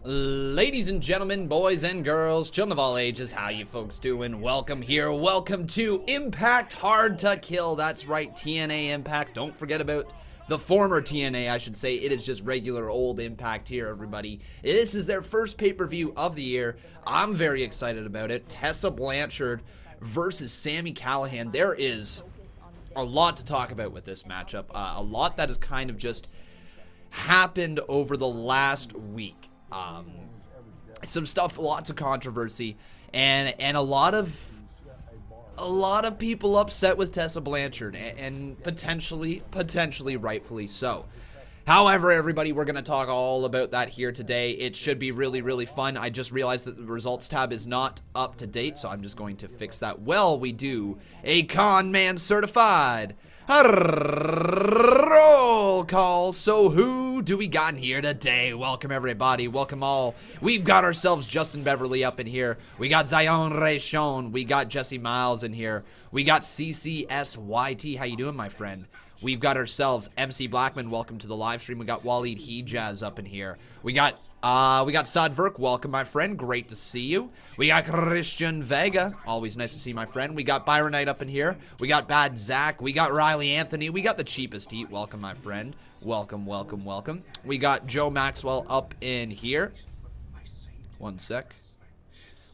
Ladies and gentlemen, boys and girls, children of all ages, how you folks doing? Welcome here. Welcome to Impact Hard to Kill. That's right, TNA Impact. Don't forget about the former TNA, I should say. It is just regular old Impact here, everybody. This is their first pay-per-view of the year. I'm very excited about it. Tessa Blanchard versus Sami Callihan. There is a lot to talk about with this matchup. A lot that has kind of just happened over the last week. Some stuff, lots of controversy, and a lot of people upset with Tessa Blanchard, and potentially rightfully so. However, everybody, we're going to talk all about that here today. It should be really fun. I just realized that the results tab is not up to date, so I'm just going to fix that while we do a Conman certified roll call. So who do we got in here today? Welcome everybody, welcome all. We've got ourselves Justin Beverly up in here. We got Zion Rayshon. We got Jesse Miles in here. We got CCSYT. How you doing, my friend? We've got ourselves MC Blackman. Welcome to the live stream. We got Waleed Hijaz up in here. We got Sadverk. Welcome, my friend. Great to see you. We got Christian Vega. Always nice to see my friend. We got Byron Knight up in here. We got Bad Zach. We got Riley Anthony. We got the cheapest heat. Welcome, my friend. Welcome. We got Joe Maxwell up in here. One sec.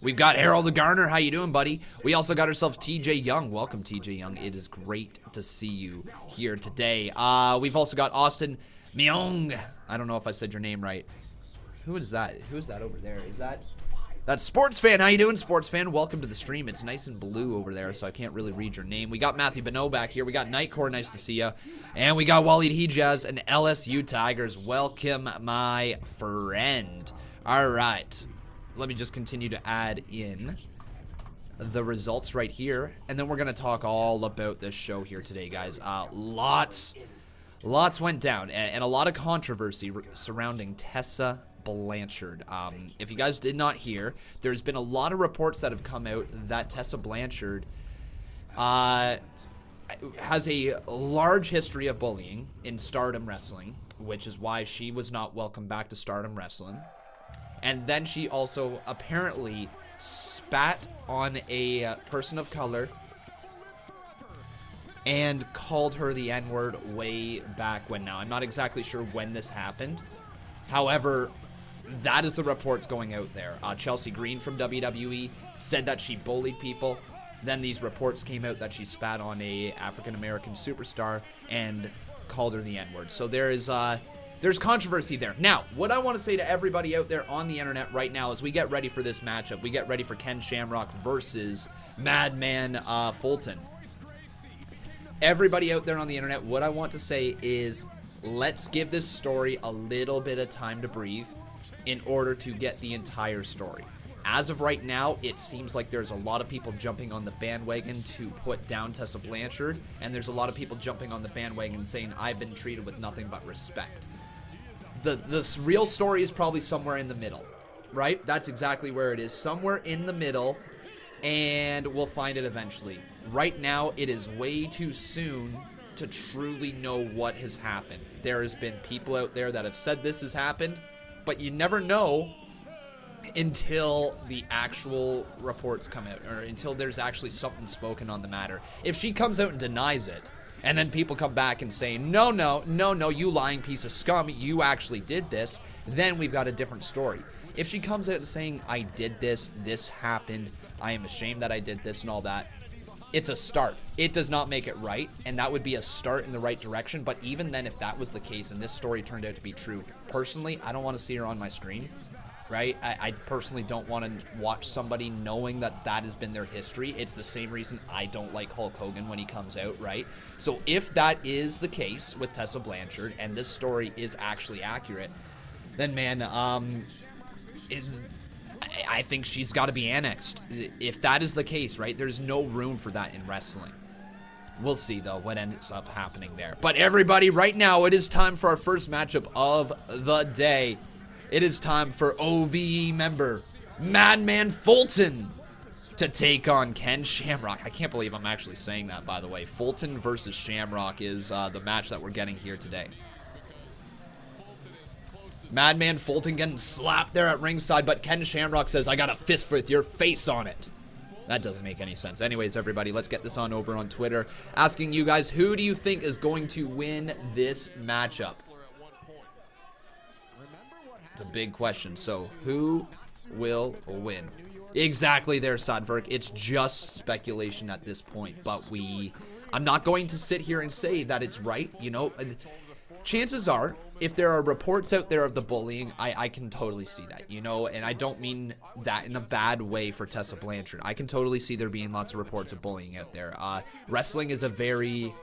We've got Harold Garner. How you doing, buddy? We also got ourselves TJ Young. Welcome, TJ Young. It is great to see you here today. We've also got Austin Myung. I don't know if I said your name right. Who is that? Who is that over there? Is that's Sports Fan? How you doing, Sports Fan? Welcome to the stream. It's nice and blue over there, so I can't really read your name. We got Matthew Bonneau back here. We got Nightcore. Nice to see you. And we got Waleed Hijaz and LSU Tigers. Welcome, my friend. All right. Let me just continue to add in the results right here, and then we're going to talk all about this show here today, guys. Lots went down, and a lot of controversy surrounding Tessa Blanchard. If you guys did not hear, there's been a lot of reports that have come out that Tessa Blanchard has a large history of bullying in Stardom Wrestling, which is why she was not welcome back to Stardom Wrestling. And then she also apparently spat on a person of color and called her the N-word way back when. Now, I'm not exactly sure when this happened. However, that is the reports going out there. Chelsea Green from WWE said that she bullied people. Then these reports came out that she spat on a African-American superstar and called her the N-word. So there's controversy there. Now, what I want to say to everybody out there on the internet right now as we get ready for this matchup, we get ready for Ken Shamrock versus Madman Fulton. Everybody out there on the internet, what I want to say is let's give this story a little bit of time to breathe in order to get the entire story. As of right now, it seems like there's a lot of people jumping on the bandwagon to put down Tessa Blanchard, and there's a lot of people jumping on the bandwagon saying, I've been treated with nothing but respect. The real story is probably somewhere in the middle, right? That's exactly where it is, somewhere in the middle, and we'll find it eventually. Right now, it is way too soon to truly know what has happened. There has been people out there that have said this has happened, but you never know until the actual reports come out, or until there's actually something spoken on the matter. If she comes out and denies it, and then people come back and say, no, you lying piece of scum, you actually did this, then we've got a different story. If she comes out and saying, I did this, this happened, I am ashamed that I did this and all that, it's a start. It does not make it right, and that would be a start in the right direction, but even then, if that was the case and this story turned out to be true, personally, I don't want to see her on my screen. Right? I personally don't want to watch somebody knowing that that has been their history. It's the same reason I don't like Hulk Hogan when he comes out, right? So if that is the case with Tessa Blanchard and this story is actually accurate, then man, I think she's got to be annexed. If that is the case, right, there's no room for that in wrestling. We'll see, though, what ends up happening there. But everybody, right now, it is time for our first matchup of the day. It is time for OVE member Madman Fulton to take on Ken Shamrock. I can't believe I'm actually saying that, by the way. Fulton versus Shamrock is the match that we're getting here today. Madman Fulton getting slapped there at ringside, but Ken Shamrock says, I got a fist with your face on it. That doesn't make any sense. Anyways, everybody, let's get this on over on Twitter. Asking you guys, who do you think is going to win this matchup? It's a big question. So, who will win? Exactly there, Sadverk. It's just speculation at this point. But I'm not going to sit here and say that it's right. You know, chances are, if there are reports out there of the bullying, I can totally see that, you know, and I don't mean that in a bad way for Tessa Blanchard. I can totally see there being lots of reports of bullying out there. Wrestling is a very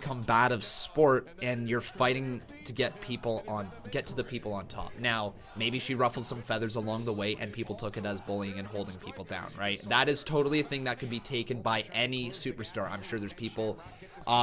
combative sport, and you're fighting to get to the people on top. Now, maybe she ruffled some feathers along the way, and people took it as bullying and holding people down, right? That is totally a thing that could be taken by any superstar. I'm sure there's people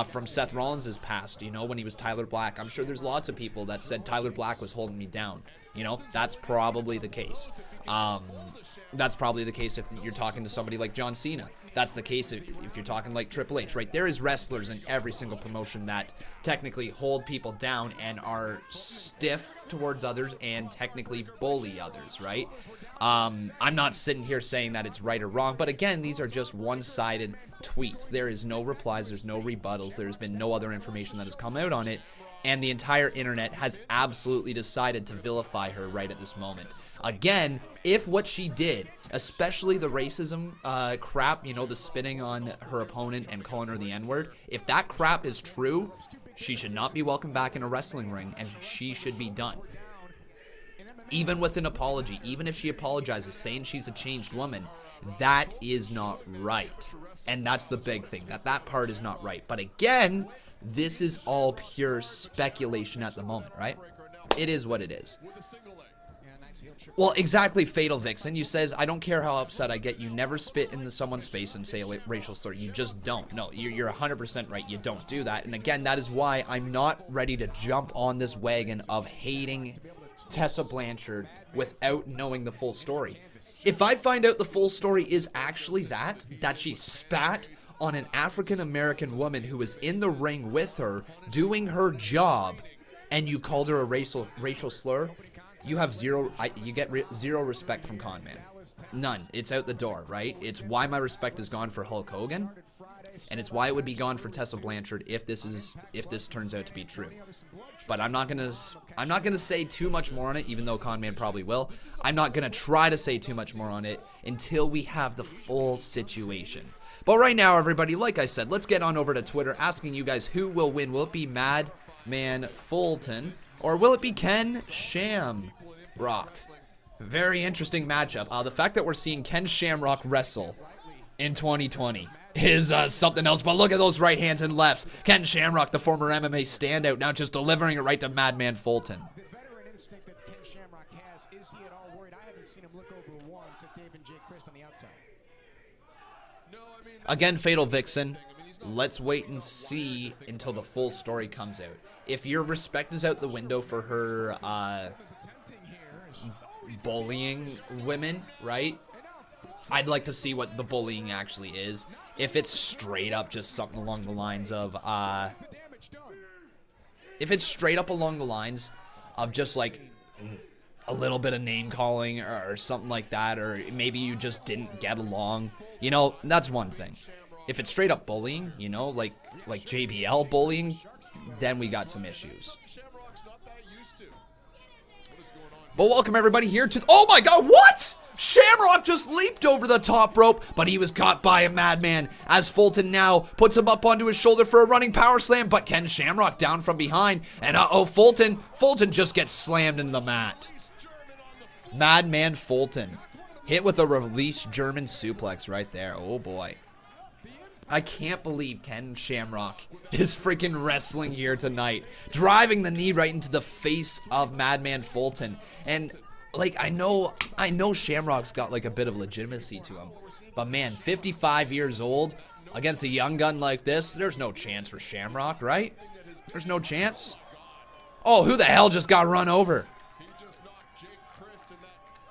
from Seth Rollins' past, you know, when he was Tyler Black. I'm sure there's lots of people that said Tyler Black was holding me down. You know, that's probably the case. That's probably the case if you're talking to somebody like John Cena. That's the case if you're talking like Triple H, right? There is wrestlers in every single promotion that technically hold people down and are stiff towards others and technically bully others, right? I'm not sitting here saying that it's right or wrong, but again, these are just one-sided tweets. There is no replies, there's no rebuttals, there's been no other information that has come out on it, and the entire internet has absolutely decided to vilify her right at this moment. Again, if what she did, especially the racism crap, you know, the spitting on her opponent and calling her the N-word, if that crap is true, she should not be welcomed back in a wrestling ring, and she should be done. Even with an apology, even if she apologizes, saying she's a changed woman, that is not right. And that's the big thing, that part is not right. But again, this is all pure speculation at the moment, right? It is what it is. Well, exactly, Fatal Vixen. You says, I don't care how upset I get. You never spit in someone's face and say a racial slur. You just don't. No, you're 100% right. You don't do that. And again, that is why I'm not ready to jump on this wagon of hating Tessa Blanchard without knowing the full story. If I find out the full story is actually that she spat on an African-American woman who was in the ring with her, doing her job, and you called her a racial slur, you have zero respect from Conman. None. It's out the door, right? It's why my respect is gone for Hulk Hogan, and it's why it would be gone for Tessa Blanchard if this turns out to be true. But I'm not gonna say too much more on it, even though Conman probably will. I'm not gonna try to say too much more on it until we have the full situation. But right now, everybody, like I said, let's get on over to Twitter asking you guys who will win. Will it be Madman Fulton, or will it be Ken Shamrock? Very interesting matchup. The fact that we're seeing Ken Shamrock wrestle in 2020 is something else. But look at those right hands and lefts. Ken Shamrock, the former MMA standout, now just delivering it right to Madman Fulton. The veteran instinct that Ken Shamrock has, is he at all worried? I haven't seen him look over once at Dave and Jake Christ on the outside. Again, Fatal Vixen, let's wait and see until the full story comes out. If your respect is out the window for her bullying women, right? I'd like to see what the bullying actually is. If it's straight up just something along the lines of, just like a little bit of name calling or something like that, or maybe you just didn't get along, you know, that's one thing. If it's straight up bullying, you know, like JBL bullying, then we got some issues. But welcome everybody here to, oh my god, what? Shamrock just leaped over the top rope, but he was caught by a Madman as Fulton now puts him up onto his shoulder for a running power slam, but Ken Shamrock down from behind, and Fulton just gets slammed into the mat. Madman Fulton hit with a release German suplex right there. Oh boy. I can't believe Ken Shamrock is freaking wrestling here tonight, driving the knee right into the face of Madman Fulton. And like, I know Shamrock's got like a bit of legitimacy to him, but man, 55 years old against a young gun like this, there's no chance for Shamrock, right? There's no chance. Oh, who the hell just got run over?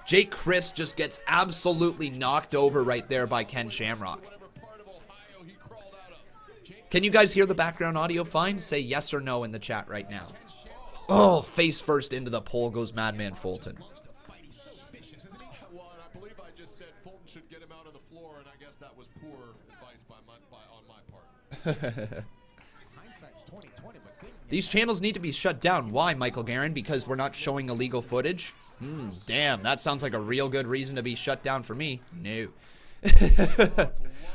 Jake Christ just gets absolutely knocked over right there by Ken Shamrock. Can you guys hear the background audio fine? Say yes or no in the chat right now. Oh, face first into the pole goes Madman Fulton. Well, I believe I just said Fulton should get him out on the floor, and I guess that was poor advice on my part. Hindsight's 20/20, but These channels need to be shut down. Why, Michael Guerin? Because we're not showing illegal footage? Damn, that sounds like a real good reason to be shut down for me. No.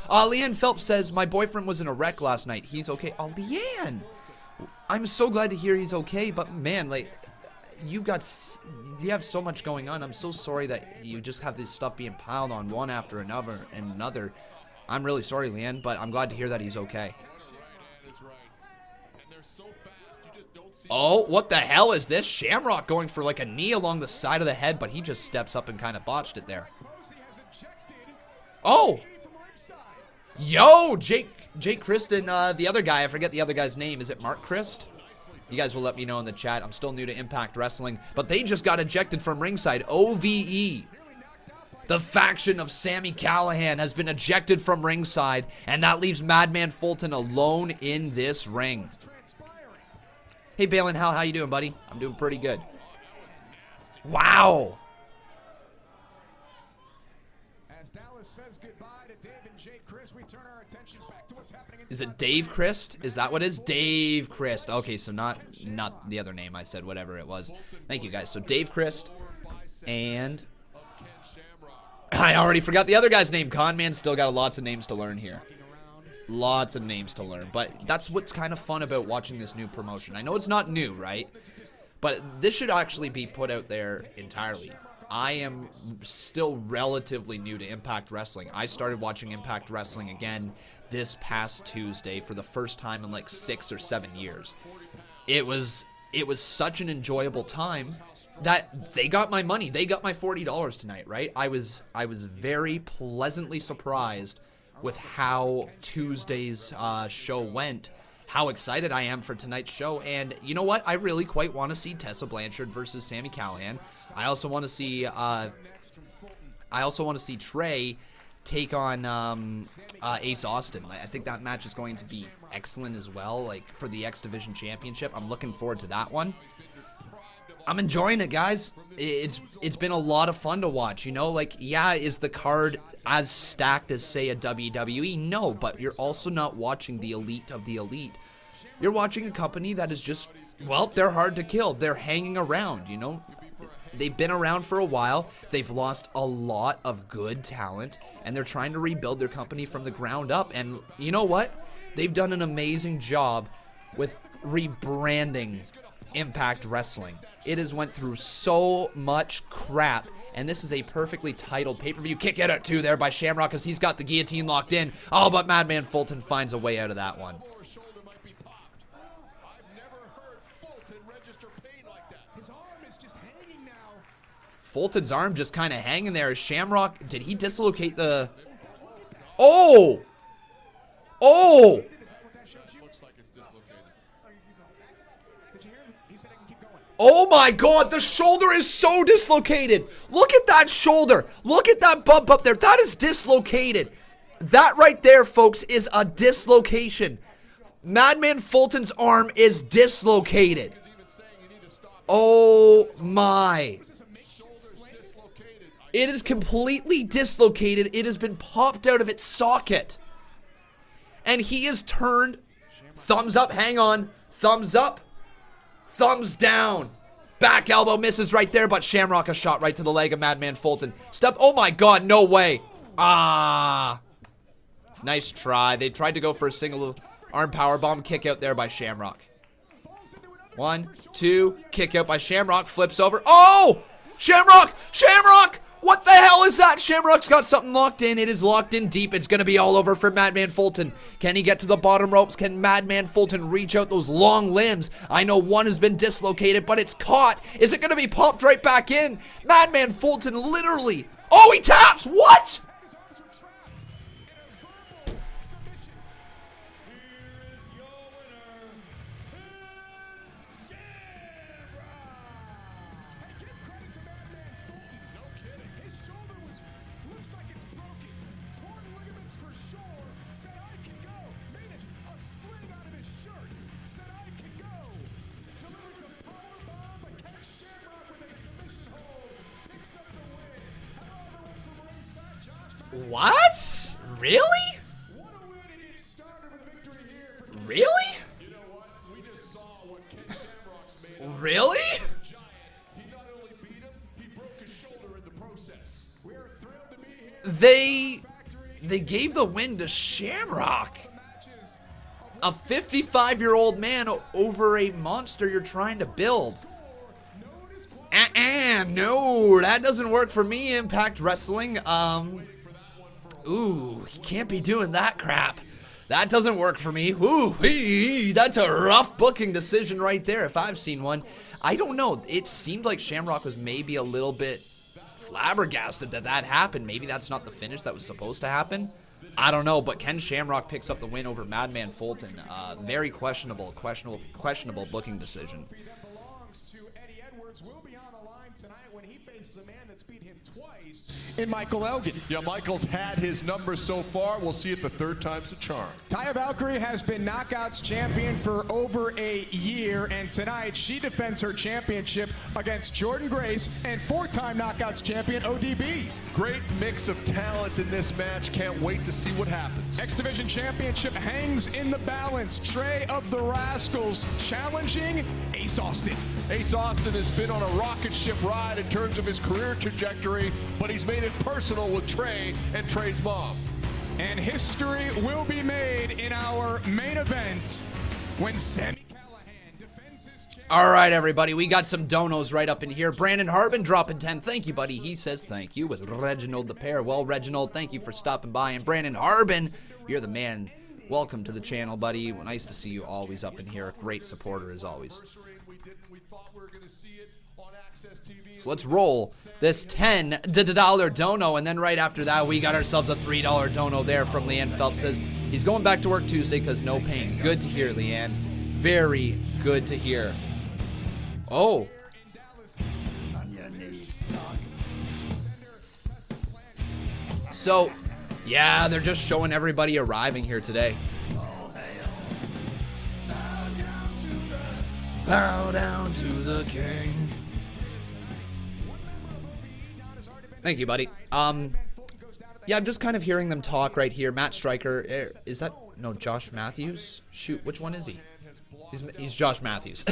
Leanne Phelps says, my boyfriend was in a wreck last night. He's okay. Oh, Leanne! I'm so glad to hear he's okay, but man, like, you have so much going on. I'm so sorry that you just have this stuff being piled on one after another and another. I'm really sorry, Leanne, but I'm glad to hear that he's okay. Oh, what the hell is this? Shamrock going for like a knee along the side of the head, but he just steps up and kind of botched it there. Oh! Yo, Jake Kristen, the other guy, I forget the other guy's name. Is it Mark Christ? You guys will let me know in the chat. I'm still new to Impact Wrestling, but they just got ejected from ringside. OVE. The faction of Sami Callihan has been ejected from ringside, and that leaves Madman Fulton alone in this ring. Hey, Balin, how you doing, buddy? I'm doing pretty good. Wow. As Dallas says goodbye to Dave and Jake Chris, we turn our attention back to what's happening. Is it Dave Christ? Is that what it is? Dave Christ. Okay, so not the other name I said, whatever it was. Thank you, guys. So Dave Christ and I already forgot the other guy's name. Conman still got lots of names to learn here. Lots of names to learn, but that's what's kind of fun about watching this new promotion. I know it's not new, right? But this should actually be put out there entirely. I am still relatively new to Impact Wrestling. I started watching Impact Wrestling again this past Tuesday for the first time in like 6 or 7 years. It was such an enjoyable time that they got my money. They got my $40 tonight, right? I was very pleasantly surprised with how Tuesday's show went, how excited I am for tonight's show, and you know what? I really quite want to see Tessa Blanchard versus Sami Callihan. I also want to see Trey take on Ace Austin. I think that match is going to be excellent as well, like for the X Division Championship. I'm looking forward to that one. I'm enjoying it, guys. It's been a lot of fun to watch, you know? Like, yeah, is the card as stacked as, say, a WWE? No, but you're also not watching the elite of the elite. You're watching a company that is just, well, they're hard to kill. They're hanging around, you know? They've been around for a while. They've lost a lot of good talent, and they're trying to rebuild their company from the ground up. And you know what? They've done an amazing job with rebranding Impact Wrestling. It has went through so much crap, and this is a perfectly titled pay-per-view. Kick out too there by Shamrock because he's got the guillotine locked in. Oh, but Madman Fulton finds a way out of that one. Fulton's arm just kind of hanging there. Shamrock, did he dislocate the... Oh! Oh! Oh my god, the shoulder is so dislocated. Look at that shoulder. Look at that bump up there. That is dislocated. That right there, folks, is a dislocation. Madman Fulton's arm is dislocated. Oh my. It is completely dislocated. It has been popped out of its socket. And he is turned. Thumbs up, hang on. Thumbs up. Thumbs down. Back elbow misses right there, but Shamrock a shot right to the leg of Madman Fulton. Step. Oh my god, no way. Ah. Nice try. They tried to go for a single arm powerbomb. Kick out there by Shamrock. 1, 2. Kick out by Shamrock. Flips over. Oh! Shamrock! Shamrock! What the hell is that? Shamrock's got something locked in. It is locked in deep. It's going to be all over for Madman Fulton. Can he get to the bottom ropes? Can Madman Fulton reach out those long limbs? I know one has been dislocated, but it's caught. Is it going to be popped right back in? Madman Fulton literally... Oh, he taps! What? What? Really? Really? Really? They gave the win to Shamrock. A 55-year-old man over a monster you're trying to build. No, that doesn't work for me, Impact Wrestling. Ooh, he can't be doing that crap. That doesn't work for me. Ooh, that's a rough booking decision right there if I've seen one. I don't know. It seemed like Shamrock was maybe a little bit flabbergasted that happened. Maybe that's not the finish that was supposed to happen. I don't know, but Ken Shamrock picks up the win over Madman Fulton. Very questionable booking decision. In Michael Elgin. Yeah, Michael's had his numbers so far. We'll see it the third time's a charm. Taya Valkyrie has been Knockouts champion for over a year, and tonight she defends her championship against Jordan Grace and 4-time Knockouts champion ODB. Great mix of talent in this match. Can't wait to see what happens. X Division Championship hangs in the balance. Trey of the Rascals challenging Ace Austin. Ace Austin has been on a rocket ship ride in terms of his career trajectory, but he's made it personal with Trey and Trey's mom. And history will be made in our main event when Sammy Callihan defends his championship. All right, everybody, we got some donos right up in here. Brandon Harbin dropping 10. Thank you, buddy. He says thank you with Reginald the pair. Well, Reginald, thank you for stopping by. And Brandon Harbin, you're the man. Welcome to the channel, buddy. Nice to see you always up in here. Great supporter as always. So let's roll this $10 dono, and then right after that, we got ourselves a $3 dono there from Leanne Phelps. Says he's going back to work Tuesday because no pain. Good to hear, Leanne. Very good to hear. Oh. So, yeah, they're just showing everybody arriving here today. Bow down to the king. Thank you, buddy. Yeah, I'm just kind of hearing them talk right here. Matt Stryker, is that, no, Josh Matthews? Shoot, which one is he? He's Josh Matthews.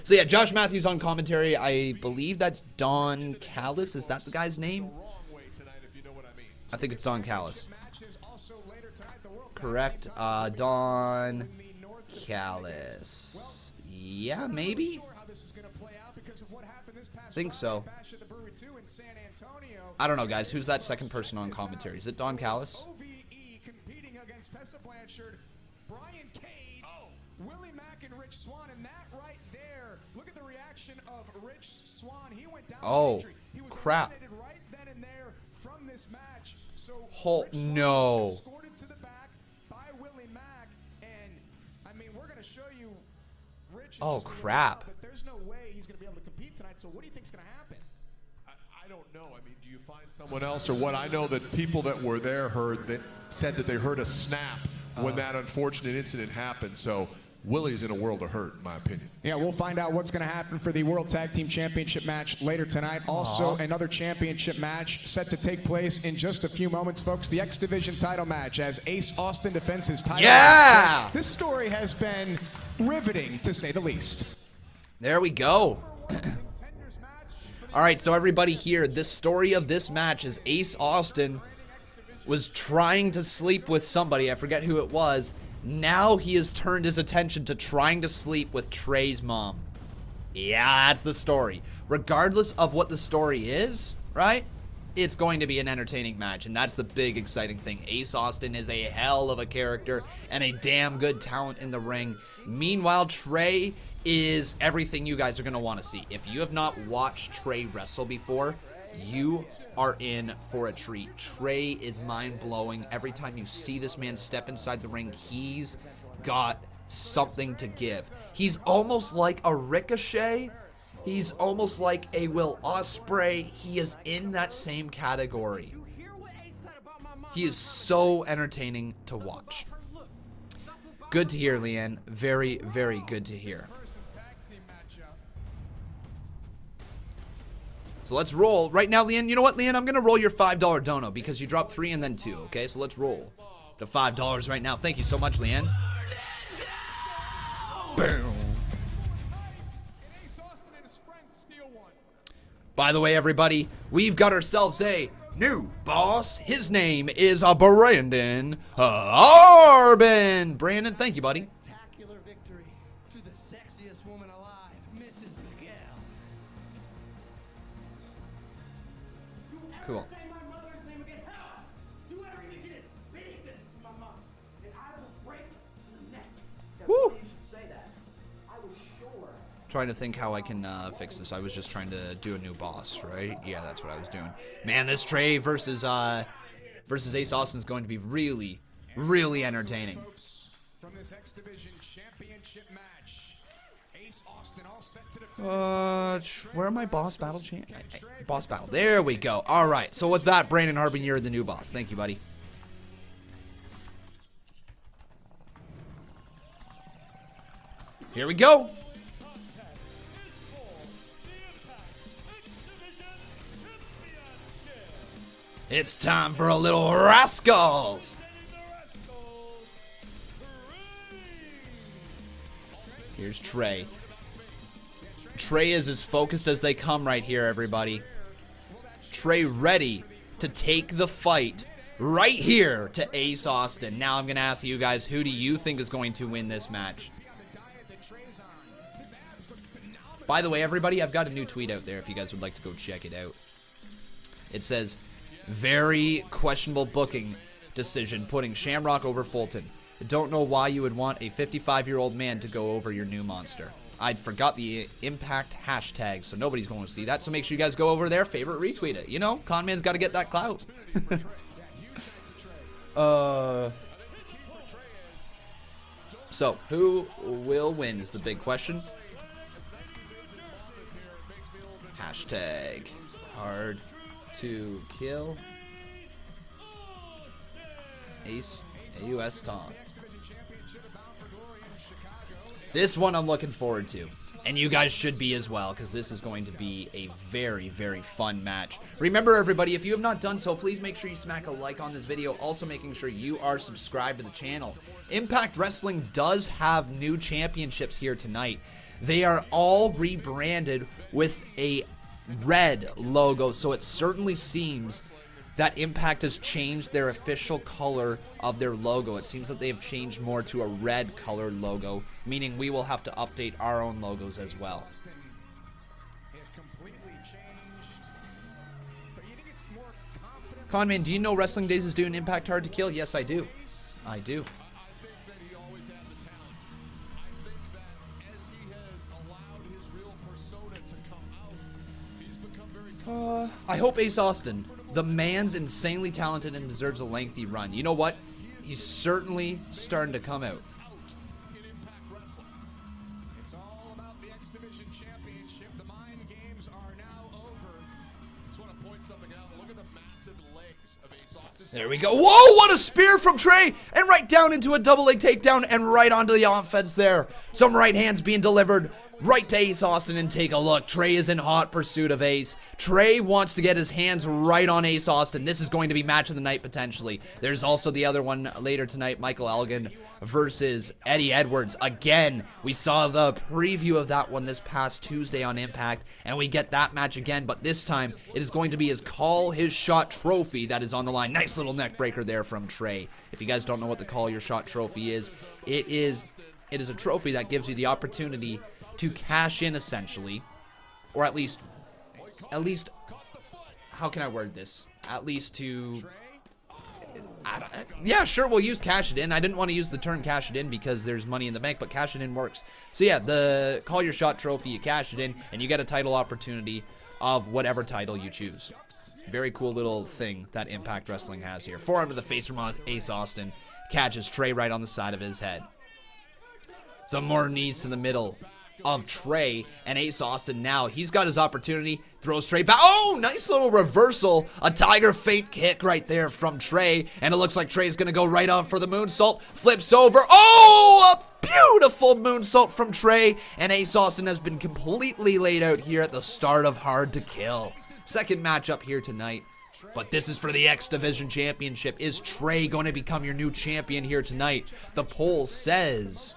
So yeah, Josh Matthews on commentary. I believe that's Don Callis. Is that the guy's name? I think it's Don Callis. Correct. Don Callis. Yeah, maybe? I think so. I don't know, guys. Who's that second person on commentary? Is it Don Callis? Competing against Tessa Blanchard, Brian Cage, Willie Mack, and Rich Swann, and that right there. Look at the reaction of Rich Swann. He went down. Oh, crap! Right then and there from this match. So no. Escorted to the back by Willie Mack, and I mean, we're gonna show you. Rich. Oh crap! But there's no way he's gonna be able to compete tonight. So what do you think's gonna happen? I don't know. I mean, do you find someone else or what? I know that people that were there said that they heard a snap when that unfortunate incident happened. So Willie's in a world of hurt, in my opinion. Yeah, we'll find out what's going to happen for the World Tag Team Championship match later tonight. Also, another championship match set to take place in just a few moments, folks. The X Division title match as Ace Austin defends his title. Yeah! This story has been riveting, to say the least. There we go. All right, so everybody here, the story of this match is Ace Austin was trying to sleep with somebody. I forget who it was. Now he has turned his attention to trying to sleep with Trey's mom. Yeah, that's the story. Regardless of what the story is, right? It's going to be an entertaining match, and that's the big exciting thing. Ace Austin is a hell of a character and a damn good talent in the ring. Meanwhile, Trey is everything you guys are going to want to see. If you have not watched Trey wrestle before, you are in for a treat. Trey is mind-blowing. Every time you see this man step inside the ring, he's got something to give. He's almost like a Ricochet. He's almost like a Will Ospreay. He is in that same category. He is so entertaining to watch. Good to hear, Leanne. Very, very good to hear. So let's roll. Right now, Leanne, you know what, Leanne? I'm going to roll your $5 dono because you dropped 3 and then 2, okay? So let's roll to $5 right now. Thank you so much, Leanne. Boom. By the way, everybody, we've got ourselves a new boss. His name is Brandon Arbin. Brandon, thank you, buddy. Spectacular victory to the sexiest woman alive, Mrs. Miguel. Cool. Say my mother's name again. Hell, you ever even get it? Speak this to my mom, and I will break your neck. Woo. You should say that. I was sure. Trying to think how I can fix this. I was just trying to do a new boss, right? Yeah, that's what I was doing. Man, this Trey versus Ace Austin is going to be really, really entertaining. From this X Division Championship match, Ace Austin all set to defend. Where are my boss battle boss battle? There we go. All right. So with that, Brandon Harbin, you're the new boss. Thank you, buddy. Here we go. It's time for a little Rascals. Here's Trey. Trey is as focused as they come right here, everybody. Trey ready to take the fight right here to Ace Austin. Now I'm going to ask you guys, who do you think is going to win this match? By the way, everybody, I've got a new tweet out there if you guys would like to go check it out. It says, very questionable booking decision putting Shamrock over Fulton. Don't know why you would want a 55-year-old man to go over your new monster. I'd forgot the Impact hashtag, so nobody's going to see that. So make sure you guys go over there, favorite, retweet it. You know, Conman's got to get that clout. So, who will win is the big question. Hashtag hard to kill. Ace AUS taunt. This one I'm looking forward to. And you guys should be as well, because this is going to be a very, very fun match. Remember, everybody, if you have not done so, please make sure you smack a like on this video. Also, making sure you are subscribed to the channel. Impact Wrestling does have new championships here tonight. They are all rebranded with a red logo, so it certainly seems that Impact has changed their official color of their logo. It seems that they have changed more to a red color logo, meaning we will have to update our own logos as well. Conman, do you know Wrestling Days is doing Impact Hard to Kill? Yes, I do. I do. I hope Ace Austin, the man's insanely talented and deserves a lengthy run. You know what? He's certainly starting to come out. It's all about the X Division Championship. The mind games are now over. Just want to point something out. Look at the massive legs of Ace Austin. There we go. Whoa, what a spear from Trey! And right down into a double leg takedown and right onto the offense there. Some right hands being delivered right to Ace Austin, and take a look. Trey is in hot pursuit of Ace. Trey wants to get his hands right on Ace Austin. This is going to be match of the night potentially. There's also the other one later tonight, Michael Elgin versus Eddie Edwards. Again, we saw the preview of that one this past Tuesday on Impact, and we get that match again, but this time it is going to be his Call His Shot trophy that is on the line. Nice little neck breaker there from Trey. If you guys don't know what the Call Your Shot trophy is, it is a trophy that gives you the opportunity to cash in, essentially, or at least, how can I word this? At least to, yeah, sure, we'll use cash it in. I didn't want to use the term cash it in because there's money in the bank, but cash it in works. So yeah, the Call Your Shot trophy, you cash it in, and you get a title opportunity of whatever title you choose. Very cool little thing that Impact Wrestling has here. Forearm to the face from Ace Austin, catches Trey right on the side of his head. Some more knees to the middle of Trey, and Ace Austin now, he's got his opportunity, throws Trey back. Oh, nice little reversal, a tiger feint kick right there from Trey, and it looks like Trey's gonna go right on for the moonsault, flips over. Oh, a beautiful moonsault from Trey, and Ace Austin has been completely laid out here at the start of Hard to Kill. Second matchup here tonight. But this is for the X Division Championship. Is Trey going to become your new champion here tonight? The poll says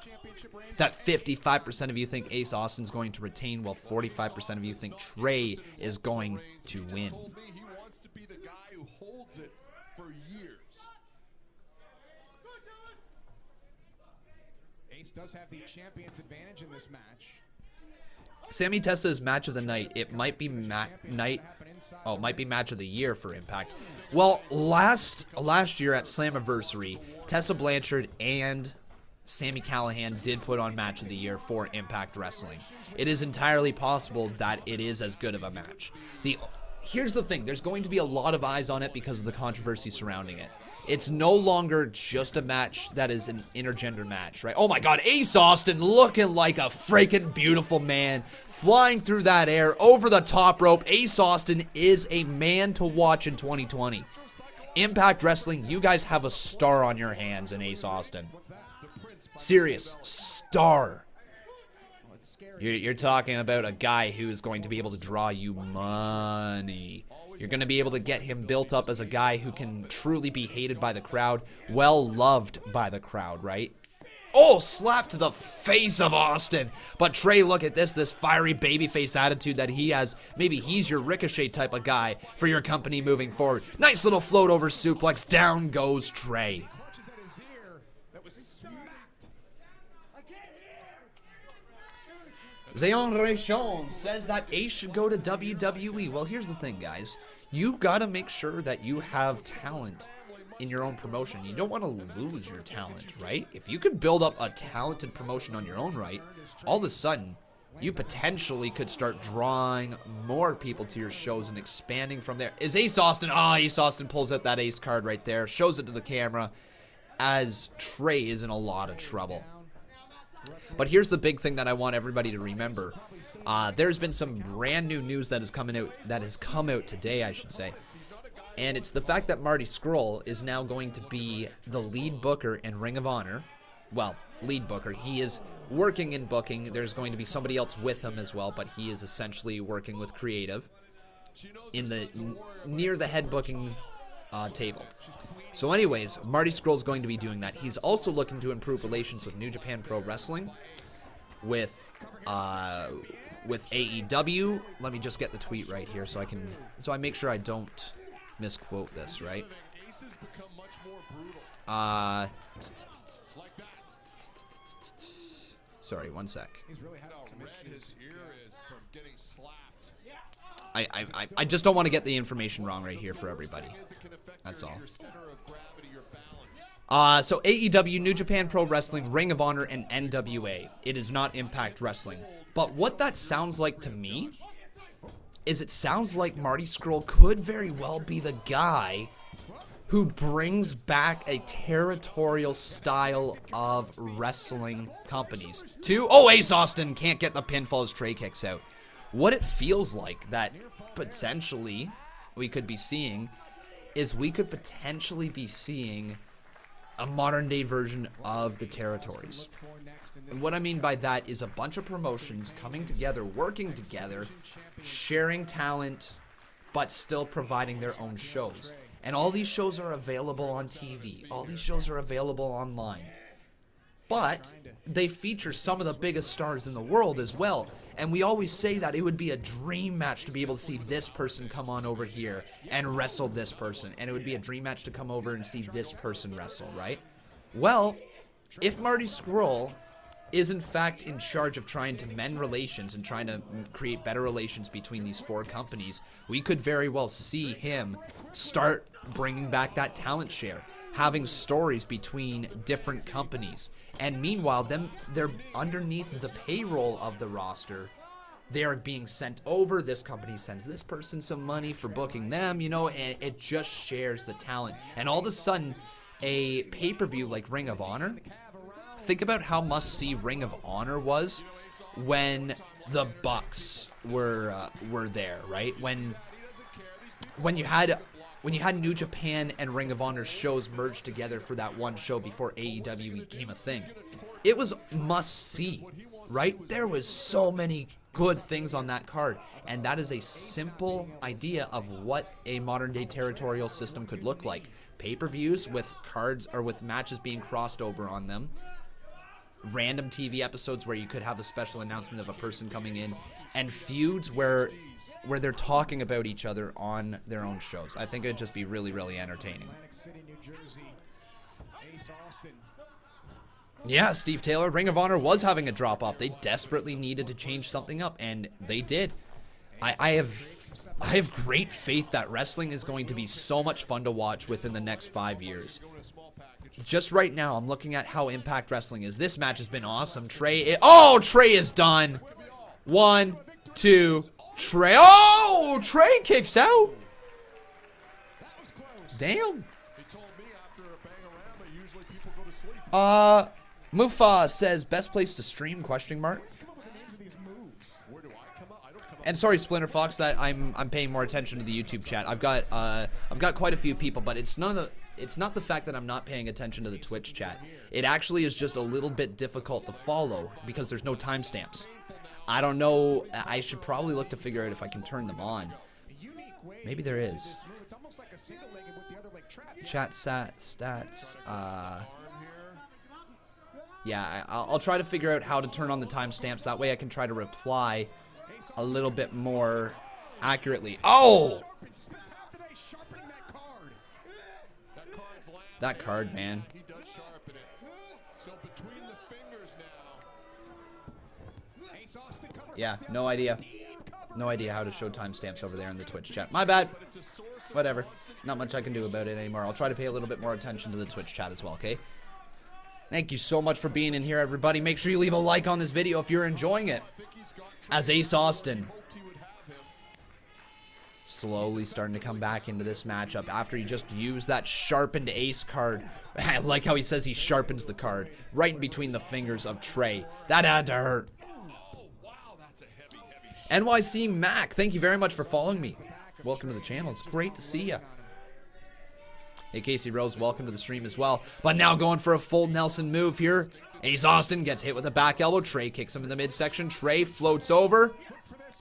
that 55% of you think Ace Austin's going to retain, while 45% of you think Trey is going to win. He wants to be the guy who holds it for years. Ace does have the champion's advantage in this match. Sammy Tessa's match of the night. It might be match of the year for Impact. Well, last year at Slammiversary, Tessa Blanchard and Sami Callihan did put on match of the year for Impact Wrestling. It is entirely possible that it is as good of a match. Here's the thing, there's going to be a lot of eyes on it because of the controversy surrounding it. It's no longer just a match that is an intergender match, right? Oh my God, Ace Austin looking like a freaking beautiful man, flying through that air, over the top rope. Ace Austin is a man to watch in 2020. Impact Wrestling, you guys have a star on your hands in Ace Austin. Serious star. You're talking about a guy who is going to be able to draw you money. You're going to be able to get him built up as a guy who can truly be hated by the crowd, well loved by the crowd, right? Oh, slap to the face of Austin. But Trey, look at this fiery babyface attitude that he has. Maybe he's your Ricochet type of guy for your company moving forward. Nice little float over suplex. Down goes Trey. Zayon Rayshon says that Ace should go to WWE. Well, here's the thing, guys. You gotta make sure that you have talent in your own promotion. You don't want to lose your talent, right? If you could build up a talented promotion on your own right, all of a sudden, you potentially could start drawing more people to your shows and expanding from there. Is Ace Austin? Ace Austin pulls out that ace card right there, shows it to the camera, as Trey is in a lot of trouble. But here's the big thing that I want everybody to remember. There's been some brand new news that has come out today, I should say. And it's the fact that Marty Scurll is now going to be the lead booker in Ring of Honor. Well, lead booker. He is working in booking. There's going to be somebody else with him as well, but he is essentially working with creative in the near the head booking table. So anyways, Marty Scurll's going to be doing that. He's also looking to improve relations with New Japan Pro Wrestling, with AEW. Let me just get the tweet right here so I make sure I don't misquote this, right? Sorry, one sec. I just don't want to get the information wrong right here for everybody. That's all. So AEW, New Japan Pro Wrestling, Ring of Honor, and NWA. It is not Impact Wrestling. But what that sounds like to me is it sounds like Marty Scurll could very well be the guy who brings back a territorial style of wrestling companies to... Oh, Ace Austin can't get the pinfall as Trey kicks out. What it feels like that potentially we could be seeing is we could potentially be seeing a modern day version of the territories. And what I mean by that is a bunch of promotions coming together, working together, sharing talent, but still providing their own shows. And all these shows are available on TV. All these shows are available online. But they feature some of the biggest stars in the world as well. And we always say that it would be a dream match to be able to see this person come on over here and wrestle this person. And it would be a dream match to come over and see this person wrestle, right? Well, if Marty Scurll is in fact in charge of trying to mend relations and trying to create better relations between these four companies, we could very well see him start bringing back that talent share, having stories between different companies. And meanwhile, they're underneath the payroll of the roster. They are being sent over. This company sends this person some money for booking them, you know, and it just shares the talent. And all of a sudden, a pay-per-view like Ring of Honor, think about how must-see Ring of Honor was when the Bucks were there, right? When you had New Japan and Ring of Honor shows merged together for that one show before AEW became a thing, it was must-see, right? There was so many good things on that card. And that is a simple idea of what a modern day territorial system could look like. Pay-per-views with cards or with matches being crossed over on them. Random TV episodes where you could have a special announcement of a person coming in, and feuds where they're talking about each other on their own shows. I think it'd just be really, really entertaining. Yeah, Steve Taylor, Ring of Honor was having a drop-off. They desperately needed to change something up, and they did. I have great faith that wrestling is going to be so much fun to watch within the next 5 years. Just right now, I'm looking at how Impact Wrestling is. This match has been awesome. Trey is done. 1, 2, Trey. Oh, Trey kicks out. Damn. Mufa says best place to stream ? And sorry, Splinter Fox, that I'm paying more attention to the YouTube chat. I've got quite a few people, but it's not the fact that I'm not paying attention to the Twitch chat. It actually is just a little bit difficult to follow because there's no timestamps. I don't know. I should probably look to figure out if I can turn them on. Maybe there is. Chat stats. Yeah, I'll try to figure out how to turn on the timestamps. That way I can try to reply a little bit more accurately. Oh! That card, man. Yeah, no idea. No idea how to show timestamps over there in the Twitch chat. My bad. Whatever. Not much I can do about it anymore. I'll try to pay a little bit more attention to the Twitch chat as well, okay? Thank you so much for being in here, everybody. Make sure you leave a like on this video if you're enjoying it. As Ace Austin slowly starting to come back into this matchup after he just used that sharpened Ace card. I like how he says he sharpens the card right in between the fingers of Trey. That had to hurt. NYC Mac, thank you very much for following me. Welcome to the channel. It's great to see you. Hey, Casey Rose, welcome to the stream as well. But now going for a full Nelson move here. Ace Austin gets hit with a back elbow. Trey kicks him in the midsection. Trey floats over.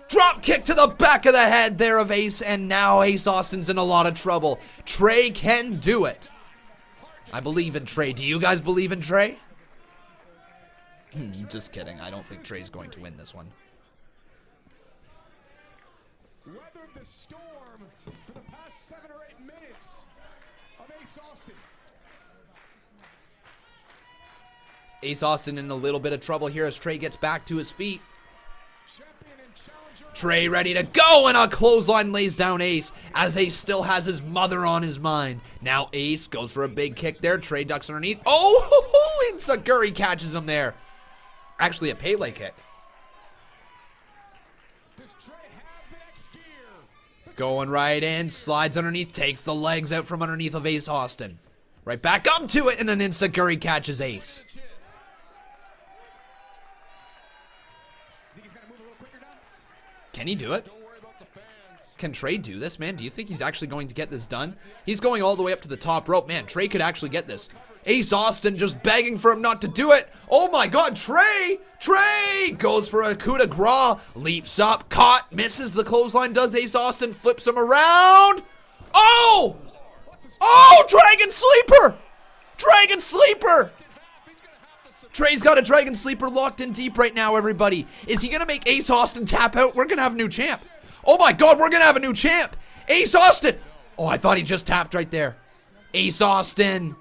Drop kick to the back of the head there of Ace. And now Ace Austin's in a lot of trouble. Trey can do it. I believe in Trey. Do you guys believe in Trey? Just kidding. I don't think Trey's going to win this one. Weathered the storm for the past 7 or 8 minutes of Ace Austin. Ace Austin in a little bit of trouble here as Trey gets back to his feet. Trey ready to go, and a clothesline lays down Ace as Ace still has his mother on his mind. Now Ace goes for a big kick there. Trey ducks underneath. Oh, and Saguri catches him there. Actually a Pele kick. Going right in, slides underneath, takes the legs out from underneath of Ace Austin. Right back up to it, and an Enziguri catches Ace. Can he do it? Can Trey do this, man? Do you think he's actually going to get this done? He's going all the way up to the top rope. Man, Trey could actually get this. Ace Austin just begging for him not to do it. Oh my God, Trey! Trey goes for a coup de grace. Leaps up, caught, misses the clothesline, does Ace Austin, flips him around. Oh! Oh, Dragon Sleeper! Dragon Sleeper! Trey's got a Dragon Sleeper locked in deep right now, everybody. Is he gonna make Ace Austin tap out? We're gonna have a new champ. Oh my God, we're gonna have a new champ. Ace Austin! Oh, I thought he just tapped right there. Ace Austin.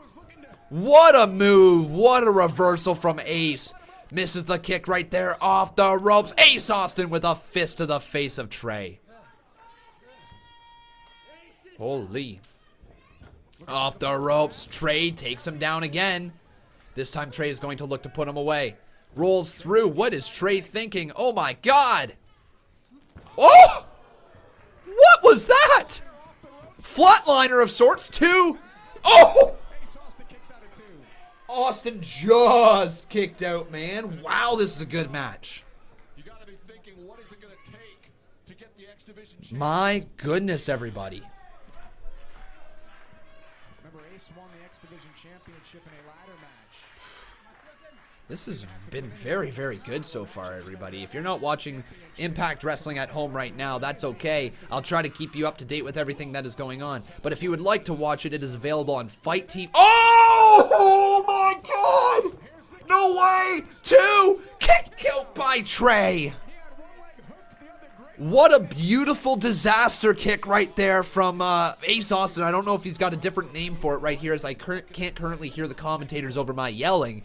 What a move. What a reversal from Ace. Misses the kick right there off the ropes. Ace Austin with a fist to the face of Trey. Holy. Off the ropes. Trey takes him down again. This time Trey is going to look to put him away. Rolls through. What is Trey thinking? Oh my God. Oh! What was that? Flatliner of sorts, too. Oh! Austin just kicked out, man. Wow, this is a good match. My goodness, everybody. Remember, Ace won the X Division Championship in a ladder match. This has been very, very good so far, everybody. If you're not watching Impact Wrestling at home right now, that's okay. I'll try to keep you up to date with everything that is going on. But if you would like to watch it, it is available on Fight TV. Oh my God! No way! 2! Kicked out by Trey. What a beautiful disaster kick right there from Ace Austin. I don't know if he's got a different name for it right here, as I can't currently hear the commentators over my yelling.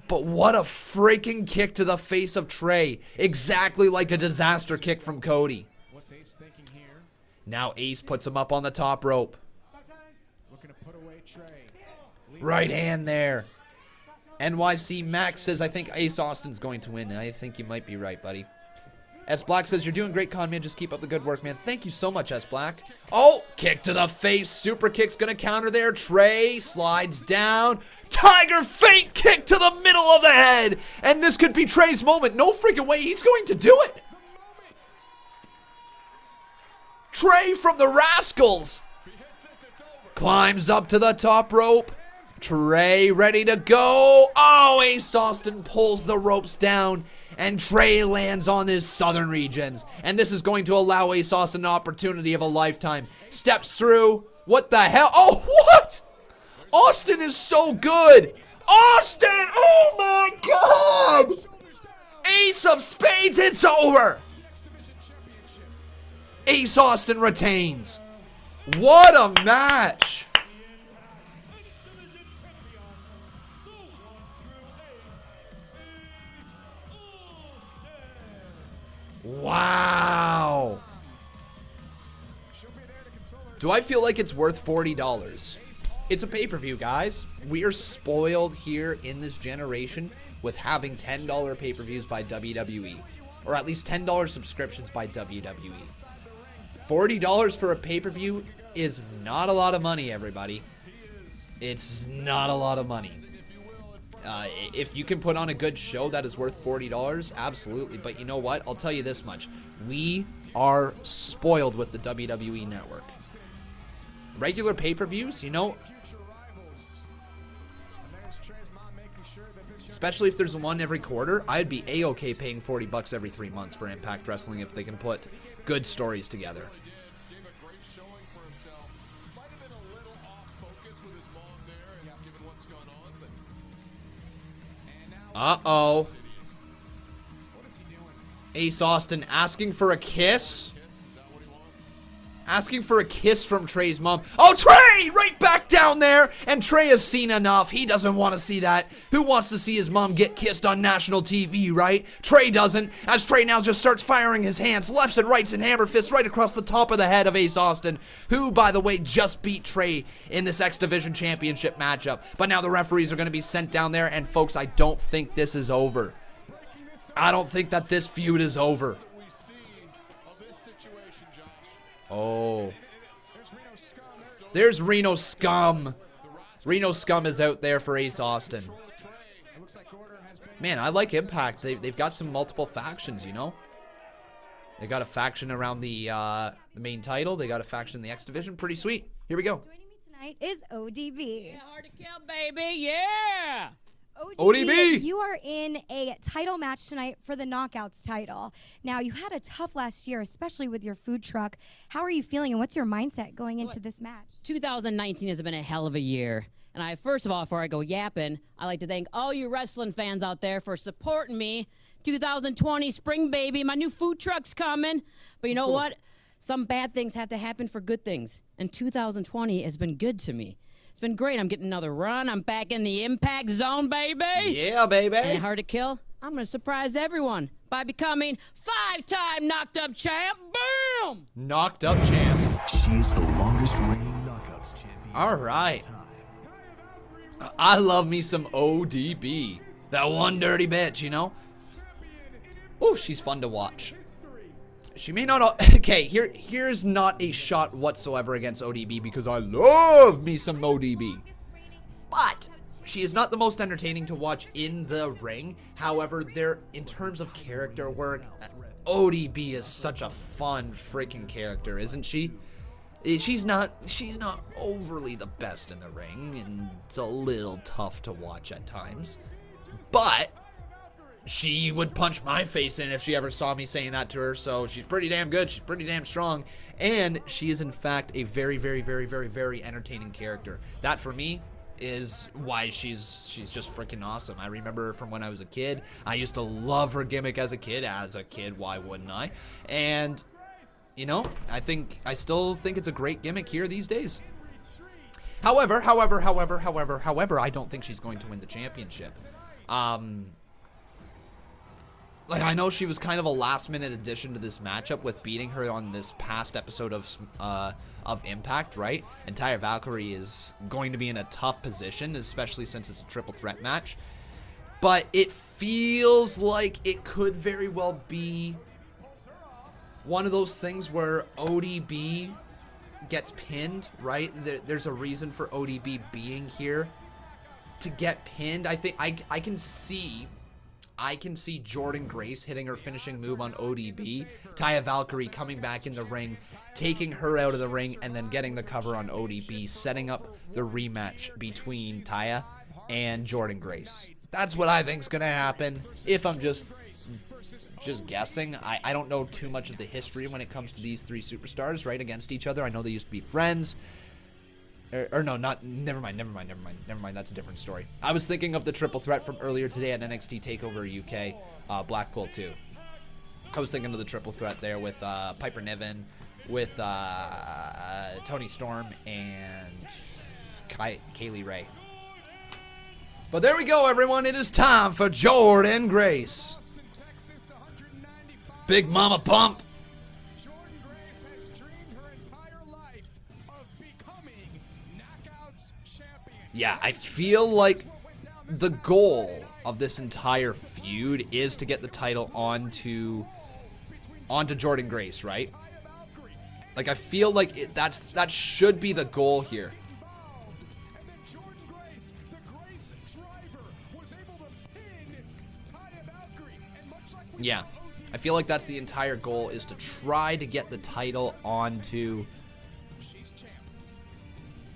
But what a freaking kick to the face of Trey. Exactly like a disaster kick from Cody. What's Ace thinking here? Now Ace puts him up on the top rope. Looking to put away Trey. Right hand there. NYC Max says, I think Ace Austin's going to win. I think you might be right, buddy. S Black says, you're doing great, Conman. Just keep up the good work, man. Thank you so much, S Black. Oh, kick to the face. Super kick's going to counter there. Trey slides down. Tiger feint kick to the middle of the head. And this could be Trey's moment. No freaking way. He's going to do it. Trey from the Rascals climbs up to the top rope. Trey ready to go. Oh, Ace Austin pulls the ropes down. And Trey lands on his southern regions. And this is going to allow Ace Austin an opportunity of a lifetime. Steps through. What the hell? Oh, what? Austin is so good. Austin! Oh, my God! Ace of Spades, it's over. Ace Austin retains. What a match. Wow. Do I feel like it's worth $40? It's a pay-per-view, guys. We are spoiled here in this generation with having $10 pay-per-views by WWE. Or at least $10 subscriptions by WWE. $40 for a pay-per-view is not a lot of money, everybody. It's not a lot of money. If you can put on a good show that is worth $40, absolutely. But you know what? I'll tell you this much. We are spoiled with the WWE Network. Regular pay-per-views, you know, especially if there's one every quarter, I'd be A-okay paying $40 every 3 months for Impact Wrestling if they can put good stories together. Uh-oh. Ace Austin asking for a kiss? Asking for a kiss from Trey's mom. Oh, Trey! Right back down there! And Trey has seen enough. He doesn't want to see that. Who wants to see his mom get kissed on national TV, right? Trey doesn't. As Trey now just starts firing his hands, lefts and rights and hammer fists right across the top of the head of Ace Austin, who, by the way, just beat Trey in this X Division Championship matchup. But now the referees are going to be sent down there, and folks, I don't think this is over. I don't think that this feud is over. Oh. There's Rhino Scum. Rhino Scum is out there for Ace Austin. Man, I like Impact. They've got some multiple factions, you know? They got a faction around the main title. They got a faction in the X Division. Pretty sweet. Here we go. Joining me tonight is ODB. Yeah, hard to kill, baby. Yeah. ODB! You are in a title match tonight for the Knockouts title. Now, you had a tough last year, especially with your food truck. How are you feeling, and what's your mindset going into this match? 2019 has been a hell of a year. And first of all, before I go yapping, I like to thank all you wrestling fans out there for supporting me. 2020 spring, baby. My new food truck's coming. But you know what? Some bad things had to happen for good things. And 2020 has been good to me. It's been great. I'm getting another run. I'm back in the Impact Zone, baby. Yeah, baby. And hard to kill, I'm going to surprise everyone by becoming 5-time knocked up champ. Boom! Knocked up champ. She's the longest reigning knockouts champion. All right. I love me some ODB. That one dirty bitch, you know? Oh, she's fun to watch. She may not... Okay, here's not a shot whatsoever against ODB because I love me some ODB. But she is not the most entertaining to watch in the ring. However, in terms of character work, ODB is such a fun freaking character, isn't she? She's not overly the best in the ring, and it's a little tough to watch at times. But she would punch my face in if she ever saw me saying that to her. So she's pretty damn good. She's pretty damn strong. And she is, in fact, a very, very, very, very, very entertaining character. That, for me, is why she's just freaking awesome. I remember her from when I was a kid. I used to love her gimmick as a kid. Why wouldn't I? And, you know, I still think it's a great gimmick here these days. However, I don't think she's going to win the championship. Like, I know she was kind of a last-minute addition to this matchup with beating her on this past episode of Impact, right? And Taya Valkyrie is going to be in a tough position, especially since it's a triple threat match. But it feels like it could very well be one of those things where ODB gets pinned, right? There's a reason for ODB being here to get pinned. I think I can see Jordynne Grace hitting her finishing move on ODB, Taya Valkyrie coming back in the ring, taking her out of the ring, and then getting the cover on ODB, setting up the rematch between Taya and Jordynne Grace. That's what I think's gonna happen. If I'm just guessing, I don't know too much of the history when it comes to these three superstars, right, against each other. I know they used to be friends. Or no, never mind, that's a different story. I was thinking of the triple threat from earlier today at NXT TakeOver UK, Blackpool 2. I was thinking of the triple threat there with Piper Niven, with Toni Storm, and Kaylee Ray. But there we go, everyone. It is time for Jordynne Grace. Big Mama Pump. Yeah, I feel like the goal of this entire feud is to get the title onto Jordynne Grace, right? Like, I feel like that should be the goal here. Yeah, I feel like that's the entire goal, is to try to get the title onto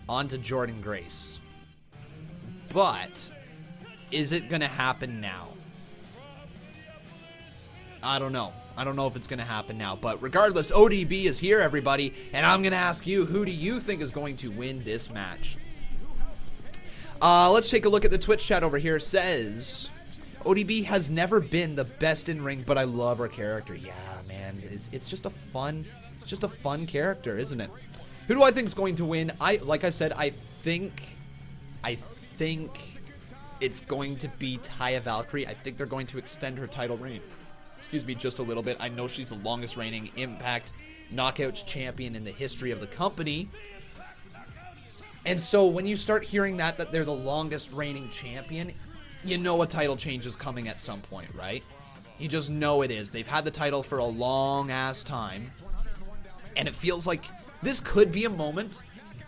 Jordynne Grace. But is it going to happen now? I don't know. I don't know if it's going to happen now. But regardless, ODB is here, everybody. And I'm going to ask you, who do you think is going to win this match? Let's take a look at the Twitch chat over here. It says, ODB has never been the best in ring, but I love her character. Yeah, man. It's just a fun character, isn't it? Who do I think is going to win? Like I said, I think it's going to be Taya Valkyrie. I think they're going to extend her title reign. Excuse me, just a little bit. I know she's the longest reigning Impact Knockouts champion in the history of the company. And so when you start hearing that they're the longest reigning champion, you know a title change is coming at some point, right? You just know it is. They've had the title for a long ass time. And it feels like this could be a moment,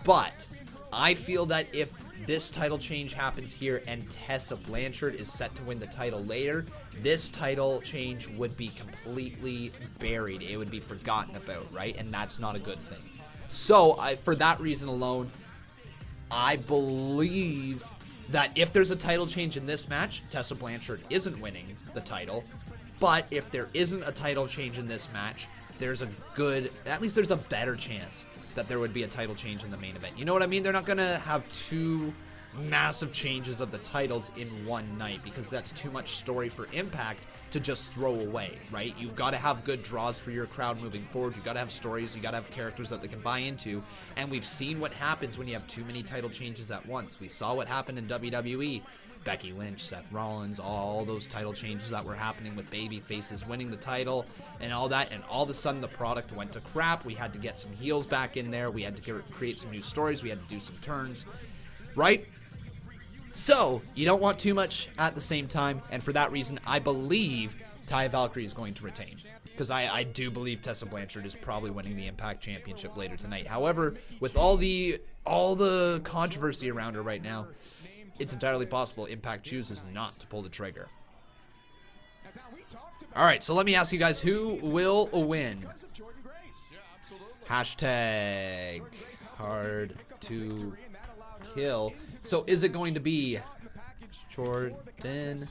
but I feel that if this title change happens here and Tessa Blanchard is set to win the title later, this title change would be completely buried. It would be forgotten about, right? And that's not a good thing. So, for that reason alone, I believe that if there's a title change in this match, Tessa Blanchard isn't winning the title. But if there isn't a title change in this match, there's at least there's a better chance that there would be a title change in the main event. You know what I mean? They're not going to have two massive changes of the titles in one night, because that's too much story for Impact to just throw away, right? You got to have good draws for your crowd moving forward. You got to have stories. You got to have characters that they can buy into. And we've seen what happens when you have too many title changes at once. We saw what happened in WWE. Becky Lynch, Seth Rollins, all those title changes that were happening with baby faces winning the title and all that, and all of a sudden the product went to crap. We had to get some heels back in there. We had to create some new stories. We had to do some turns, right? So, you don't want too much at the same time, and for that reason, I believe Taya Valkyrie is going to retain. Because I do believe Tessa Blanchard is probably winning the Impact Championship later tonight. However, with all the controversy around her right now, it's entirely possible Impact chooses not to pull the trigger. All right, so let me ask you guys, who will win? Hashtag hard to kill. So is it going to be Jordan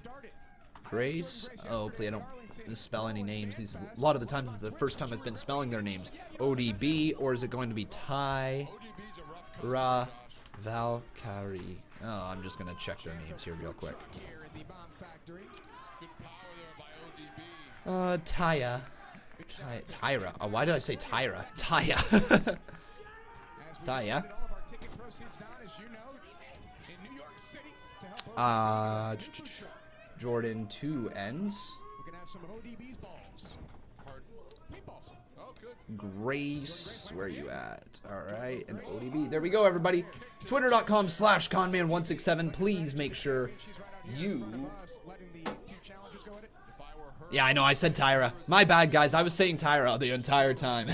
Grace? Oh, hopefully I don't misspell any names. These a lot of the times is the first time I've been spelling their names. ODB, or is it going to be Tyra Valkyrie? Oh, I'm just gonna check their names here real quick. Tyra. Oh, why did I say Tyra? Tyra. Tyra. Jordan 2 ends. Grace, where are you at? Alright, and ODB. There we go, everybody. Twitter.com/Conman167. Please make sure you... Yeah, I know, I said Tyra. My bad, guys. I was saying Tyra the entire time.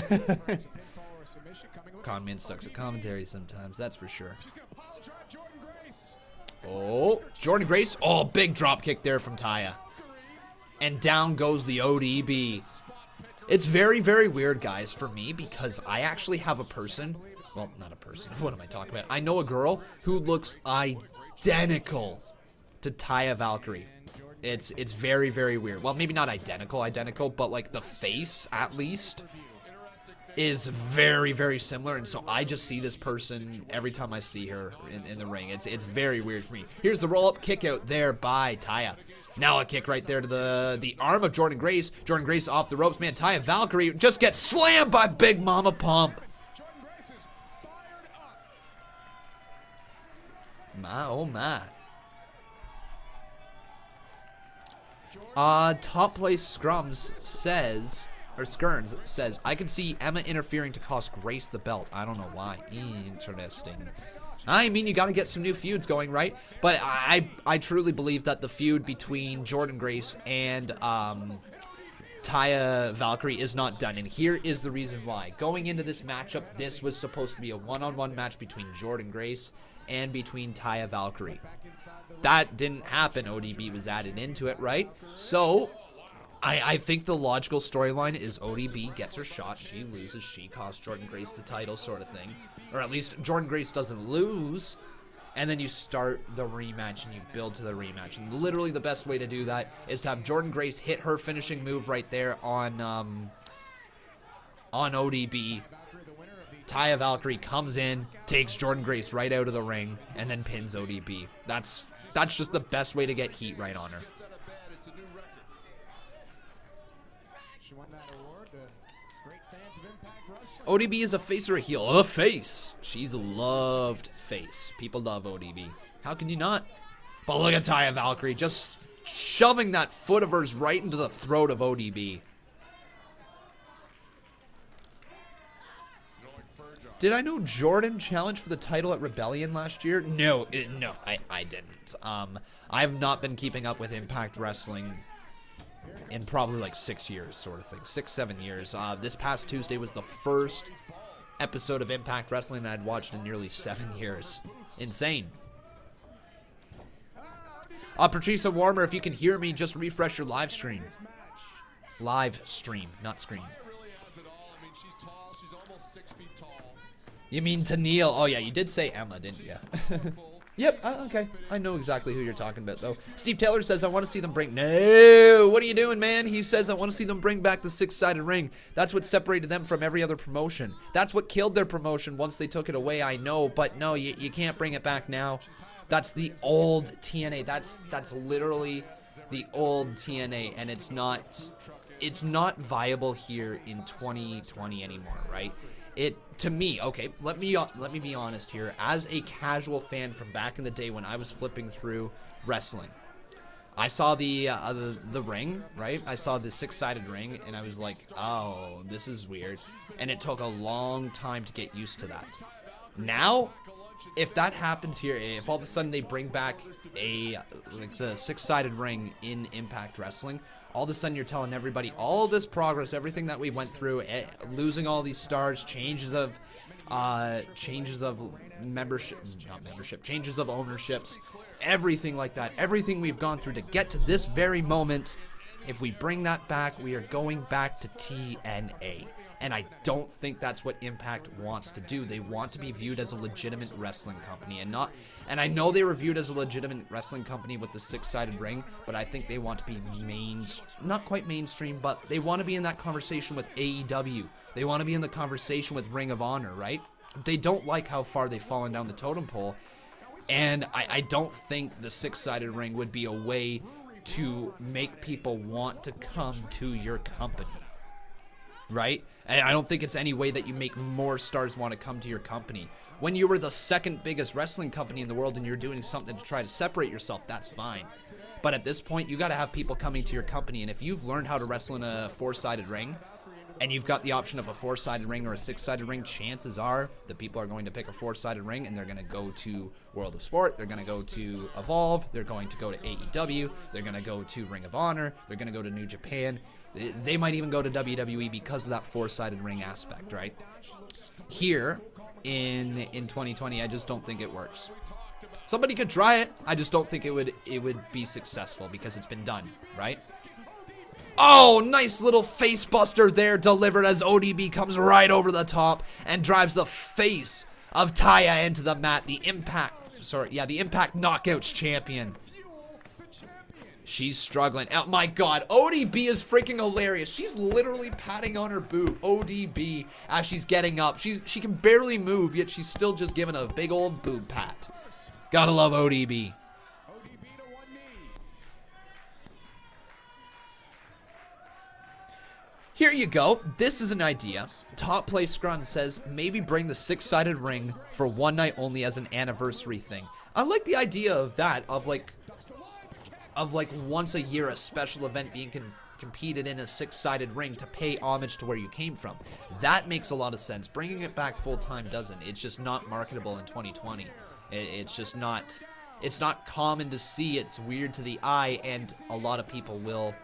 Conman sucks at commentary sometimes, that's for sure. Oh, Jordan Grace. Oh, big drop kick there from Taya. And down goes the ODB. It's very, very weird, guys, for me, because I actually have a person. Well, not a person. What am I talking about? I know a girl who looks identical to Taya Valkyrie. It's very, very weird. Well, maybe not identical, but like the face, at least, is very, very similar. And so I just see this person every time I see her in the ring. It's very weird for me. Here's the roll-up kick out there by Taya. Now a kick right there to the arm of Jordan Grace. Jordan Grace off the ropes. Man, Taya Valkyrie just gets slammed by Big Mama Pump. My, oh my. Top place Scrums says, or Skirns says, I can see Emma interfering to cost Grace the belt. I don't know why. Interesting. I mean, you got to get some new feuds going, right? But I truly believe that the feud between Jordan Grace and Taya Valkyrie is not done. And here is the reason why. Going into this matchup, this was supposed to be a one-on-one match between Jordan Grace and between Taya Valkyrie. That didn't happen. ODB was added into it, right? So I think the logical storyline is ODB gets her shot, she loses, she costs Jordan Grace the title sort of thing. Or at least Jordan Grace doesn't lose, and then you start the rematch and you build to the rematch. And literally the best way to do that is to have Jordan Grace hit her finishing move right there on ODB. Taya Valkyrie comes in, takes Jordan Grace right out of the ring, and then pins ODB. That's just the best way to get heat right on her. ODB is a face or a heel? A face. She's a loved face. People love ODB. How can you not? But look at Taya Valkyrie just shoving that foot of hers right into the throat of ODB. Did I know Jordan challenged for the title at Rebellion last year? No, I didn't. I have not been keeping up with Impact Wrestling in probably like 6 years, sort of thing. 6-7 years. This past Tuesday was the first episode of Impact Wrestling that I'd watched in nearly 7 years. Insane. Patricia Warmer, if you can hear me, just refresh your live stream. Live stream, not screen. You mean to Neil? Oh yeah, you did say Emma, didn't you? Yep, okay. I know exactly who you're talking about, though. Steve Taylor says, I want to see them bring... No! What are you doing, man? He says, I want to see them bring back the six-sided ring. That's what separated them from every other promotion. That's what killed their promotion once they took it away, I know. But no, you can't bring it back now. That's the old TNA. That's literally the old TNA, and it's not viable here in 2020 anymore, right? To me, okay, let me be honest here. As a casual fan from back in the day when I was flipping through wrestling, I saw the ring, right? I saw the six-sided ring, and I was like, oh, this is weird. And it took a long time to get used to that. Now, if that happens here, if all of a sudden they bring back the six-sided ring in Impact Wrestling, all of a sudden you're telling everybody all this progress, everything that we went through, losing all these stars, changes of membership, not membership, changes of ownerships, everything like that, everything we've gone through to get to this very moment. If we bring that back, we are going back to TNA. And I don't think that's what Impact wants to do. They want to be viewed as a legitimate wrestling company and I know they were viewed as a legitimate wrestling company with the 6-sided ring, but I think they want to be not quite mainstream, but they want to be in that conversation with AEW. They want to be in the conversation with Ring of Honor, right? They don't like how far they've fallen down the totem pole, and I don't think the 6-sided ring would be a way to make people want to come to your company, right? And I don't think it's any way that you make more stars want to come to your company. When you were the second biggest wrestling company in the world and you're doing something to try to separate yourself, that's fine. But at this point, you got to have people coming to your company, and if you've learned how to wrestle in a 4-sided ring, and you've got the option of a 4-sided ring or a 6-sided ring, chances are the people are going to pick a 4-sided ring, and they're going to go to World of Sport, they're going to go to Evolve, they're going to go to AEW, they're going to go to Ring of Honor, they're going to go to New Japan. They might even go to WWE because of that 4-sided ring aspect, right? Here in 2020, I just don't think it works. Somebody could try it. I just don't think it would be successful because it's been done, right? Oh, nice little face buster there delivered as ODB comes right over the top and drives the face of Taya into the mat. The Impact Knockouts champion. She's struggling. Oh my god, ODB is freaking hilarious. She's literally patting on her boob, ODB, as she's getting up. She can barely move, yet she's still just giving a big old boob pat. Gotta love ODB. Here you go. This is an idea. Top Place Scrun says maybe bring the 6-sided ring for one night only as an anniversary thing. I like the idea of that, of like once a year a special event being competed in a 6-sided ring to pay homage to where you came from. That makes a lot of sense. Bringing it back full time doesn't. It's just not marketable in 2020. It's just not. It's not common to see. It's weird to the eye, and a lot of people will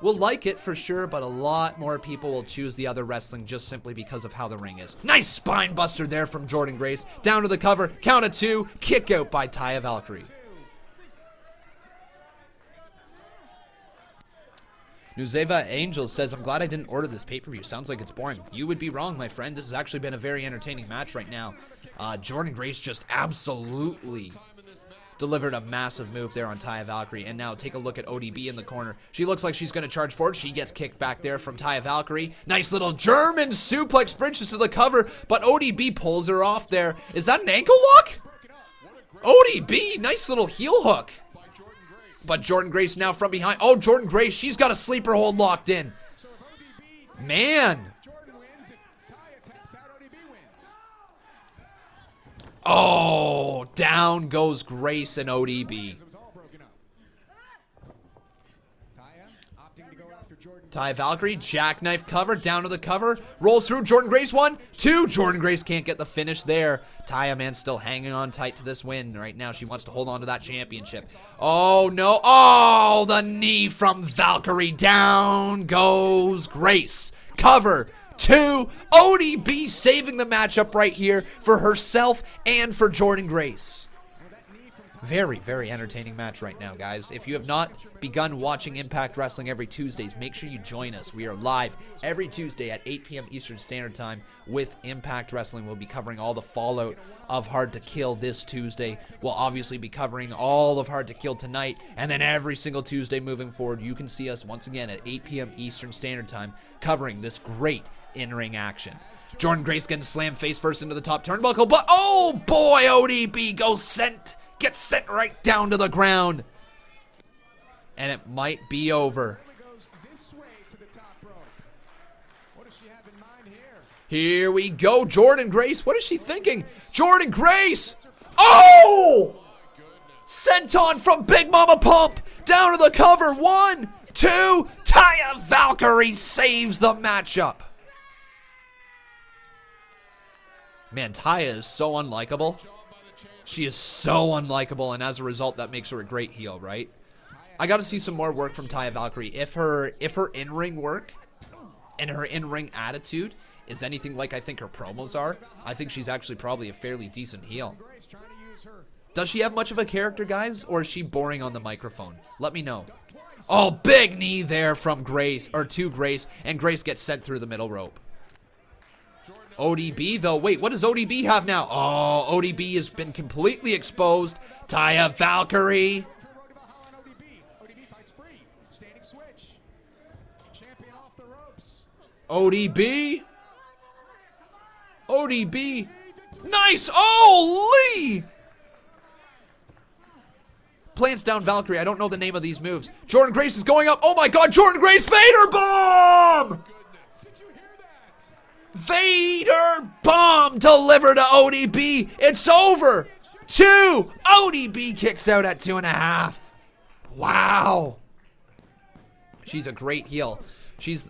like it for sure, but a lot more people will choose the other wrestling just simply because of how the ring is. Nice spine buster there from Jordynne Grace. Down to the cover, count of 2, kick out by Taya Valkyrie. Nuzeva Angel says, I'm glad I didn't order this pay-per-view. Sounds like it's boring. You would be wrong, my friend. This has actually been a very entertaining match right now. Jordynne Grace just absolutely delivered a massive move there on Taya Valkyrie. And now take a look at ODB in the corner. She looks like she's going to charge forward. She gets kicked back there from Taya Valkyrie. Nice little German suplex, bridges to the cover, but ODB pulls her off there. Is that an ankle lock? ODB, nice little heel hook. But Jordynne Grace now from behind. Oh, Jordynne Grace, she's got a sleeper hold locked in. Man. Oh, down goes Grace and ODB. Taya Valkyrie, jackknife cover, down to the cover, rolls through. Jordynne Grace 1, 2. Jordynne Grace can't get the finish there. Taya, man, still hanging on tight to this win right now. She wants to hold on to that championship. Oh, no. Oh, the knee from Valkyrie. Down goes Grace. Cover. 2. ODB saving the matchup right here for herself and for Jordynne Grace. Very, very entertaining match right now, guys. If you have not begun watching Impact Wrestling every Tuesdays, make sure you join us. We are live every Tuesday at 8 p.m. Eastern Standard Time with Impact Wrestling. We'll be covering all the fallout of Hard to Kill this Tuesday. We'll obviously be covering all of Hard to Kill tonight, and then every single Tuesday moving forward, you can see us once again at 8 p.m. Eastern Standard Time covering this great in-ring action. Jordynne Grace getting slammed face first into the top turnbuckle, but oh boy, ODB gets sent right down to the ground. And it might be over. Here we go, Jordynne Grace. What is she thinking? Jordynne Grace! Oh! Senton from Big Mama Pump. Down to the cover. 1, 2. Taya Valkyrie saves the matchup. Man, Taya is so unlikable. She is so unlikable, and as a result, that makes her a great heel, right? I got to see some more work from Taya Valkyrie. If her in-ring work and her in-ring attitude is anything like I think her promos are, I think she's actually probably a fairly decent heel. Does she have much of a character, guys, or is she boring on the microphone? Let me know. Oh, big knee there from Grace, or to Grace, and Grace gets sent through the middle rope. ODB, though. Wait, what does ODB have now? Oh, ODB has been completely exposed. Taya Valkyrie. ODB. ODB. Nice. Oh, Lee. Plants down Valkyrie. I don't know the name of these moves. Jordan Grace is going up. Oh my God, Jordan Grace. Vader bomb. Vader bomb delivered to ODB. It's over. 2. ODB kicks out at 2.5. Wow. She's a great heel. She's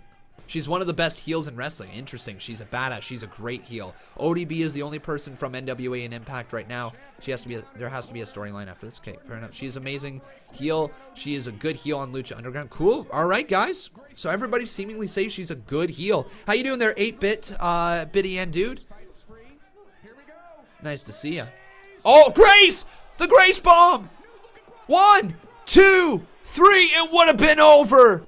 one of the best heels in wrestling. Interesting. She's a badass. She's a great heel. ODB is the only person from NWA and Impact right now. There has to be a storyline after this. Okay, fair enough. She's amazing heel. She is a good heel on Lucha Underground. Cool. All right, guys. So everybody seemingly says she's a good heel. How you doing there, 8-bit Biddy and dude? Nice to see ya. Oh, Grace! The Grace bomb! 1, 2, 3. It would have been over.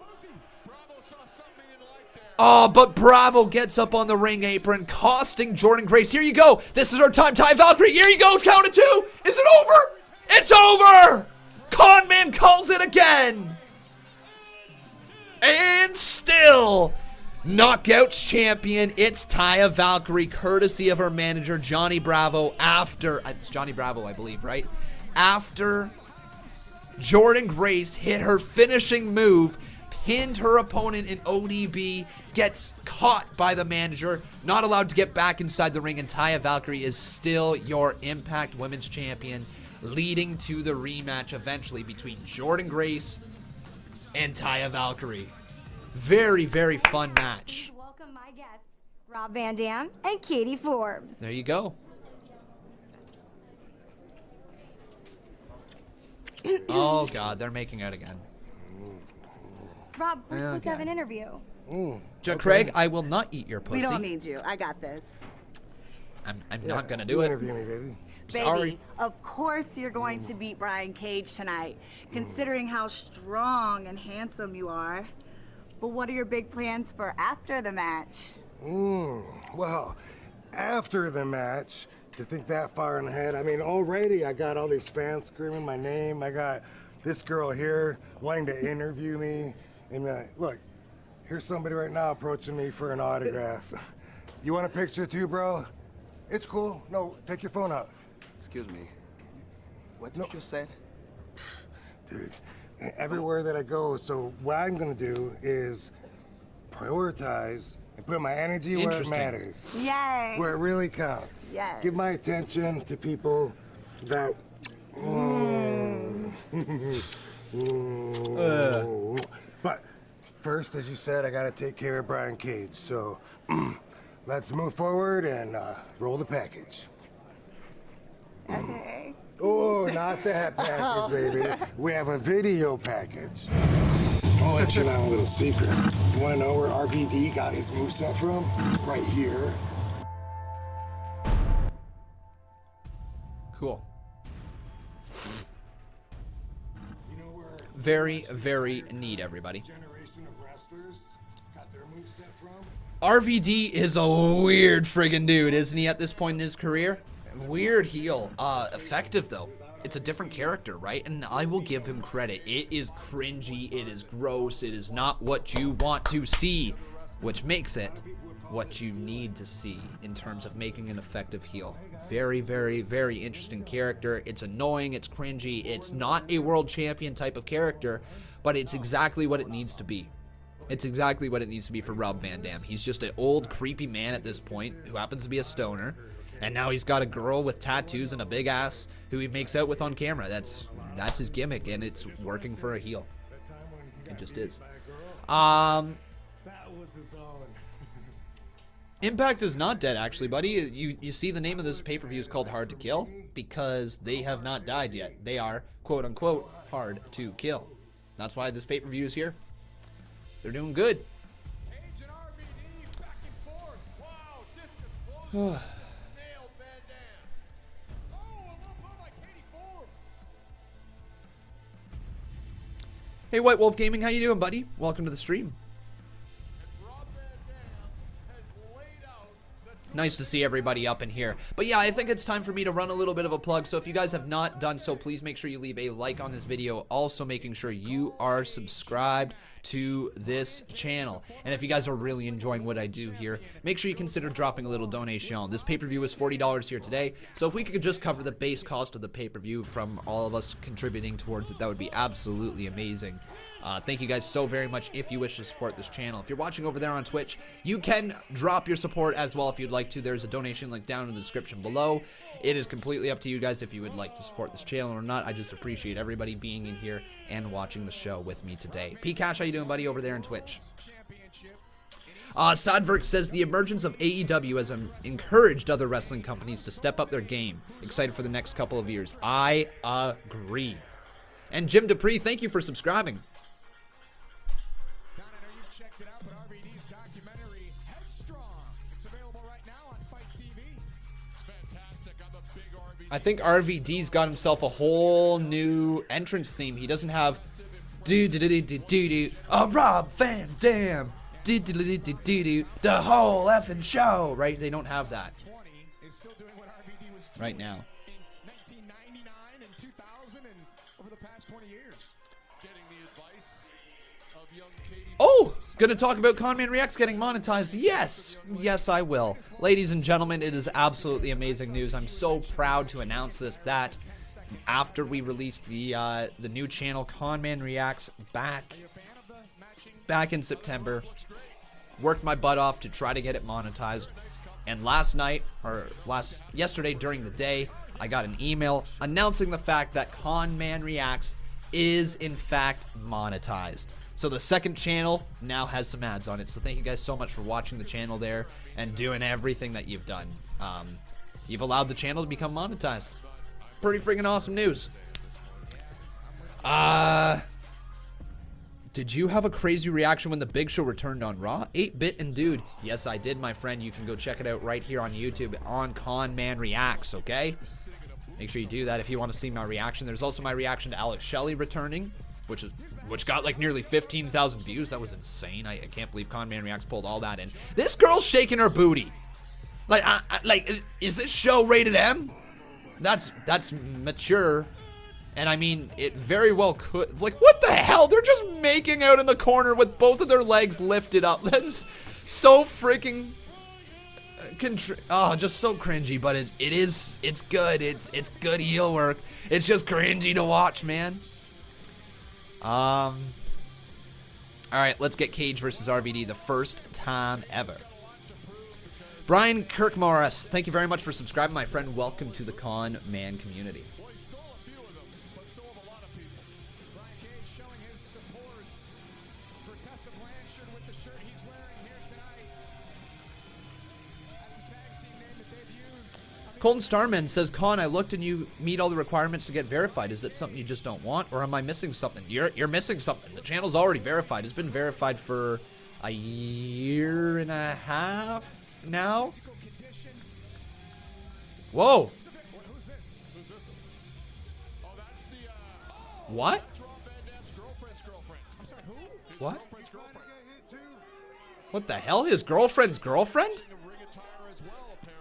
Oh, but Bravo gets up on the ring apron, costing Jordan Grace. Here you go. This is our time. Ty Valkyrie. Here you go. Count of 2. Is it over? It's over. Conman calls it again. And still, Knockouts champion. It's Taya Valkyrie, courtesy of her manager, Johnny Bravo, after, it's Johnny Bravo, I believe, right? After Jordan Grace hit her finishing move, pinned her opponent in ODB, gets caught by the manager, not allowed to get back inside the ring, and Taya Valkyrie is still your Impact Women's Champion, leading to the rematch eventually between Jordan Grace and Taya Valkyrie. Very, very fun match. Welcome my guests, Rob Van Dam and Katie Forbes. There you go. Oh, God, they're making out again. Rob, we're supposed to have an interview. Craig, I will not eat your pussy. We don't need you. I got this. I'm not going to do it. Interview me, baby. Sorry. Baby, of course you're going to beat Brian Cage tonight, considering how strong and handsome you are. But what are your big plans for after the match? Well, after the match, to think that far ahead, I mean, already I got all these fans screaming my name. I got this girl here wanting to interview me. And look, here's somebody right now approaching me for an autograph. You want a picture too, bro? It's cool. No, take your phone out. Excuse me. What did you just say? Dude, everywhere that I go, so what I'm gonna do is prioritize and put my energy where it matters. Yay! Where it really counts. Yes. Give my attention to people that... But first, as you said, I gotta take care of Brian Cage, so let's move forward and roll the package. Okay. Oh, not that package, baby. We have a video package. I'll let you know a little secret. You wanna know where RVD got his moveset from? Right here. Cool. Very, very neat, everybody. RVD is a weird friggin' dude, isn't he, at this point in his career? Weird heel. Effective, though. It's a different character, right? And I will give him credit. It is cringy. It is gross. It is not what you want to see, which makes it what you need to see in terms of making an effective heel. Very, very, very interesting character. It's annoying. It's cringy. It's not a world champion type of character, but it's exactly what it needs to be. It's exactly what it needs to be for Rob Van Dam. He's just an old, creepy man at this point who happens to be a stoner, and now he's got a girl with tattoos and a big ass who he makes out with on camera. That's his gimmick, and it's working for a heel. It just is. Impact is not dead, actually, buddy. You see the name of this pay-per-view is called Hard to Kill because they have not died yet. They are, quote-unquote, hard to kill. That's why this pay-per-view is here. They're doing good. Hey, White Wolf Gaming, how you doing, buddy? Welcome to the stream. Nice to see everybody up in here. But yeah, I think it's time for me to run a little bit of a plug. So if you guys have not done so, please make sure you leave a like on this video. Also making sure you are subscribed to this channel. And if you guys are really enjoying what I do here, make sure you consider dropping a little donation. This pay-per-view is $40 here today. So if we could just cover the base cost of the pay-per-view from all of us contributing towards it, that would be absolutely amazing. Thank you guys so very much if you wish to support this channel. If you're watching over there on Twitch, you can drop your support as well if you'd like to. There's a donation link down in the description below. It is completely up to you guys if you would like to support this channel or not. I just appreciate everybody being in here and watching the show with me today. P-Cash, how you doing, buddy, over there on Twitch? Sadverk says the emergence of AEW has encouraged other wrestling companies to step up their game. Excited for the next couple of years. I agree. And Jim Dupree, thank you for subscribing. I think RVD's got himself a whole new entrance theme. He doesn't have Rob Van Dam, the whole effing show, right? They don't have that right now. Oh, gonna talk about Conman Reacts getting monetized. Yes, yes I will. Ladies and gentlemen, it is absolutely amazing news. I'm so proud to announce this, that after we released the new channel, Conman Reacts, back in September, worked my butt off to try to get it monetized. And yesterday during the day, I got an email announcing the fact that Conman Reacts is in fact monetized. So the second channel now has some ads on it. So thank you guys so much for watching the channel there and doing everything that you've done. You've allowed the channel to become monetized. Pretty freaking awesome news. Did you have a crazy reaction when the Big Show returned on Raw? 8-Bit and Dude. Yes, I did, my friend. You can go check it out right here on YouTube on Conman Reacts, okay? Make sure you do that if you want to see my reaction. There's also my reaction to Alex Shelley returning, which got like nearly 15,000 views. That was insane. I can't believe Conman Reacts pulled all that in. This girl's shaking her booty. Like, is this show rated M? That's mature. And I mean, it very well could. Like, what the hell? They're just making out in the corner with both of their legs lifted up. That is so freaking just so cringy. But it's good. It's good heel work. It's just cringy to watch, man. All right, let's get Cage versus RVD, the first time ever. Brian Kirkmorris, thank you very mumuch for subscribing, my friend. Welcome to the Conman community. Brian Cage showing his support for Tessa Blanchard with the shirt he's wearing here tonight. That's a tag team name that they've used. Colton Starman says, Con, I looked and you meet all the requirements to get verified. Is that something you just don't want, or am I missing something? You're missing something. The channel's already verified. It's been verified for a year and a half now. Whoa. What? What? What the hell? His girlfriend's girlfriend?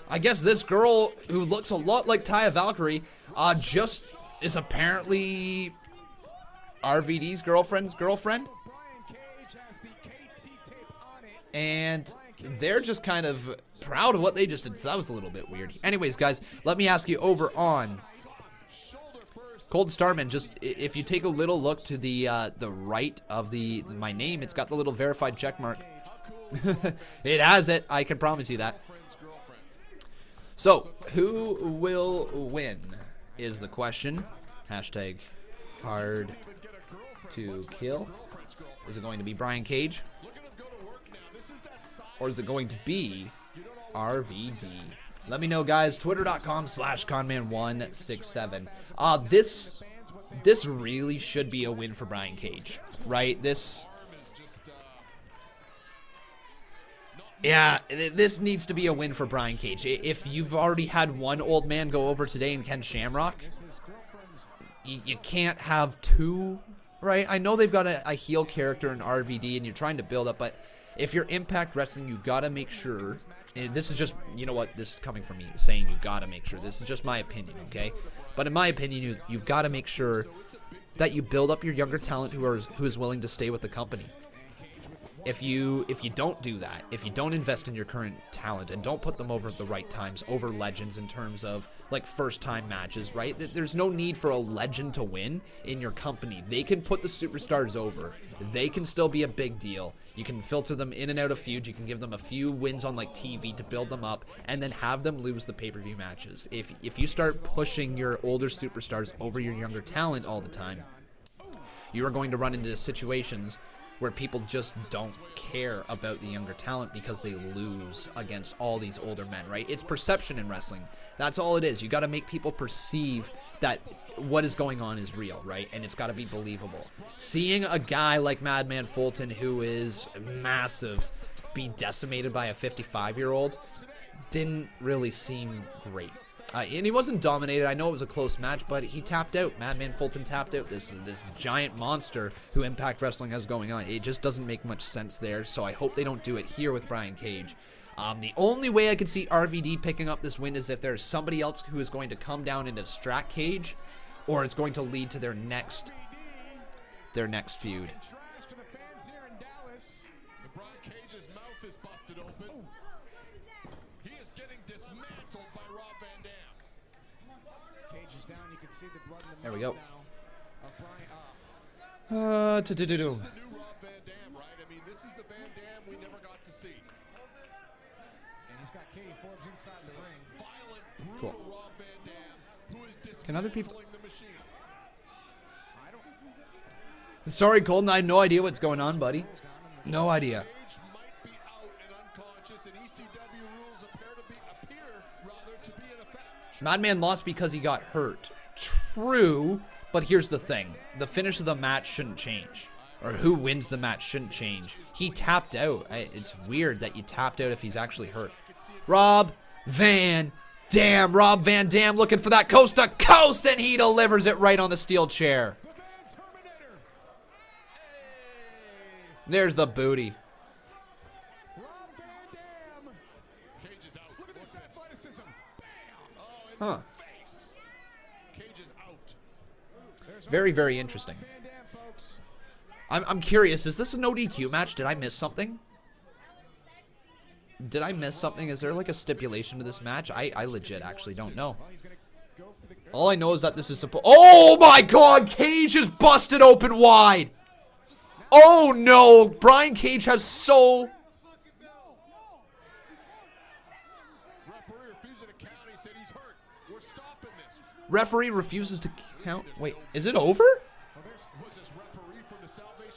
I guess this girl who looks a lot like Taya Valkyrie just is apparently RVD's girlfriend's girlfriend. And they're just kind of proud of what they just did. So that was a little bit weird. Anyways, guys, let me ask you over on Cold Starman, just if you take a little look to the right of my name, it's got the little verified check mark. It has it. I can promise you that. So, who will win is the question. Hashtag hard to kill. Is it going to be Brian Cage? Or is it going to be RVD? Let me know, guys. Twitter.com/Conman167. This really should be a win for Brian Cage, right? This needs to be a win for Brian Cage. If you've already had one old man go over today and Ken Shamrock, you can't have two, right? I know they've got a heel character in RVD and you're trying to build up, but If you're Impact Wrestling, you gotta make sure, and this is just, you know what, this is coming from me saying you gotta make sure. This is just my opinion, okay? But in my opinion, you've got to make sure that you build up your younger talent who is willing to stay with the company. If you don't do that, if you don't invest in your current talent and don't put them over at the right times, over legends in terms of like first time matches, right? There's no need for a legend to win in your company. They can put the superstars over. They can still be a big deal. You can filter them in and out of feuds. You can give them a few wins on like TV to build them up and then have them lose the pay-per-view matches. If you start pushing your older superstars over your younger talent all the time, you are going to run into situations where people just don't care about the younger talent because they lose against all these older men, right? It's perception in wrestling. That's all it is. You got to make people perceive that what is going on is real, right? And it's got to be believable. Seeing a guy like Madman Fulton, who is massive, be decimated by a 55-year-old didn't really seem great. And he wasn't dominated. I know it was a close match, but he tapped out. Madman Fulton tapped out. This is this giant monster who Impact Wrestling has going on. It just doesn't make much sense there, so I hope they don't do it here with Brian Cage. The only way I could see RVD picking up this win is if there's somebody else who is going to come down and distract Cage, or it's going to lead to their next feud. There we go. Cool. Can other people? Sorry, Colton. I have no idea what's going on, buddy. No idea. Madman lost because he got hurt. True, but here's the thing. The finish of the match shouldn't change. Or who wins the match shouldn't change. He tapped out. It's weird that you tapped out if he's actually hurt. Rob Van Dam. Rob Van Dam looking for that coast to coast, and he delivers it right on the steel chair. There's the booty. Huh. Very, very interesting. I'm curious, is this a no DQ match? Did I miss something? Did I miss something? Is there like a stipulation to this match? I legit actually don't know. All I know is that this is supposed... Oh my god! Cage is busted open wide! Oh no! Brian Cage has so... Referee refuses to count. Wait, is it over?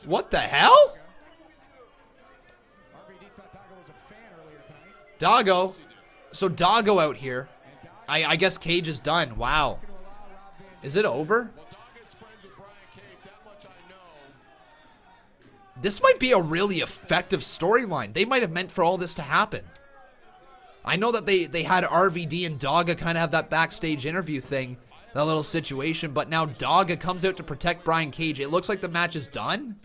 What the hell? Dago. So Dago out here. I guess Cage is done. Wow. Is it over? This might be a really effective storyline. They might have meant for all this to happen. I know that they had RVD and Daga kind of have that backstage interview thing, that little situation, but now Daga comes out to protect Brian Cage. It looks like the match is done.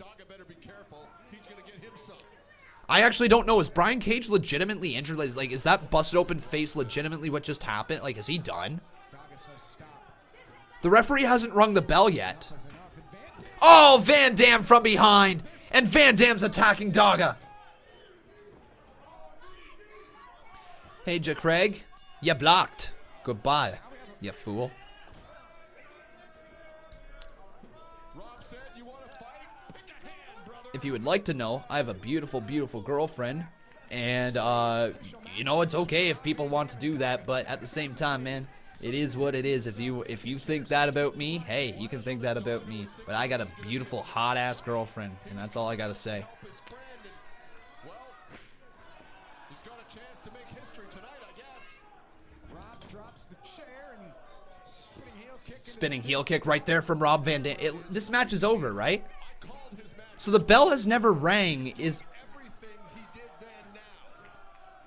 I actually don't know. Is Brian Cage legitimately injured? Like, is that busted open face legitimately what just happened? Like, is he done? The referee hasn't rung the bell yet. Oh, Van Dam from behind. And Van Dam's attacking Daga. Hey, J. Craig. You blocked. Goodbye, you fool. If you would like to know, I have a beautiful, beautiful girlfriend. And, you know, it's okay if people want to do that. But at the same time, man, it is what it is. If you think that about me, hey, you can think that about me. But I got a beautiful, hot-ass girlfriend. And that's all I got to say. Spinning heel kick right there from Rob Van Dam. This match is over, right? So the bell has never rang. Is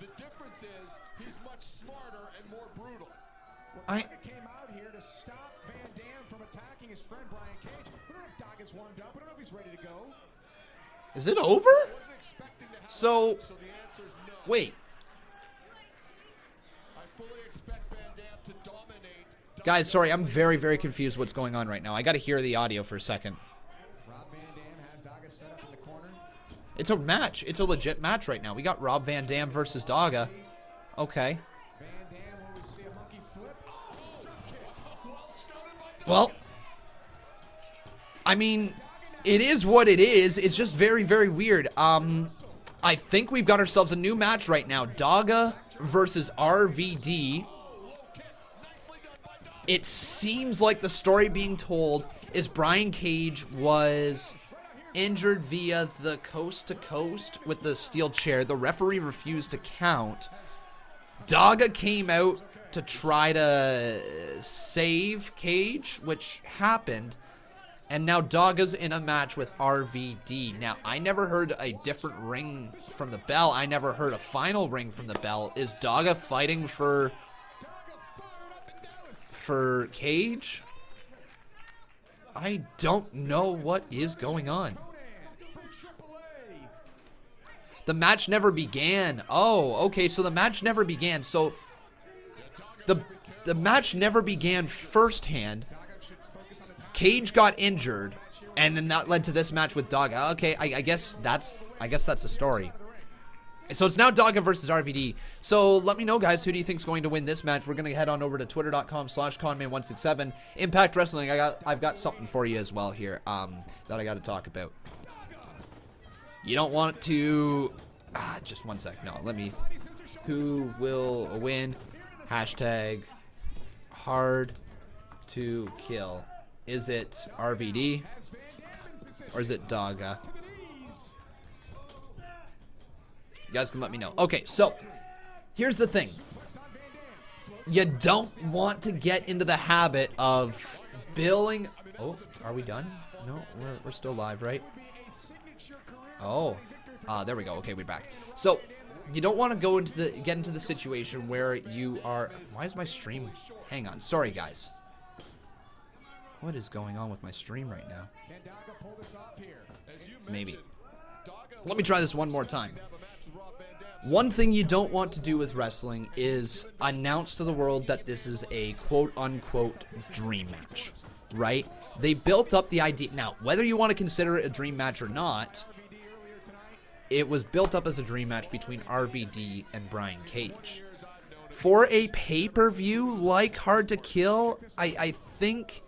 the difference is he's much smarter and more brutal. Daga came out here to stop Van Dam from attacking his friend Brian Cage. We don't know if Daga's warmed up. We don't know if he's ready to go. Is it over? So, wait. Guys, sorry, I'm very, very confused what's going on right now. I got to hear the audio for a second. It's a match. It's a legit match right now. We got Rob Van Dam versus Daga. Okay. Well, I mean, it is what it is. It's just very, very weird. I think we've got ourselves a new match right now. Daga versus RVD. It seems like the story being told is Brian Cage was injured via the coast-to-coast with the steel chair. The referee refused to count. Daga came out to try to save Cage, which happened. And now Daga's in a match with RVD. Now, I never heard a different ring from the bell. I never heard a final ring from the bell. Is Daga fighting for Cage? I don't know what is going on. The match never began. Oh, okay, so the match never began. So the match never began firsthand. Cage got injured, and then that led to this match with Daga. Okay, I guess that's the story. So it's now Daga versus RVD. So let me know, guys, who do you think is going to win this match? We're gonna head on over to twitter.com/Conman167. Impact Wrestling. I've got something for you as well here that I got to talk about. You don't want to. Just one sec. No, let me. Who will win? Hashtag hard to kill. Is it RVD or is it Daga? You guys can let me know. Okay, so here's the thing. You don't want to get into the habit of billing. Oh, are we done? No, we're still live, right? Oh, there we go. Okay, we're back. So you don't want to get into the situation where you are. Why is my stream? Hang on. Sorry, guys. What is going on with my stream right now? Maybe. Let me try this one more time. One thing you don't want to do with wrestling is announce to the world that this is a quote-unquote dream match, right? They built up the idea. Now, whether you want to consider it a dream match or not, it was built up as a dream match between RVD and Brian Cage. For a pay-per-view like Hard to Kill, I think,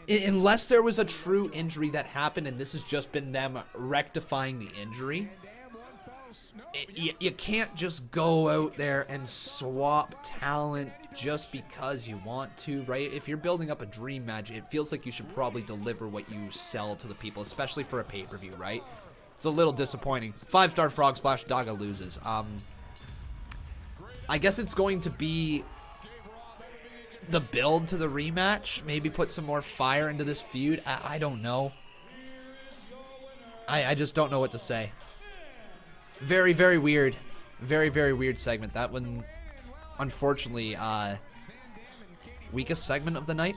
unless there was a true injury that happened and this has just been them rectifying the injury, you can't just go out there and swap talent just because you want to, right? If you're building up a dream match, it feels like you should probably deliver what you sell to the people, especially for a pay-per-view, right? It's a little disappointing. 5-star frog splash, Daga loses. I guess it's going to be the build to the rematch. Maybe put some more fire into this feud. I don't know. I just don't know what to say. Very, very weird. Very, very weird segment. That one, unfortunately, weakest segment of the night.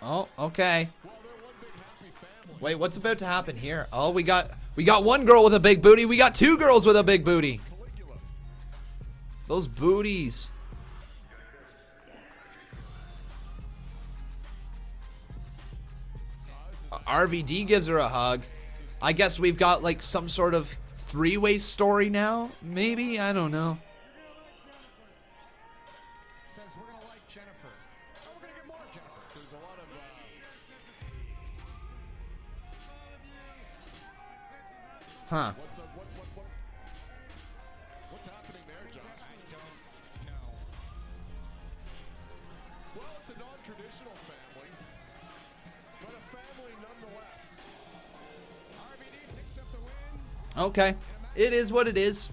Oh, okay. Wait, what's about to happen here? Oh, we got one girl with a big booty. We got two girls with a big booty. Those booties. RVD gives her a hug. I guess we've got like some sort of three-way story now. Maybe, I don't know. Huh. What's happening there, Josh? I don't know. Well, it's a non-traditional family, but a family nonetheless. RVD picks up the win. Okay. It is what it is.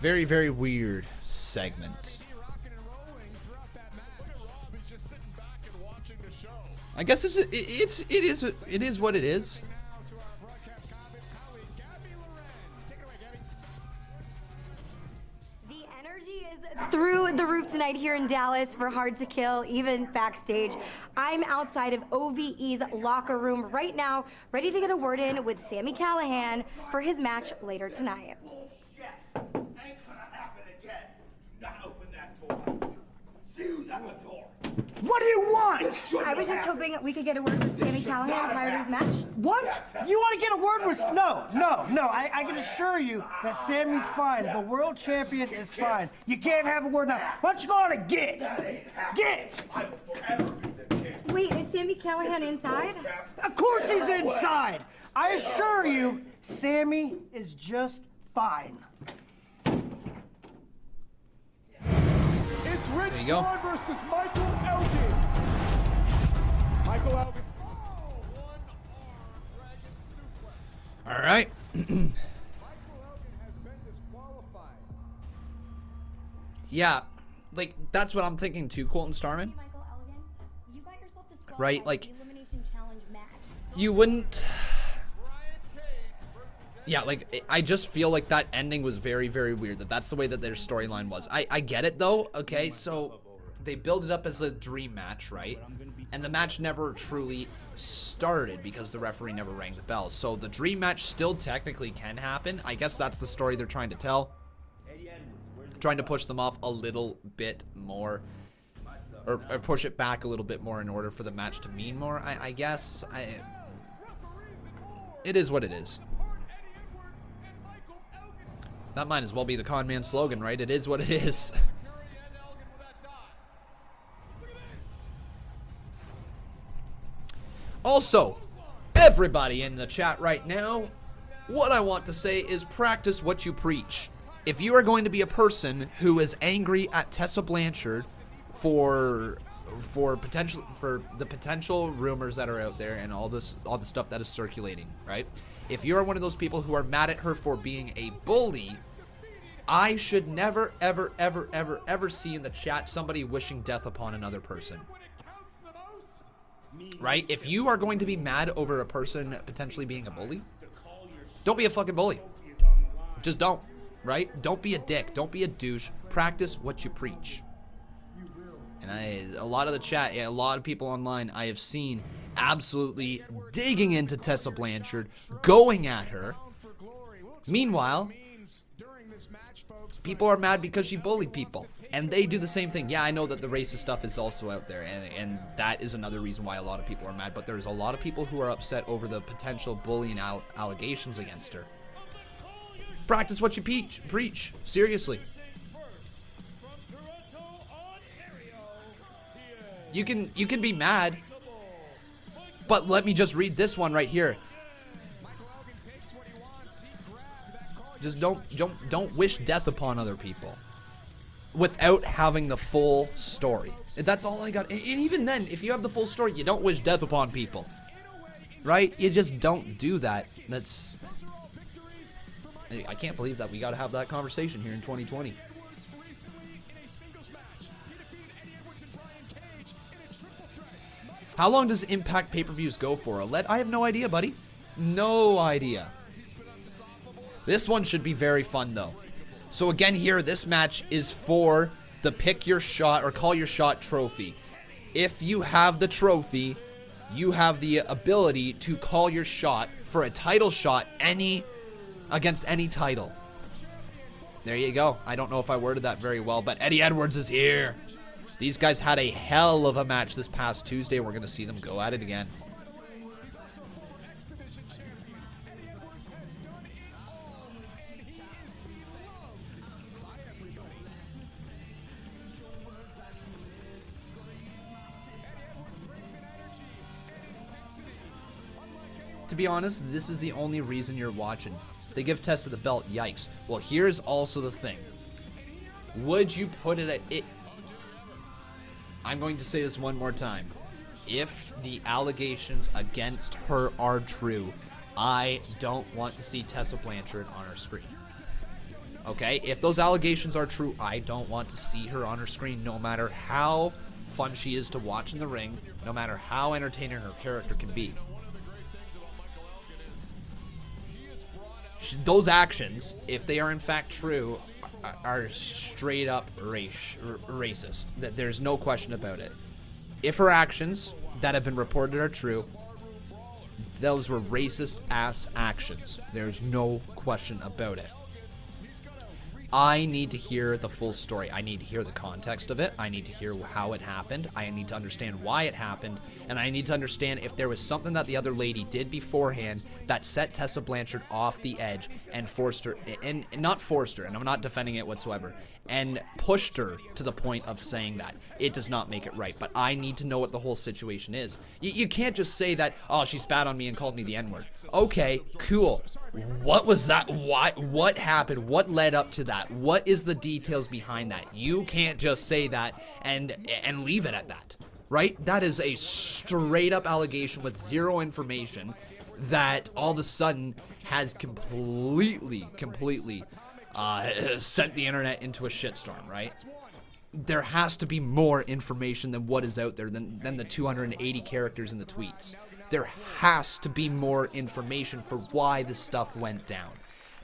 Very, very weird segment. I guess it is what it is. through the roof tonight here in Dallas for Hard to Kill, even backstage. I'm outside of OVE's locker room right now, ready to get a word in with Sami Callihan for his match later tonight. Ain't gonna happen again. Do not open that door. See who's at the door. What do you want? I was just hoping we could get a word with Sami Callihan prior to his match. What? You want to get a word with... No. I can assure you that Sammy's fine. The world champion is fine. You can't have a word now. Why don't you go on and get? Get! Wait, is Sami Callihan inside? Of course he's inside. I assure you, Sammy is just fine. It's Rich There you go. Swann versus Michael Elgin. Michael Elgin. All right. Yeah, like that's what I'm thinking too, Colton Starman. Right, like you wouldn't. Yeah, like I just feel like that ending was very, very weird. That's the way that their storyline was. I get it though. Okay, so they build it up as a dream match, right? And the match never truly started because the referee never rang the bell. So the dream match still technically can happen. I guess that's the story they're trying to tell. Trying to push them off a little bit more. Or push it back a little bit more in order for the match to mean more. I guess. It is what it is. That might as well be the Conman slogan, right? It is what it is. Also, everybody in the chat right now, what I want to say is practice what you preach. If you are going to be a person who is angry at Tessa Blanchard for the potential rumors that are out there and all the stuff that is circulating, right? If you're one of those people who are mad at her for being a bully, I should never, ever, ever, ever, ever see in the chat somebody wishing death upon another person. Right? If you are going to be mad over a person potentially being a bully, don't be a fucking bully. Just don't. Right? Don't be a dick. Don't be a douche. Practice what you preach. And a lot of the chat, a lot of people online I have seen absolutely digging into Tessa Blanchard, going at her. Meanwhile, people are mad because she bullied people. And they do the same thing. Yeah, I know that the racist stuff is also out there, and that is another reason why a lot of people are mad. But there's a lot of people who are upset over the potential bullying allegations against her. Practice what you preach. Seriously. You can be mad, but let me just read this one right here. Just don't wish death upon other people without having the full story. That's all I got. And even then, if you have the full story, you don't wish death upon people. Right? You just don't do that. That's... I can't believe that we got to have that conversation here in 2020. How long does Impact pay-per-views go for? I have no idea, buddy. No idea. This one should be very fun, though. So again here, this match is for the pick your shot or call your shot trophy. If you have the trophy, you have the ability to call your shot for a title shot against any title. There you go. I don't know if I worded that very well, but Eddie Edwards is here. These guys had a hell of a match this past Tuesday. We're going to see them go at it again. To be honest, this is the only reason you're watching. They give Tessa the belt, yikes. Well, here's also the thing. Would you put it at it? I'm going to say this one more time. If the allegations against her are true, I don't want to see Tessa Blanchard on her screen. Okay? If those allegations are true, I don't want to see her on her screen, no matter how fun she is to watch in the ring, no matter how entertaining her character can be. Those actions, if they are in fact true, are straight up racist. That there's no question about it. If her actions that have been reported are true, those were racist ass actions. There's no question about it. I need to hear the full story. I need to hear the context of it. I need to hear how it happened. I need to understand why it happened. And I need to understand if there was something that the other lady did beforehand that set Tessa Blanchard off the edge and forced her, and not forced her, and I'm not defending it whatsoever, and pushed her to the point of saying that. It does not make it right. But I need to know what the whole situation is. You can't just say that, oh, she spat on me and called me the N-word. Okay, cool. What was that? What happened? What led up to that? What is the details behind that? You can't just say that and leave it at that, right? That is a straight up allegation with zero information that all of a sudden has completely sent the internet into a shitstorm, right? There has to be more information than what is out there than the 280 characters in the tweets. There has to be more information for why this stuff went down.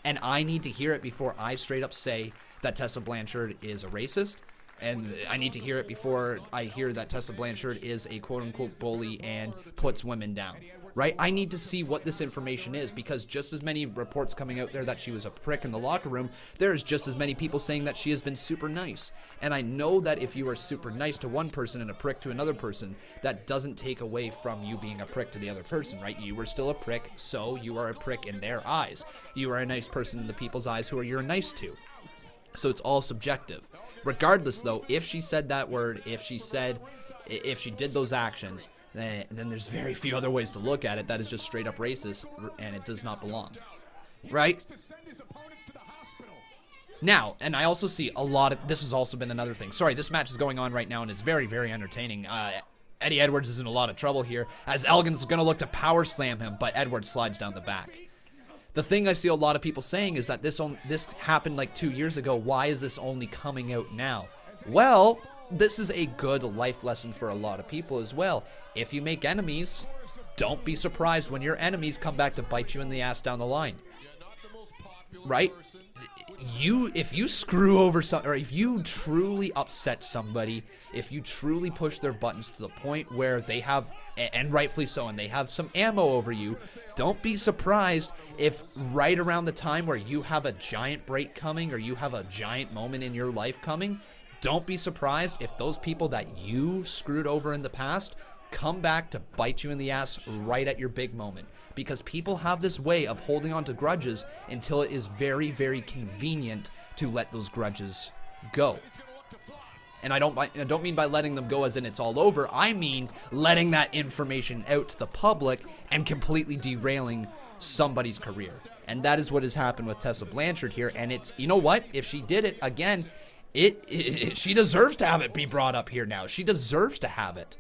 And I need to hear it before I straight up say that Tessa Blanchard is a racist. And I need to hear it before I hear that Tessa Blanchard is a quote-unquote bully and puts women down. Right? I need to see what this information is, because just as many reports coming out there that she was a prick in the locker room, there's just as many people saying that she has been super nice. And I know that if you are super nice to one person and a prick to another person, that doesn't take away from you being a prick to the other person, right? You were still a prick, so you are a prick in their eyes. You are a nice person in the people's eyes who you're nice to. So it's all subjective. Regardless, though, if she said that word, if she did those actions, then there's very few other ways to look at it. That is just straight up racist, and it does not belong, right? Now, and I also see a lot of, this has also been another thing. Sorry, this match is going on right now, and it's very, very entertaining. Eddie Edwards is in a lot of trouble here, as Elgin's going to look to power slam him, but Edwards slides down the back. The thing I see a lot of people saying is that this happened like 2 years ago. Why is this only coming out now? Well, this is a good life lesson for a lot of people as well. If you make enemies, don't be surprised when your enemies come back to bite you in the ass down the line. Right? If you screw over something, or if you truly upset somebody, if you truly push their buttons to the point where they have, and rightfully so, and they have some ammo over you, don't be surprised if right around the time where you have a giant break coming, or you have a giant moment in your life coming, don't be surprised if those people that you screwed over in the past come back to bite you in the ass right at your big moment. Because people have this way of holding on to grudges until it is very, very convenient to let those grudges go. And I don't mean by letting them go as in it's all over. I mean letting that information out to the public and completely derailing somebody's career. And that is what has happened with Tessa Blanchard here. And it's, you know what? If she did it, again, she deserves to have it be brought up here now. She deserves to have it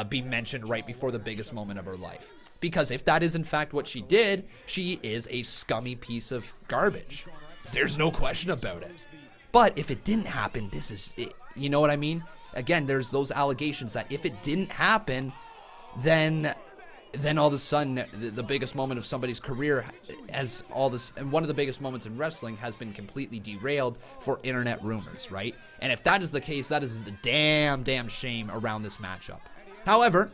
be mentioned right before the biggest moment of her life. Because if that is in fact what she did, she is a scummy piece of garbage. There's no question about it. But if it didn't happen, this is it. You know what I mean? Again, there's those allegations that if it didn't happen, then all of a sudden the biggest moment of somebody's career has all this, and one of the biggest moments in wrestling has been completely derailed for internet rumors, right? And if that is the case, that is the damn shame around this matchup. However,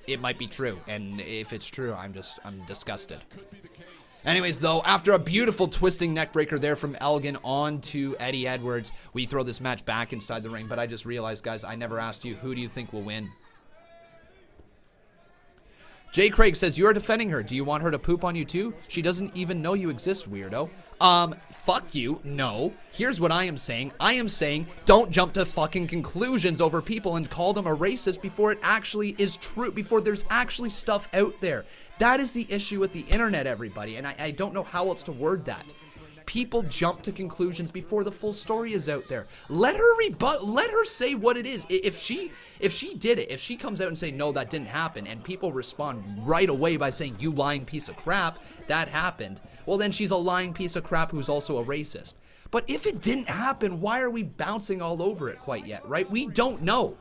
it might be true, and if it's true, I'm disgusted. Anyways, though, after a beautiful twisting neckbreaker there from Elgin on to Eddie Edwards, we throw this match back inside the ring, but I just realized, guys, I never asked you, who do you think will win? Jay Craig says, you are defending her. Do you want her to poop on you too? She doesn't even know you exist, weirdo. Fuck you. No. Here's what I am saying. I am saying don't jump to fucking conclusions over people and call them a racist before it actually is true, before there's actually stuff out there. That is the issue with the internet, everybody, and I don't know how else to word that. People jump to conclusions before the full story is out there. Let her say what it is. If she did it, if she comes out and say, no, that didn't happen, and people respond right away by saying, you lying piece of crap, that happened, well, then she's a lying piece of crap who's also a racist. But if it didn't happen, why are we bouncing all over it quite yet, right? We don't know.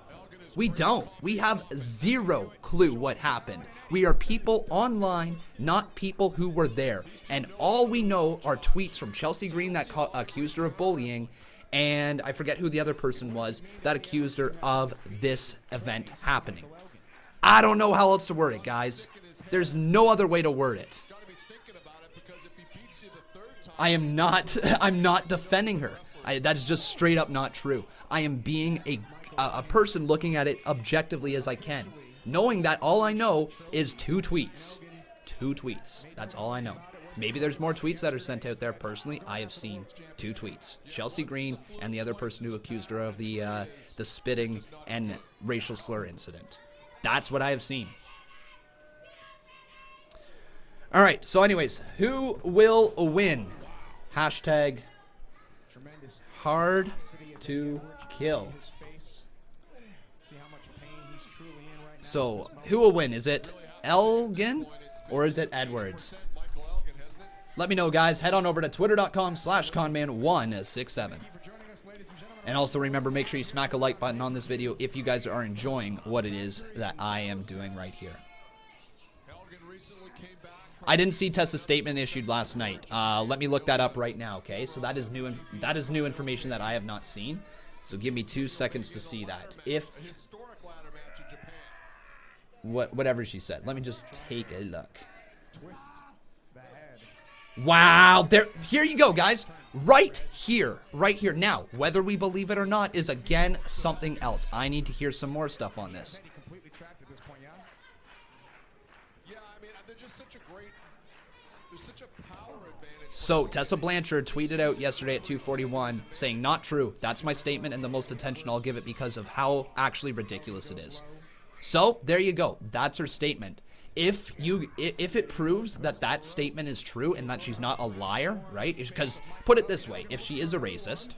We don't. We have zero clue what happened. We are people online, not people who were there. And all we know are tweets from Chelsea Green that accused her of bullying, and I forget who the other person was that accused her of this event happening. I don't know how else to word it, guys. There's no other way to word it. I'm not defending her. That's just straight up not true. I am being a person looking at it objectively as I can, knowing that all I know is 2 tweets. 2 tweets. That's all I know. Maybe there's more tweets that are sent out there. Personally, I have seen 2 tweets. Chelsea Green and the other person who accused her of the spitting and racial slur incident. That's what I have seen. All right, so anyways, who will win? Hashtag hard to kill. So, who will win? Is it Elgin or is it Edwards? Let me know, guys. Head on over to twitter.com/Conman167. And also remember, make sure you smack a like button on this video if you guys are enjoying what it is that I am doing right here. I didn't see Tessa's statement issued last night. Let me look that up right now, okay? So that is new information that I have not seen. So give me 2 seconds to see that. Whatever she said. Let me just take a look. Wow, here you go, guys. Right here. Now, whether we believe it or not is, again, something else. I need to hear some more stuff on this. So, Tessa Blanchard tweeted out yesterday at 2:41 saying, "Not true. That's my statement, and the most attention I'll give it because of how actually ridiculous it is." So, there you go. That's her statement. If it proves that statement is true and that she's not a liar, right? Because, put it this way, if she is a racist,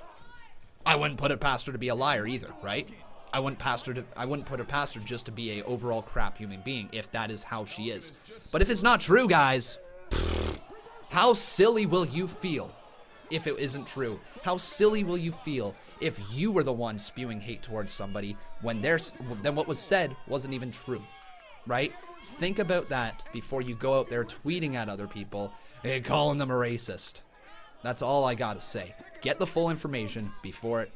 I wouldn't put it past her to be a liar either, right? I wouldn't put her past her just to be a overall crap human being if that is how she is. But if it's not true, guys, how silly will you feel if it isn't true? How silly will you feel if you were the one spewing hate towards somebody when then what was said wasn't even true, right? Think about that before you go out there tweeting at other people and calling them a racist. That's all I gotta say. Get the full information before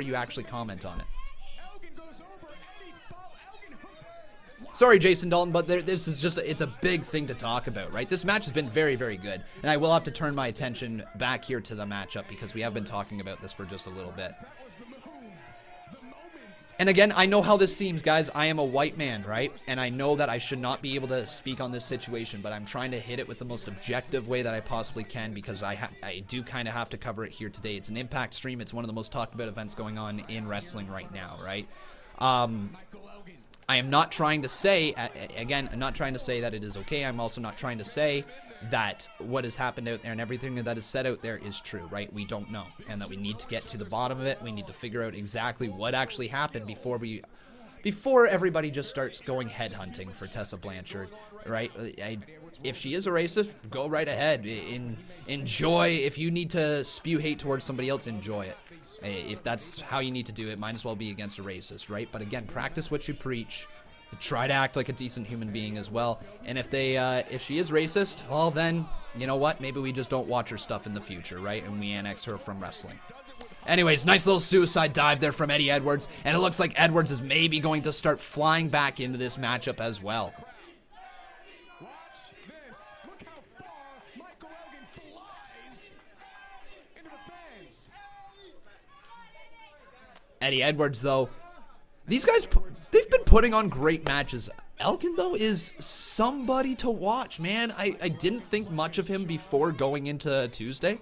you actually comment on it. Sorry, Jason Dalton, but this is just, it's a big thing to talk about, right? This match has been very, very good, and I will have to turn my attention back here to the matchup because we have been talking about this for just a little bit. And again, I know how this seems, guys. I am a white man, right? And I know that I should not be able to speak on this situation, but I'm trying to hit it with the most objective way that I possibly can because I do kind of have to cover it here today. It's an Impact stream. It's one of the most talked about events going on in wrestling right now, right? I am not trying to say, again, I'm not trying to say that it is okay. I'm also not trying to say that what has happened out there and everything that is said out there is true, right? We don't know, and that we need to get to the bottom of it. We need to figure out exactly what actually happened before everybody just starts going headhunting for Tessa Blanchard, right? If she is a racist, go right ahead. Enjoy. If you need to spew hate towards somebody else, enjoy it. If that's how you need to do it, might as well be against a racist, right? But again, practice what you preach. Try to act like a decent human being as well. And if she is racist, well then, you know what? Maybe we just don't watch her stuff in the future, right? And we annex her from wrestling. Anyways, nice little suicide dive there from Eddie Edwards. And it looks like Edwards is maybe going to start flying back into this matchup as well. Eddie Edwards, though, these guys, they've been putting on great matches. Elgin, though, is somebody to watch, man. I didn't think much of him before going into Tuesday.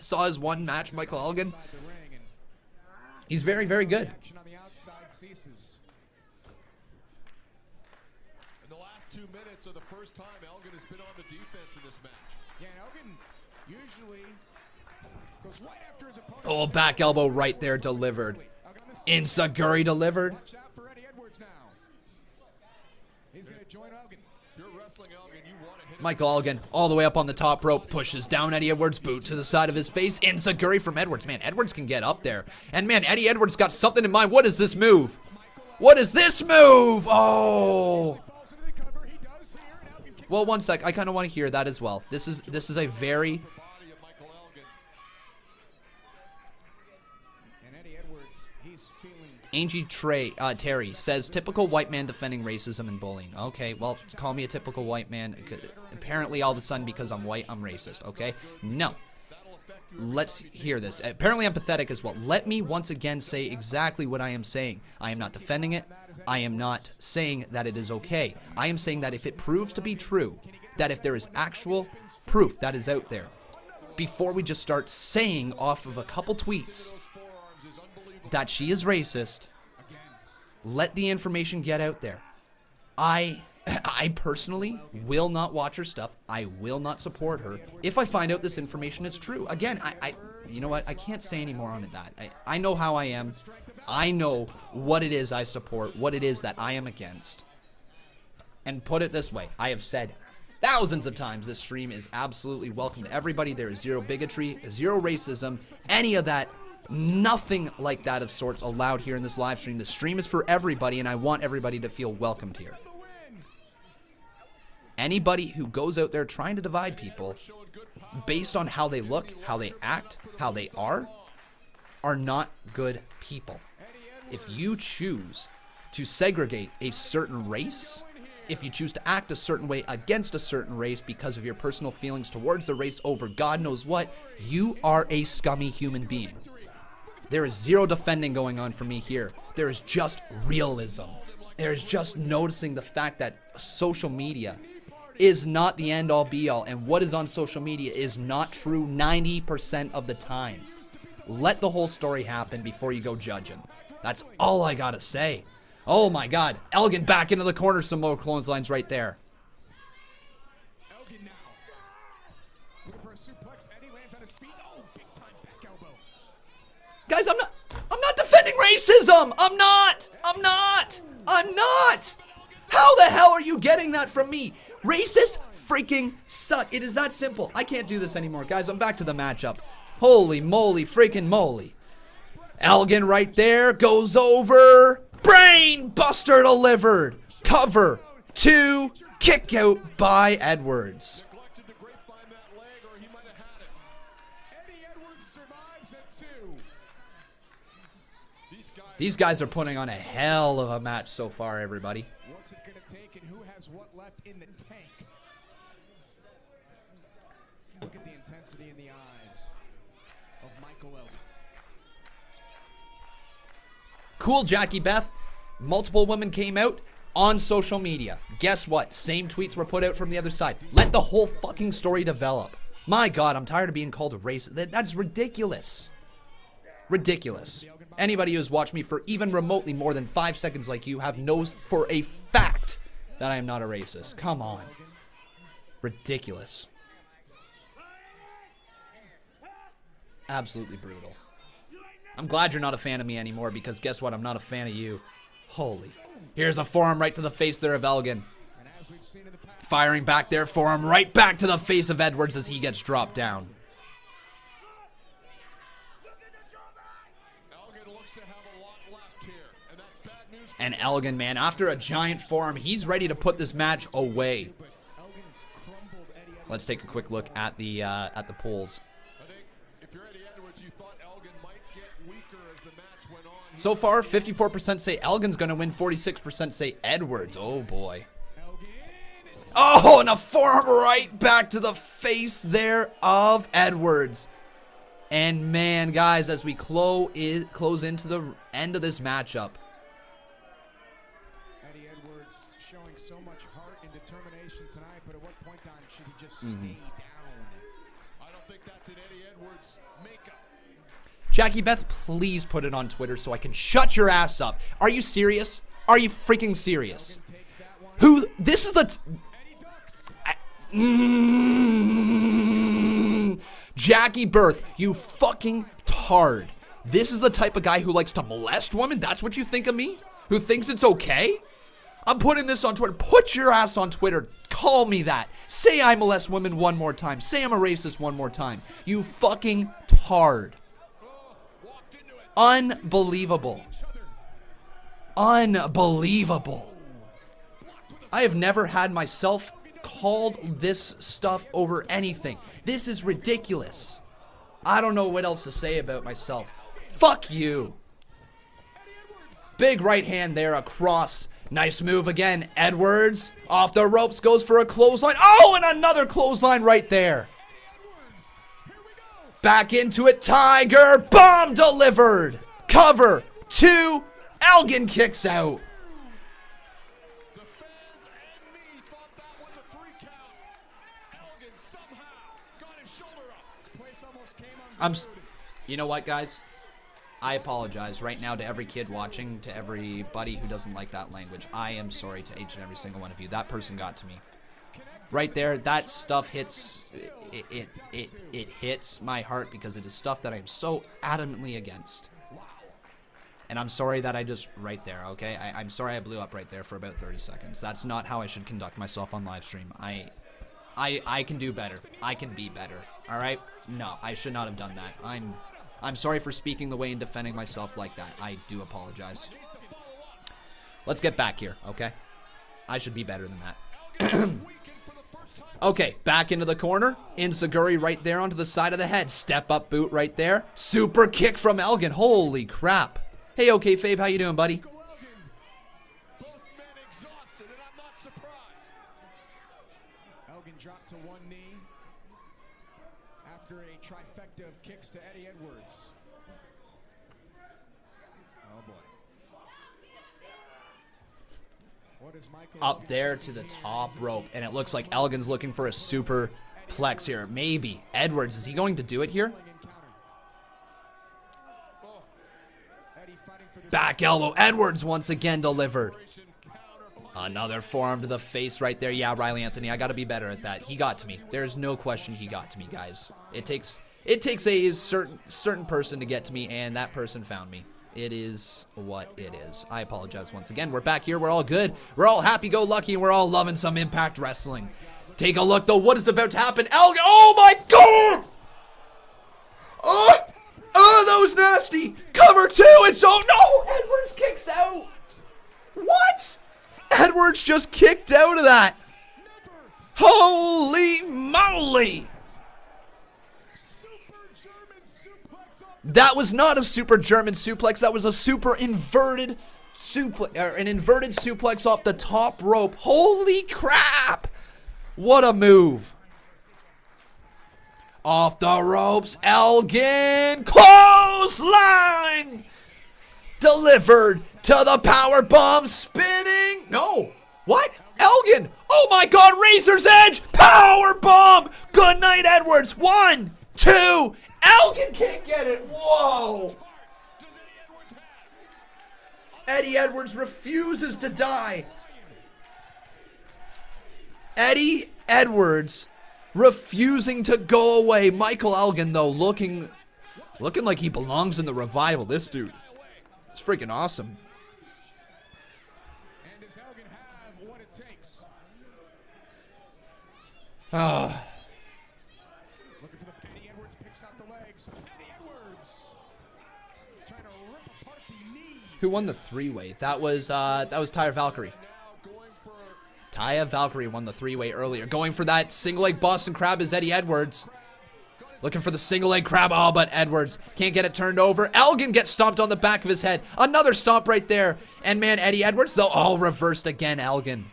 Saw his one match, Michael Elgin. He's very, very good. In the last 2 minutes are the first time Elgin has been on the defense in this match. Yeah, Elgin usually goes right after his opponent. Oh, back elbow right there delivered. Insaguri delivered. Michael Elgin all the way up on the top rope, pushes down Eddie Edwards' boot to the side of his face. Insaguri from Edwards. Man, Edwards can get up there. And man, Eddie Edwards got something in mind. What is this move? What is this move? Oh. Well, one sec. I kind of want to hear that as well. This is a very... Angie Terry says, typical white man defending racism and bullying. Okay, well, call me a typical white man. Apparently, all of a sudden, because I'm white, I'm racist, okay? No. Let's hear this. Apparently, I'm pathetic as well. Let me once again say exactly what I am saying. I am not defending it. I am not saying that it is okay. I am saying that if it proves to be true, that if there is actual proof that is out there, before we just start saying off of a couple tweets that she is racist, let the information get out there. I personally will not watch her stuff. I will not support her if I find out this information is true. Again, you know what? I can't say any more on that. I know how I am. I know what it is I support, what it is that I am against. And put it this way, I have said thousands of times this stream is absolutely welcome to everybody. There is zero bigotry, zero racism, any of that. Nothing like that of sorts allowed here in this live stream. The stream is for everybody, and I want everybody to feel welcomed here. Anybody who goes out there trying to divide people based on how they look, how they act, how they are not good people. If you choose to segregate a certain race, if you choose to act a certain way against a certain race because of your personal feelings towards the race over God knows what, you are a scummy human being. There is zero defending going on for me here. There is just realism. There is just noticing the fact that social media is not the end-all be-all, and what is on social media is not true 90% of the time. Let the whole story happen before you go judging. That's all I gotta say. Oh my God, Elgin back into the corner, some more clotheslines right there. Elgin now. Looking for a suplex. Eddie lands on his feet. Oh, big time back elbow. Guys, I'm not defending racism. I'm not. How the hell are you getting that from me? Racist freaking suck. It is that simple. I can't do this anymore. Guys, I'm back to the matchup. Holy moly, freaking moly. Elgin right there goes over. Brain buster delivered. Cover 2. Kick out by Edwards. These guys are putting on a hell of a match so far, everybody. What's it going to take and who has what left in the tank? Look at the intensity in the eyes of Michael Elgin. Cool, Jackie Beth. Multiple women came out on social media. Guess what? Same tweets were put out from the other side. Let the whole fucking story develop. My God, I'm tired of being called a racist. That's ridiculous. Ridiculous. Anybody who's watched me for even remotely more than 5 seconds like you knows for a fact that I am not a racist. Come on. Ridiculous. Absolutely brutal. I'm glad you're not a fan of me anymore because guess what? I'm not a fan of you. Holy. Here's a forearm right to the face there of Elgin. Firing back there, forearm right back to the face of Edwards as he gets dropped down. And Elgin, man, after a giant forearm, he's ready to put this match away. Let's take a quick look at the polls. So far, 54% say Elgin's going to win, 46% say Edwards. Oh, boy. Oh, and a forearm right back to the face there of Edwards. And, man, guys, as we close into the end of this matchup, showing so much heart and determination tonight, but at what point on should he just stay down? I don't think that's in Eddie Edwards' makeup. Jackie Beth, please put it on Twitter so I can shut your ass up. Are you serious? Are you freaking serious? Who? This is the... Jackie Beth, you fucking tard. This is the type of guy who likes to molest women? That's what you think of me? Who thinks it's okay? I'm putting this on Twitter. Put your ass on Twitter. Call me that. Say I molest women one more time. Say I'm a racist one more time. You fucking tard. Unbelievable. Unbelievable. I have never had myself called this stuff over anything. This is ridiculous. I don't know what else to say about myself. Fuck you. Big right hand there across. Nice move again. Edwards off the ropes, goes for a clothesline. Oh, and another clothesline right there. Back into it. Tiger bomb delivered. Cover 2. Elgin kicks out. You know what, guys? I apologize right now to every kid watching, to everybody who doesn't like that language. I am sorry to each and every single one of you. That person got to me. Right there, that stuff hits, it hits my heart because it is stuff that I'm so adamantly against. And I'm sorry that I just, right there, okay? I'm sorry I blew up right there for about 30 seconds. That's not how I should conduct myself on live stream. I can do better. I can be better. All right? No, I should not have done that. I'm sorry for speaking the way and defending myself like that. I do apologize. Let's get back here, okay? I should be better than that. Okay, back into the corner. Enziguri right there onto the side of the head. Step up boot right there. Super kick from Elgin. Holy crap. Hey, okay, Fabe, how you doing, buddy? Elgin dropped to one knee after a trifecta of kicks to Eddie Edwards. Oh boy. What is Michael Up there to the top rope, and it looks like Elgin's looking for a superplex here. Maybe. Edwards, is he going to do it here? Back elbow. Edwards once again delivered. Another forearm to the face right there. Yeah, Riley Anthony, I got to be better at that. He got to me. There's no question he got to me, guys. It takes a certain person to get to me, and that person found me. It is what it is. I apologize once again. We're back here. We're all good. We're all happy-go-lucky, and we're all loving some Impact Wrestling. Take a look, though. What is about to happen? Elgin. Oh, my God! Oh, that was nasty. Cover 2. It's no. Edwards kicks out. What? Edwards just kicked out of that. Holy moly. That was not a super German suplex. That was a super inverted suplex, an inverted suplex off the top rope. Holy crap. What a move. Off the ropes, Elgin, clothesline, delivered to the power bomb, spinning, no, what, Elgin, oh my God, Razor's Edge, power bomb, good night Edwards, 1, 2, Elgin can't get it, whoa, Eddie Edwards refuses to die, Eddie Edwards refusing to go away. Michael Elgin, though, looking like he belongs in the revival. This dude, it's freaking awesome. And does Elgin have what it takes? Looking for the Eddie Edwards, picks out the legs. Eddie Edwards trying to rip apart the knee. Who won the three-way? That was Taya Valkyrie. Taya Valkyrie won the three-way earlier. Going for that single-leg Boston Crab is Eddie Edwards. Looking for the single-leg crab. Oh, but Edwards can't get it turned over. Elgin gets stomped on the back of his head. Another stomp right there. And, man, Eddie Edwards, though, all reversed again, Elgin.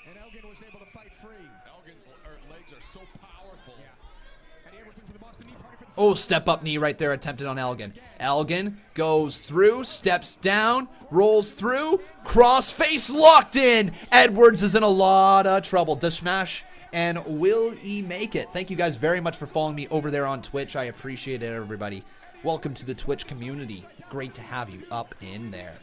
And Elgin was able to fight free. Elgin's legs are so powerful. Yeah. Eddie Edwards for the Boston knee party for the Oh, step-up knee right there attempted on Elgin. Elgin goes through, steps down, rolls through, cross-face locked in. Edwards is in a lot of trouble. Dashmash, and will he make it? Thank you guys very much for following me over there on Twitch. I appreciate it, everybody. Welcome to the Twitch community. Great to have you up in there.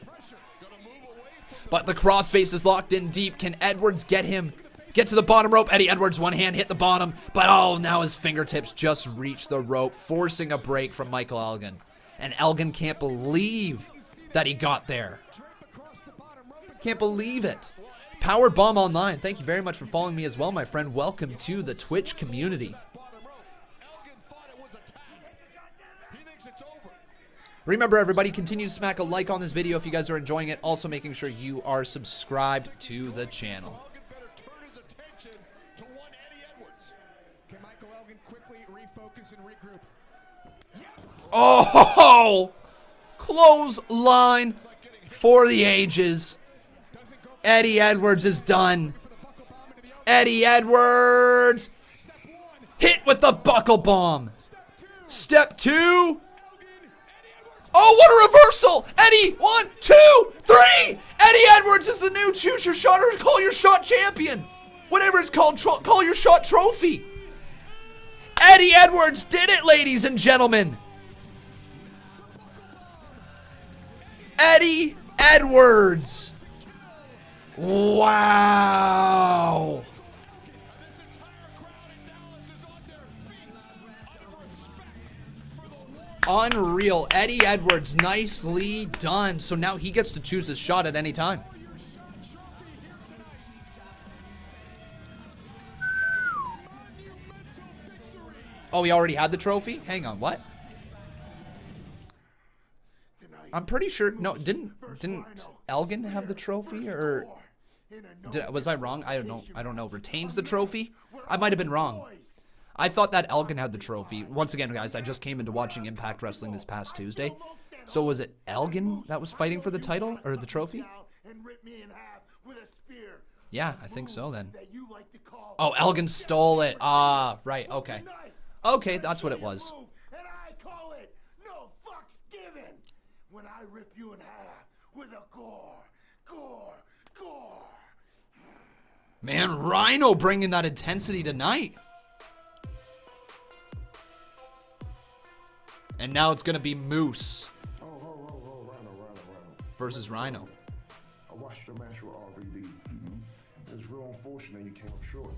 But the cross-face is locked in deep. Can Edwards get to the bottom rope? Eddie Edwards, one hand hit the bottom, but oh, now his fingertips just reach the rope, forcing a break from Michael Elgin. And Elgin can't believe that he got there. Can't believe it. Power Bomb Online, thank you very much for following me as well, my friend. Welcome to the Twitch community. Remember, everybody, continue to smack a like on this video if you guys are enjoying it. Also, making sure you are subscribed to the channel. Can Michael Elgin quickly refocus and regroup? Oh, clothesline for the ages. Eddie Edwards is done. Eddie Edwards hit with the buckle bomb. Step 2. Oh, what a reversal! Eddie, 1, 2, 3! Eddie Edwards is the new Shoot Your Shot or Call Your Shot champion. Whatever it's called, Call Your Shot trophy. Eddie Edwards did it, ladies and gentlemen. Eddie Edwards. Wow. Unreal. Eddie Edwards, nicely done. So now he gets to choose his shot at any time. Oh, he already had the trophy? Hang on, what? I'm pretty sure, no, didn't Elgin have the trophy, or was I wrong? I don't know. Retains the trophy? I might have been wrong. I thought that Elgin had the trophy. Once again, guys, I just came into watching Impact Wrestling this past Tuesday. So was it Elgin that was fighting for the title, or the trophy? Yeah, I think so then. Oh, Elgin stole it. Ah, right, okay. Okay, that's what it was. When I rip you in half with a gore. Man, Rhino bringing that intensity tonight. And now it's going to be Moose versus Rhino. I watched your match with RVD. It's real unfortunate you came up short.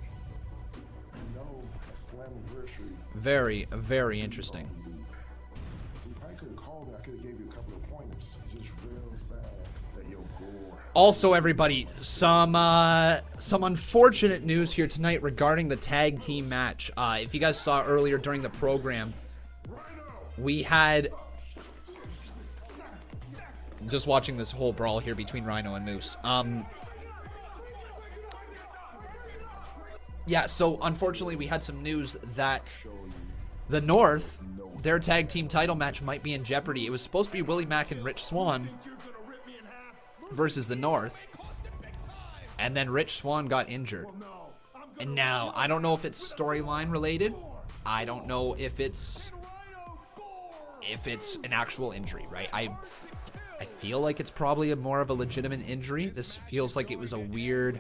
You know, a Slammiversary. Very, very interesting. See, if I could have called it, I could have gave you a couple of pointers. It's just real sad that your gore. Also, everybody, some unfortunate news here tonight regarding the tag team match. If you guys saw earlier during the program, we had, just watching this whole brawl here between Rhino and Moose. Yeah, so unfortunately we had some news that the North, their tag team title match might be in jeopardy. It was supposed to be Willie Mack and Rich Swann versus the North. And then Rich Swann got injured. And now, I don't know if it's storyline related. I don't know if it's an actual injury, right? I feel like it's probably more of a legitimate injury. This feels like it was a weird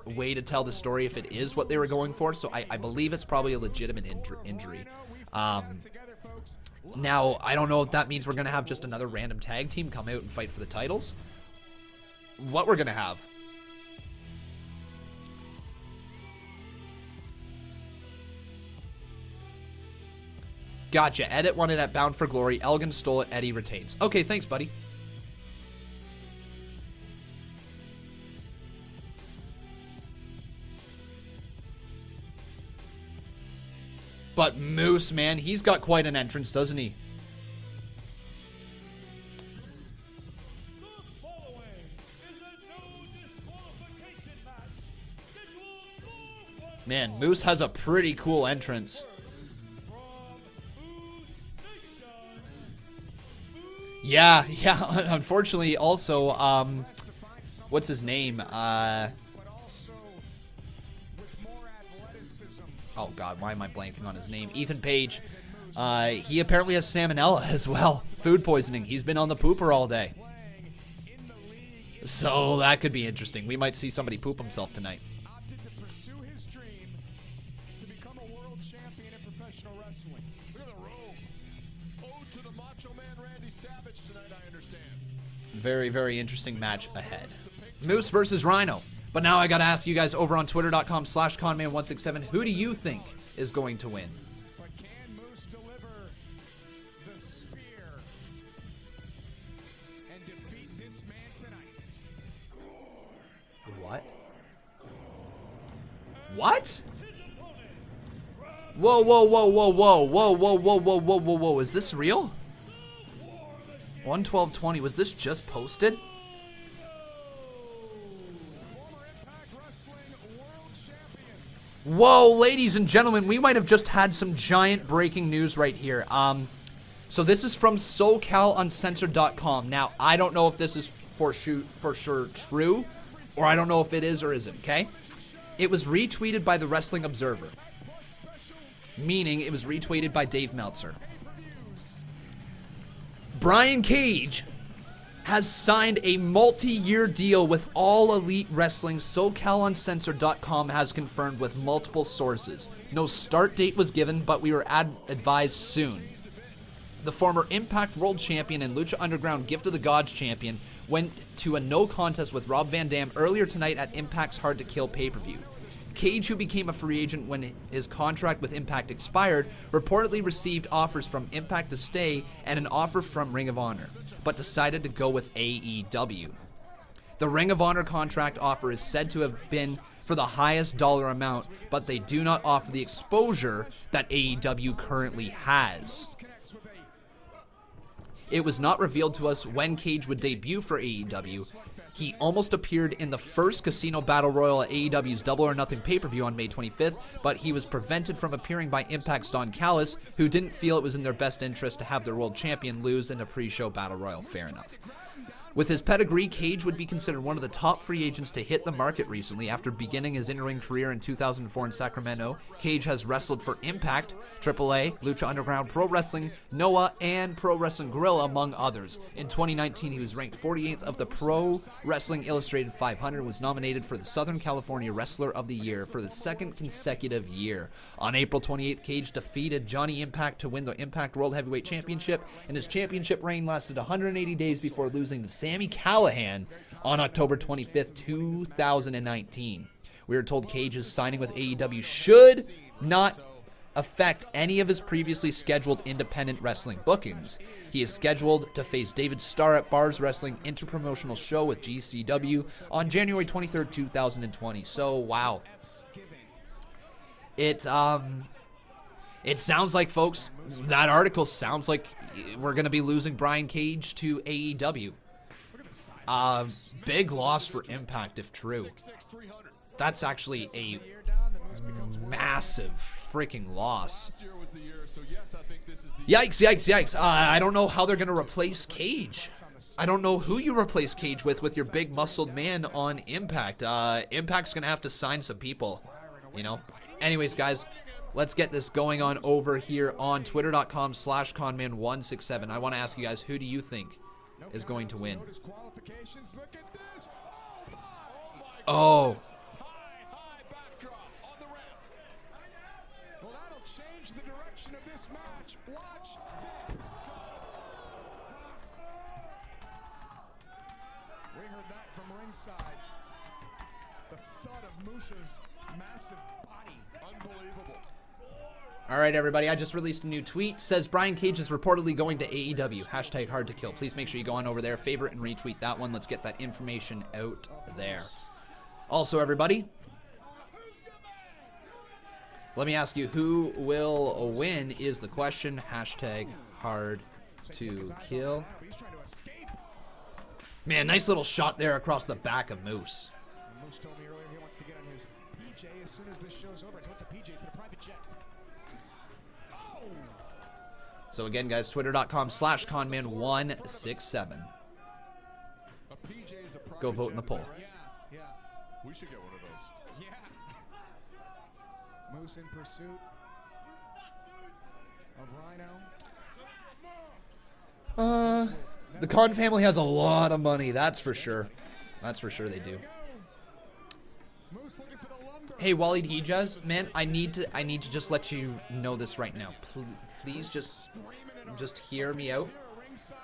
way to tell the story if it is what they were going for. So I believe it's probably a legitimate injury. Now, I don't know if that means we're going to have just another random tag team come out and fight for the titles. What we're going to have. Gotcha. Edit won it at Bound for Glory. Elgin stole it. Eddie retains. Okay, thanks, buddy. But Moose, man, he's got quite an entrance, doesn't he? Man, Moose has a pretty cool entrance. Yeah, unfortunately also, what's his name? Oh god, why am I blanking on his name? Ethan Page. He apparently has salmonella as well. Food poisoning. He's been on the pooper all day. So that could be interesting. We might see somebody poop himself tonight. Very, very interesting match ahead. Moose versus Rhino. But now I gotta ask you guys over on twitter.com/Conman167, who do you think is going to win? But can Moose deliver the spear and defeat this man tonight? What? What? Whoa, whoa, whoa, whoa, whoa, whoa, whoa, whoa, whoa, whoa, whoa, whoa. Is this real? 112.20. Was this just posted? Whoa, ladies and gentlemen, we might have just had some giant breaking news right here. So this is from SoCalUncensored.com. Now, I don't know if this is for sure true, or I don't know if it is or isn't, okay? It was retweeted by the Wrestling Observer, meaning it was retweeted by Dave Meltzer. Brian Cage has signed a multi-year deal with All Elite Wrestling. SoCalUncensored.com has confirmed with multiple sources. No start date was given, but we were advised soon. The former Impact World Champion and Lucha Underground Gift of the Gods Champion went to a no contest with Rob Van Dam earlier tonight at Impact's Hard to Kill pay-per-view. Cage, who became a free agent when his contract with Impact expired, reportedly received offers from Impact to stay and an offer from Ring of Honor, but decided to go with AEW. The Ring of Honor contract offer is said to have been for the highest dollar amount, but they do not offer the exposure that AEW currently has. It was not revealed to us when Cage would debut for AEW. He almost appeared in the first Casino Battle Royal at AEW's Double or Nothing pay-per-view on May 25th, but he was prevented from appearing by Impact's Don Callis, who didn't feel it was in their best interest to have their world champion lose in a pre-show Battle Royal. Fair enough. With his pedigree, Cage would be considered one of the top free agents to hit the market recently. After beginning his in-ring career in 2004 in Sacramento, Cage has wrestled for Impact, AAA, Lucha Underground, Pro Wrestling, Noah, and Pro Wrestling Guerrilla, among others. In 2019, he was ranked 48th of the Pro Wrestling Illustrated 500 and was nominated for the Southern California Wrestler of the Year for the second consecutive year. On April 28th, Cage defeated Johnny Impact to win the Impact World Heavyweight Championship, and his championship reign lasted 180 days before losing to Sami Callihan on October 25th, 2019. We are told Cage's signing with AEW should not affect any of his previously scheduled independent wrestling bookings. He is scheduled to face David Starr at Bars Wrestling Interpromotional Show with GCW on January 23rd, 2020. So, wow. It sounds like, folks, that article sounds like we're going to be losing Brian Cage to AEW. Big loss for Impact if true. That's actually a massive freaking loss. Yikes, yikes, yikes. I don't know how they're going to replace Cage. I don't know who you replace Cage with your big muscled man on Impact. Impact's going to have to sign some people, you know. Anyways, guys, let's get this going on over here on twitter.com/Conman167. I want to ask you guys, who do you think is going to win? Oh. Well, that'll change the direction of this match. Watch this. We heard that from ringside. The thud of Moose's massive body. Unbelievable. All right, everybody, I just released a new tweet. Says Brian Cage is reportedly going to AEW. Hashtag hard to kill. Please make sure you go on over there, favorite, and retweet that one. Let's get that information out there. Also, everybody, let me ask you, who will win is the question. Hashtag hard to kill. Man, nice little shot there across the back of Moose. Moose told me earlier he wants to get on his PJ as soon as this show's over. So what's a PJ? It's a private jet. So again, guys, twitter.com/Conman167. Go vote in the poll. Yeah. We should get one of those. Yeah. Moose in pursuit of Rhino. The Con family has a lot of money, that's for sure. That's for sure they do. Hey, Wally Hijaz, man, I need to just let you know this right now. Please just hear me out.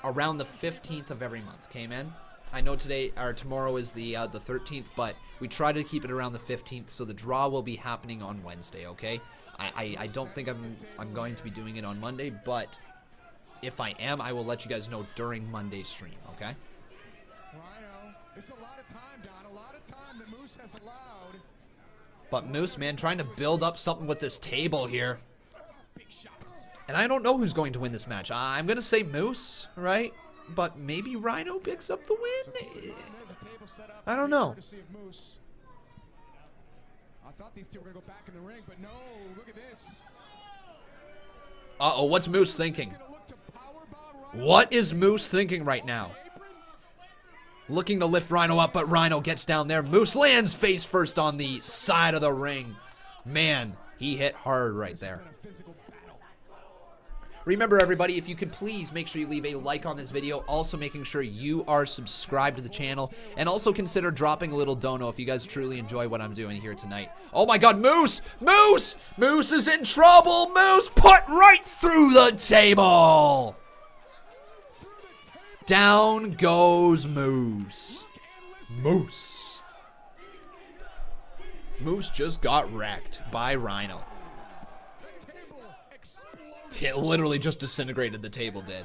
Around the 15th of every month, okay, man? I know today or tomorrow is the 13th, but we try to keep it around the 15th, so the draw will be happening on Wednesday, okay? I don't think I'm going to be doing it on Monday, but if I am, I will let you guys know during Monday's stream, okay? Rhino, it's a lot of time, Don. A lot of time the Moose has allowed. But Moose, man, trying to build up something with this table here. And I don't know who's going to win this match. I'm going to say Moose, right? but maybe Rhino picks up the win? I don't know. I thought these two were going to go back in the ring, but no, look at this. Uh-oh, what's Moose thinking? What is Moose thinking right now? Looking to lift Rhino up, but Rhino gets down there. Moose lands face first on the side of the ring. Man, he hit hard right there. Remember, everybody, if you could please make sure you leave a like on this video. Also making sure you are subscribed to the channel. And also consider dropping a little dono if you guys truly enjoy what I'm doing here tonight. Oh my god, Moose! Moose! Moose is in trouble! Moose put right through the table! Down goes Moose. Moose. Moose just got wrecked by Rhino. It literally just disintegrated, the table did.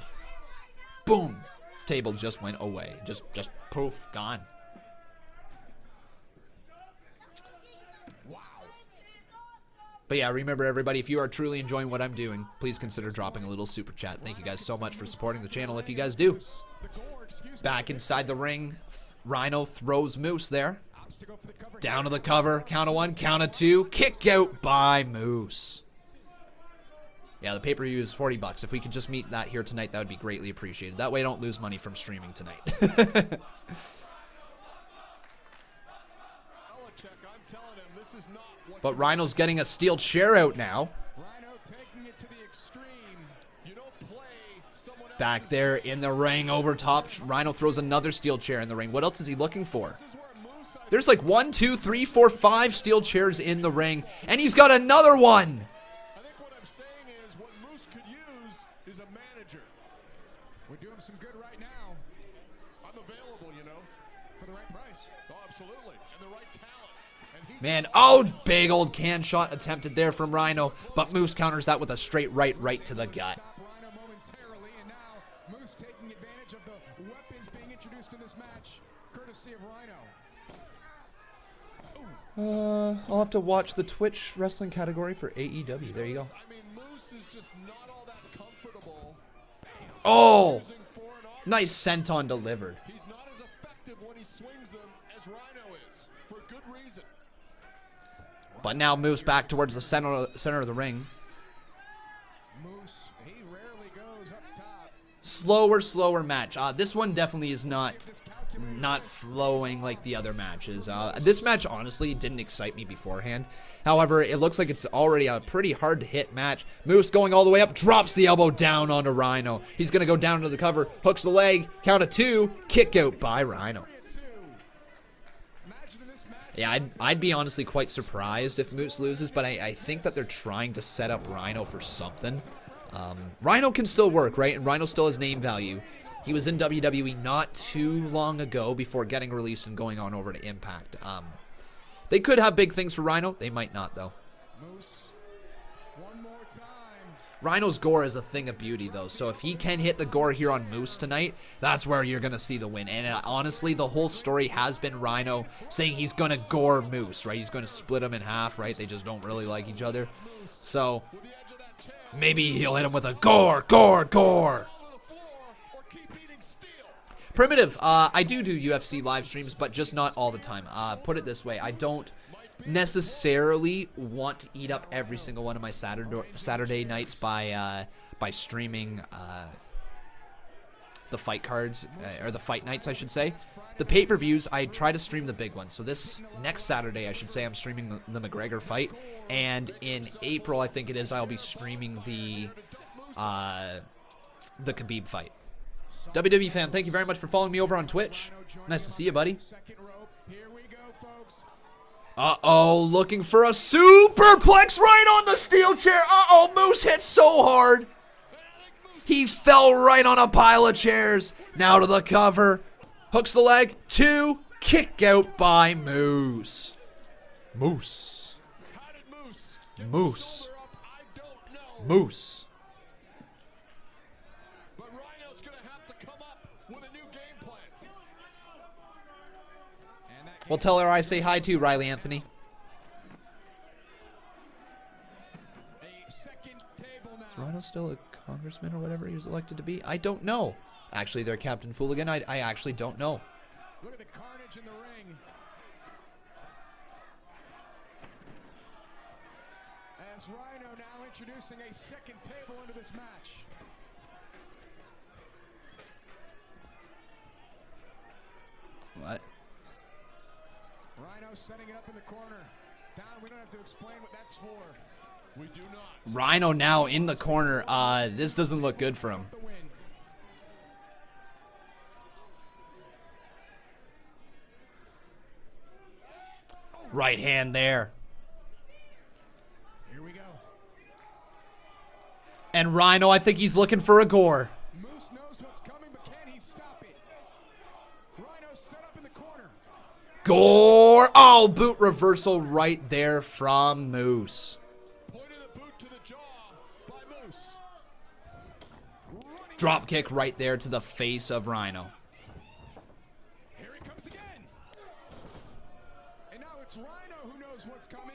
Boom. Table just went away. Just poof, gone. But yeah, remember everybody, if you are truly enjoying what I'm doing, please consider dropping a little super chat. Thank you guys so much for supporting the channel if you guys do. Back inside the ring, Rhino throws Moose there. Down to the cover, count of 1, count of 2, kick out by Moose. Yeah, the pay-per-view is $40. If we could just meet that here tonight, that would be greatly appreciated. That way I don't lose money from streaming tonight. But Rhino's getting a steel chair out now. Back there in the ring, over top. Rhino throws another steel chair in the ring. What else is he looking for? There's like 1, 2, 3, 4, 5 steel chairs in the ring. And he's got another one. We're doing some good right now. I'm available, you know, for the right price. Oh, absolutely. And the right talent. And Man, oh, big old can shot attempted there from Rhino, but Moose counters that with a straight right to the gut. Rhino momentarily, and now Moose taking advantage of the weapons being introduced in this match, courtesy of Rhino. I'll have to watch the Twitch wrestling category for AEW. There you go. I mean, Moose is just not all that comfortable. Oh, nice senton delivered. He's not as effective when he swings them as Rhino is, for good reason. But now Moose back towards the center of the ring. Moose, he rarely goes up top. Slower match. This one definitely is not flowing like the other matches. This match honestly didn't excite me beforehand. However, it looks like it's already a pretty hard to hit match. Moose going all the way up, drops the elbow down onto Rhino. He's going to go down to the cover, hooks the leg, count of 2, kick out by Rhino. Yeah, I'd be honestly quite surprised if Moose loses, but I think that they're trying to set up Rhino for something. Rhino can still work, right? And Rhino still has name value. He was in WWE not too long ago before getting released and going on over to Impact. They could have big things for Rhino. They might not, though. Moose, one more time. Rhino's gore is a thing of beauty, though. So if he can hit the gore here on Moose tonight, that's where you're going to see the win. And honestly, the whole story has been Rhino saying he's going to gore Moose, right? He's going to split him in half, right? They just don't really like each other. So maybe he'll hit him with a gore. Primitive, I do UFC live streams, but just not all the time. Put it this way, I don't necessarily want to eat up every single one of my Saturday nights by streaming the fight cards, or the fight nights, I should say. The pay-per-views, I try to stream the big ones. So this next Saturday, I should say, I'm streaming the McGregor fight. And in April, I think it is, I'll be streaming the Khabib fight. WWE fan, thank you very much for following me over on Twitch. Nice to see you, buddy. Uh-oh, looking for a superplex right on the steel chair. Uh-oh, Moose hit so hard. He fell right on a pile of chairs. Now to the cover. Hooks the leg. 2. Kick out by Moose. Moose. Well, tell her I say hi to Riley Anthony. Is Rhino still a congressman or whatever he was elected to be? I don't know. Actually, their Captain Fooligan, I actually don't know. Look at the carnage in the ring. As Rhino now introducing a second table into this match. What? Rhino setting it up in the corner. Don, we don't have to explain what that's for. We do not. Rhino now in the corner. This doesn't look good for him. Right hand there. Here we go. And Rhino, I think he's looking for a gore. Moose knows what's coming, but can he stop it? Rhino set up in the corner. Gore! Oh, boot reversal right there from Moose. Point of the boot to the jaw by Moose. Drop kick right there to the face of Rhino. Here he comes again. And now it's Rhino who knows what's coming.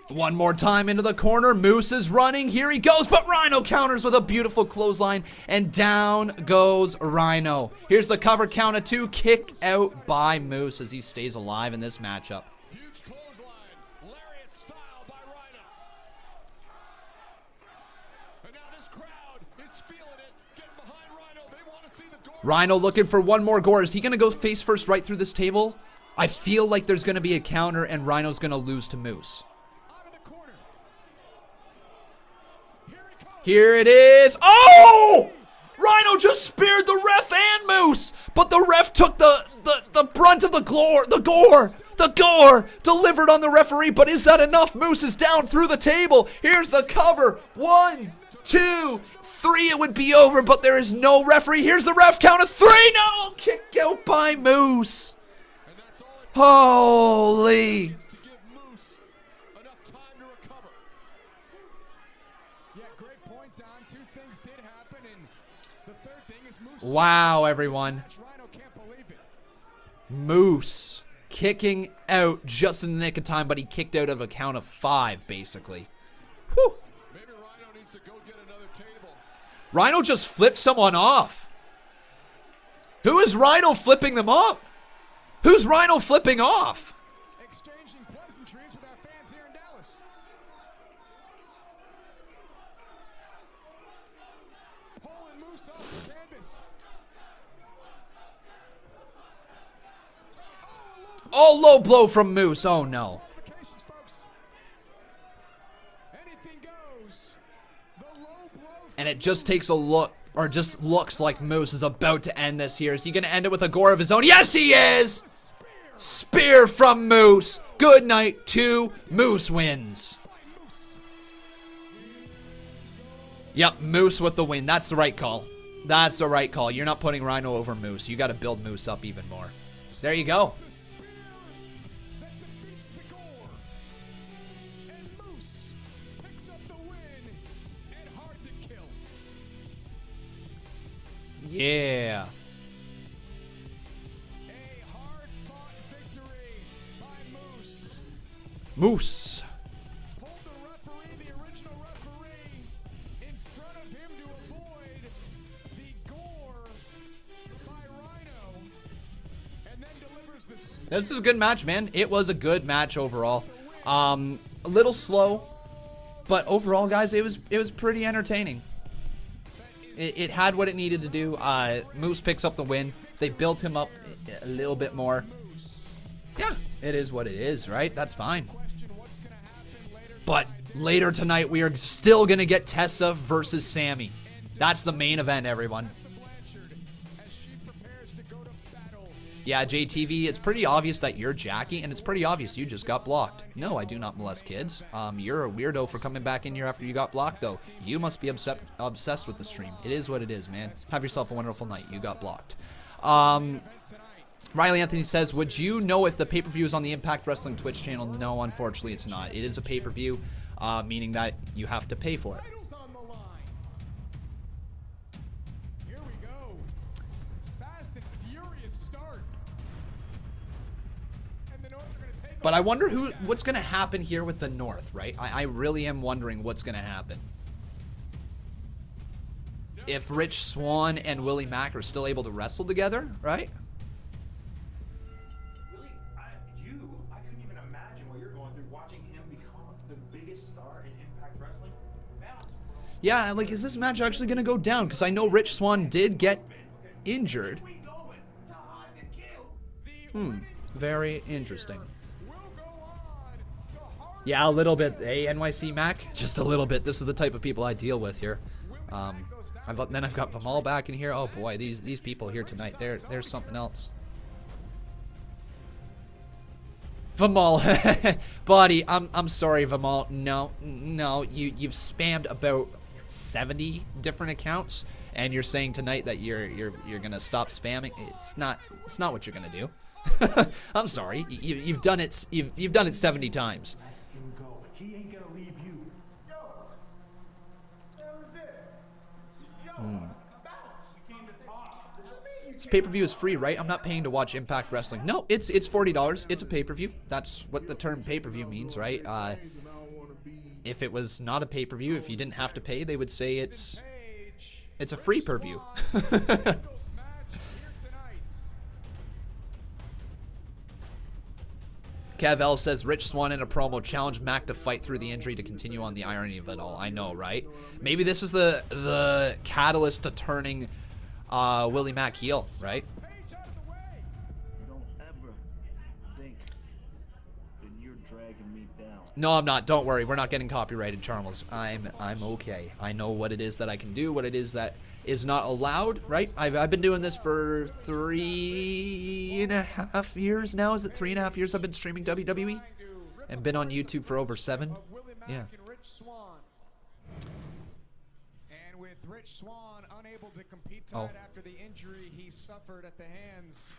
One more time into the corner. Moose is running. Here he goes, but Rhino counters with a beautiful clothesline, and down goes Rhino. Here's the cover count of 2. Kick out by Moose as he stays alive in this matchup. Huge clothesline. Lariat style by Rhino. And now this crowd is feeling it. Getting behind Rhino. They want to see the gore. Rhino looking for one more gore. Is he going to go face first right through this table? I feel like there's going to be a counter, and Rhino's going to lose to Moose. Here it is. Oh! Rhino just speared the ref and Moose, but the ref took the brunt of the gore delivered on the referee, but is that enough? Moose is down through the table. Here's the cover. 1, 2, 3. It would be over, but there is no referee. Here's the ref count of 3. No! Kick out by Moose. Holy. Wow, everyone. Moose kicking out just in the nick of time, but he kicked out of a count of 5, basically. Whew. Maybe Rhino needs to go get another table. Rhino just flipped someone off. Who is Rhino flipping them off? Who's Rhino flipping off? Exchanging pleasantries with our fans here in Dallas. Pulling Moose off the canvas. Oh, low blow from Moose. Oh, no. And it just takes a look, or just looks like Moose is about to end this here. Is he going to end it with a gore of his own? Yes, he is! Spear from Moose. Good night to Moose wins. Yep, Moose with the win. That's the right call. That's the right call. You're not putting Rhino over Moose. You got to build Moose up even more. There you go. Yeah. A hard-fought victory by Moose. Moose. Pulled the referee, the original referee, in front of him to avoid the gore by Rhino, and then delivers the... This is a good match, man. It was a good match overall. A little slow, but overall, guys, it was pretty entertaining. It had what it needed to do. Moose picks up the win. They built him up a little bit more. Yeah, it is what it is, right? That's fine. But later tonight, we are still going to get Tessa versus Sammy. That's the main event, everyone. Yeah, JTV, it's pretty obvious that you're Jackie, and it's pretty obvious you just got blocked. No, I do not molest kids. You're a weirdo for coming back in here after you got blocked, though. You must be obsessed with the stream. It is what it is, man. Have yourself a wonderful night. You got blocked. Riley Anthony says, would you know if the pay-per-view is on the Impact Wrestling Twitch channel? No, unfortunately, it's not. It is a pay-per-view, meaning that you have to pay for it. But I wonder what's going to happen here with the North, right? I really am wondering what's going to happen. if Rich Swann and Willie Mack are still able to wrestle together, right? Willie, I couldn't even imagine what you're going through watching him become the biggest star in Impact Wrestling. Yeah, like, is this match actually going to go down? Because I know Rich Swann did get injured. Very interesting. Yeah, a little bit. Hey, NYC Mac, just a little bit. This is the type of people I deal with here. Then I've got Vimal back in here. Oh boy, these people here tonight. There's something else. Vimal, buddy, I'm sorry, Vimal. No, you've spammed about 70 different accounts, and you're saying tonight that you're gonna stop spamming. It's not what you're gonna do. I'm sorry. You've done it. You've done it 70 times. He ain't gonna leave you. This pay-per-view is free, right? I'm not paying to watch Impact Wrestling. No, it's $40. It's a pay-per-view. That's what the term pay-per-view means, right? If it was not a pay-per-view, if you didn't have to pay, they would say it's a free per-view. Kev L says, Rich Swann in a promo challenged Mack to fight through the injury to continue on. The irony of it all. I know, right? Maybe this is the catalyst to turning Willie Mack heel, right? Don't ever think that you're dragging me down. No, I'm not. Don't worry. We're not getting copyrighted, Charles. I'm okay. I know what it is that I can do, what it is that is not allowed, right? I've been doing this for 3.5 years now. Is it 3.5 years I've been streaming WWE? And been on YouTube for over 7. Yeah. And with Rich Swann unable to compete tonight after the injury he suffered at the hands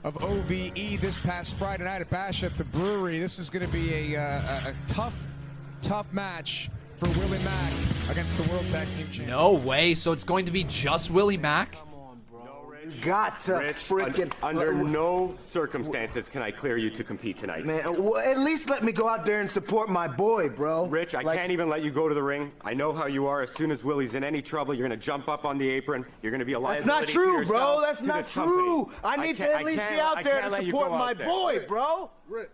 of OVE this past Friday night at Bash at the Brewery, this is going to be a tough match for Willie Mack against the World Tag Team Champions. No way. So it's going to be just Willie Mack? You got to freaking... Under no circumstances can I clear you to compete tonight. Man, well, at least let me go out there and support my boy, bro. Rich, I can't even let you go to the ring. I know how you are. As soon as Willie's in any trouble, you're going to jump up on the apron. You're going to be a liability. That's not true, to bro. yourself, That's to not this true. company. I need to at least be out there to support my boy, bro. Rich,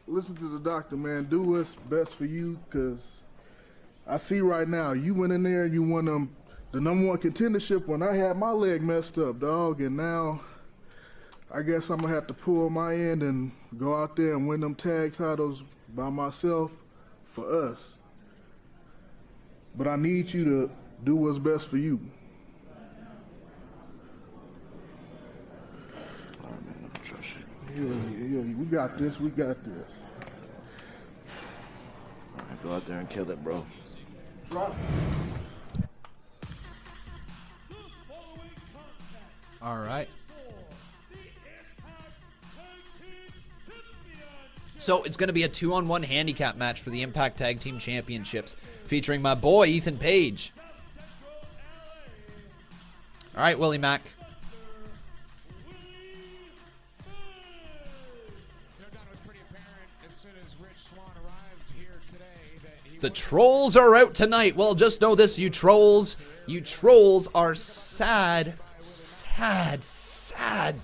listen to the doctor, man. Do what's best for you, because I see right now, you went in there, you won the #1 contendership when I had my leg messed up, dog, and now I guess I'm going to have to pull my end and go out there and win them tag titles by myself for us. But I need you to do what's best for you. All right, man, I trust you. We got this, we got this. All right, go out there and kill it, bro. All right. So it's going to be a 2-on-1 handicap match for the Impact Tag Team Championships, featuring my boy Ethan Page. All right, Willie Mack. The trolls are out tonight. Well, just know this, you trolls. You trolls are sad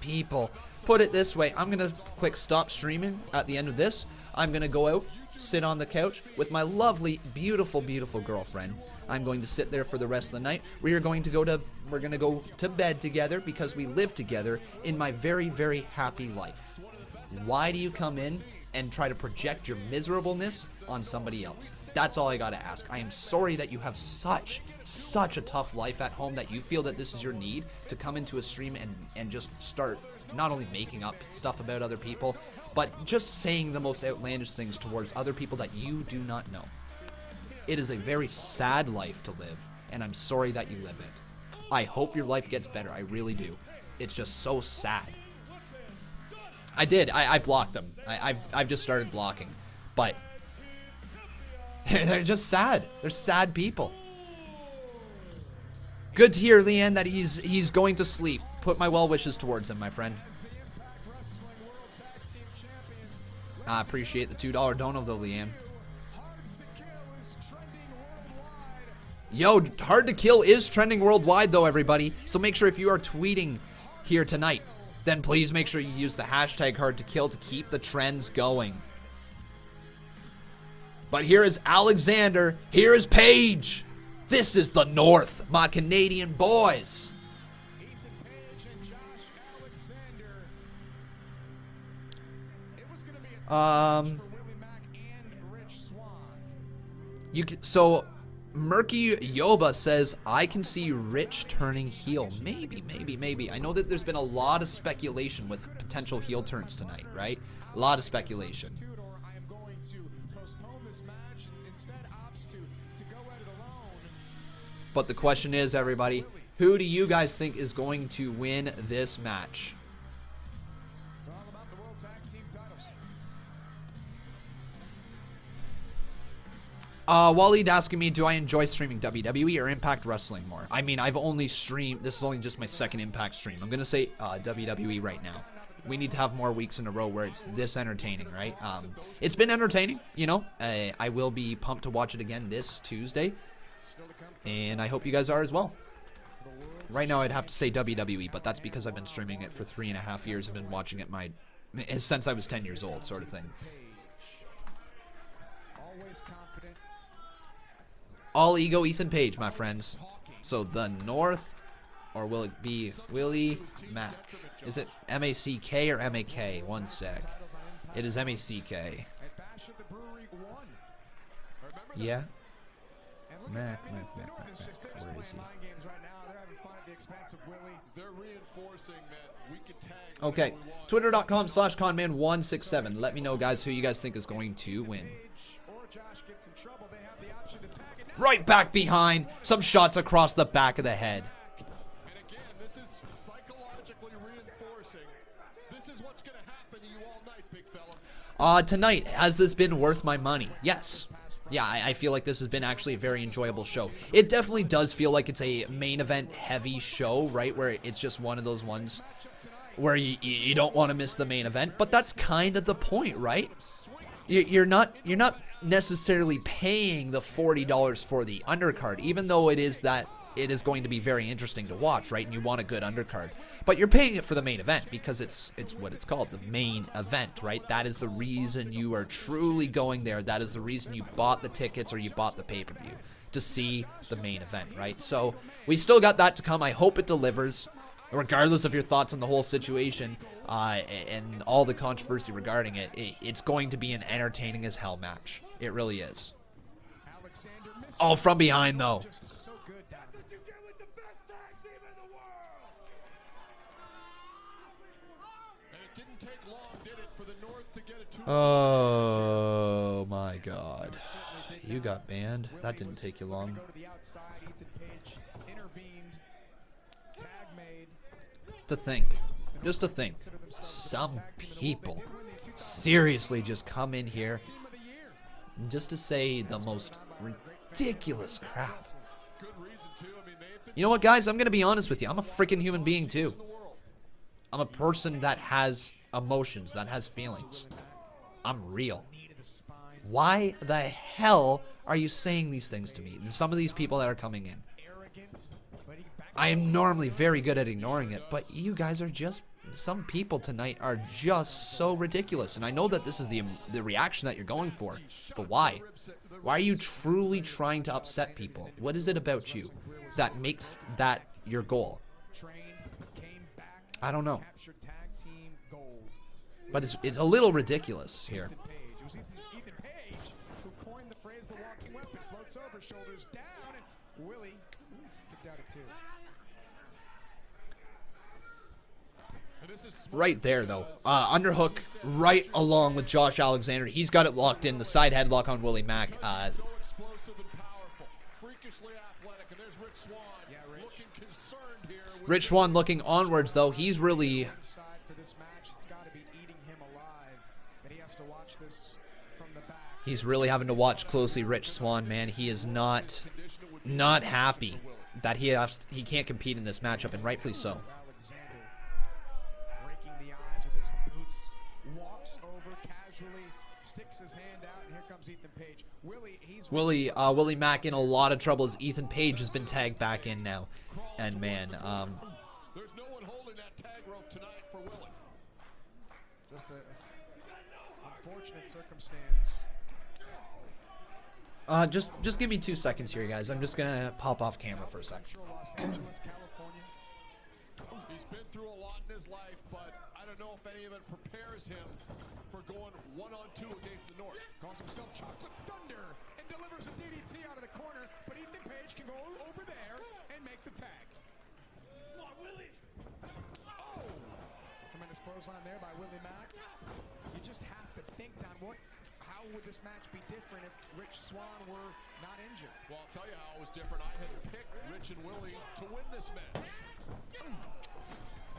people. Put it this way, I'm going to click stop streaming at the end of this. I'm going to go out, sit on the couch with my lovely, beautiful, beautiful girlfriend. I'm going to sit there for the rest of the night. We're going to go to bed together because we live together in my very, very happy life. Why do you come in and try to project your miserableness on somebody else? That's all I gotta ask. I am sorry that you have such a tough life at home that you feel that this is your need to come into a stream and just start not only making up stuff about other people, but just saying the most outlandish things towards other people that you do not know. It is a very sad life to live, and I'm sorry that you live it. I hope your life gets better. I really do. It's just so sad. I did. I blocked them. I've just started blocking. But they're just sad. They're sad people. Good to hear, Leanne, that he's going to sleep. Put my well wishes towards him, my friend. I appreciate the $2 dono, though, Leanne. Yo, Hard to Kill is trending worldwide, though, everybody. So make sure if you are tweeting here tonight, then please make sure you use the hashtag Hard to Kill to keep the trends going. But here is Alexander. Here is Paige. This is the North, my Canadian boys. So Murky Yoba says, I can see Rich turning heel. Maybe. I know that there's been a lot of speculation with potential heel turns tonight, right? A lot of speculation. But the question is, everybody, who do you guys think is going to win this match? Waleed asking me, do I enjoy streaming WWE or Impact Wrestling more? I mean, I've only streamed, this is only just my second Impact stream. I'm going to say WWE right now. We need to have more weeks in a row where it's this entertaining, right? It's been entertaining, you know. I will be pumped to watch it again this Tuesday. And I hope you guys are as well. Right now, I'd have to say WWE, but that's because I've been streaming it for 3.5 years. I've been watching it since I was 10 years old, sort of thing. All ego Ethan Page, my friends. So the North, or will it be Willie Mack? Is it M-A-C-K or M-A-K? One sec. It is M-A-C-K. Yeah. Mac. Where is he? Okay. Twitter.com/Conman167. Let me know, guys, who you guys think is going to win. Right back behind. Some shots across the back of the head. And again, this is psychologically reinforcing. This is what's going to happen to you all night, big fella. Tonight, has this been worth my money? Yes. Yeah, I feel like this has been actually a very enjoyable show. It definitely does feel like it's a main event heavy show, right? Where it's just one of those ones where you don't want to miss the main event. But that's kind of the point, right? You're not necessarily paying the $40 for the undercard, even though it is going to be very interesting to watch, right? And you want a good undercard, but you're paying it for the main event because it's what it's called, the main event, right? That is the reason you are truly going there. That is the reason you bought the tickets or you bought the pay-per-view, to see the main event, right? So we still got that to come. I hope it delivers, regardless of your thoughts on the whole situation and all the controversy regarding it. It's going to be an entertaining as hell match. It really is. Oh, from behind, though. Oh, my God. You got banned. That didn't take you long. To think. Just to think. Some people seriously just come in here just to say the most ridiculous crap. You know what, guys? I'm going to be honest with you. I'm a freaking human being, too. I'm a person that has emotions, that has feelings. I'm real. Why the hell are you saying these things to me? Some of these people that are coming in. I am normally very good at ignoring it, but you guys are just... Some people tonight are just so ridiculous. And I know that this is the reaction that you're going for. But why? Why are you truly trying to upset people? What is it about you that makes that your goal? I don't know. But it's a little ridiculous here. Right there, though. Underhook right along with Josh Alexander. He's got it locked in. The side headlock on Willie Mack. Rich Swann looking onwards, though. He's really... He's really having to watch closely, Rich Swann, man. He is not happy that he can't compete in this matchup, and rightfully so. Willie Mack in a lot of trouble as Ethan Page has been tagged back in now. And man, There's no one holding that tag rope tonight for Willie. Just a unfortunate circumstance. Just give me 2 seconds here, guys. I'm just gonna pop off camera for a second. He's been through a lot in his life, but I don't know if any of it prepares him for going 1-on-2 against the North. Calls himself Chocolate Thunder and delivers a DDT out of the corner, but Ethan Page can go over there and make the tag. Come on, Willie. Oh! Tremendous clothesline there by Willie Mack. You just have to think, Don, how would this match be different if Rich Swann were not injured? Well, I'll tell you how it was different. I had picked Rich and Willie to win this match.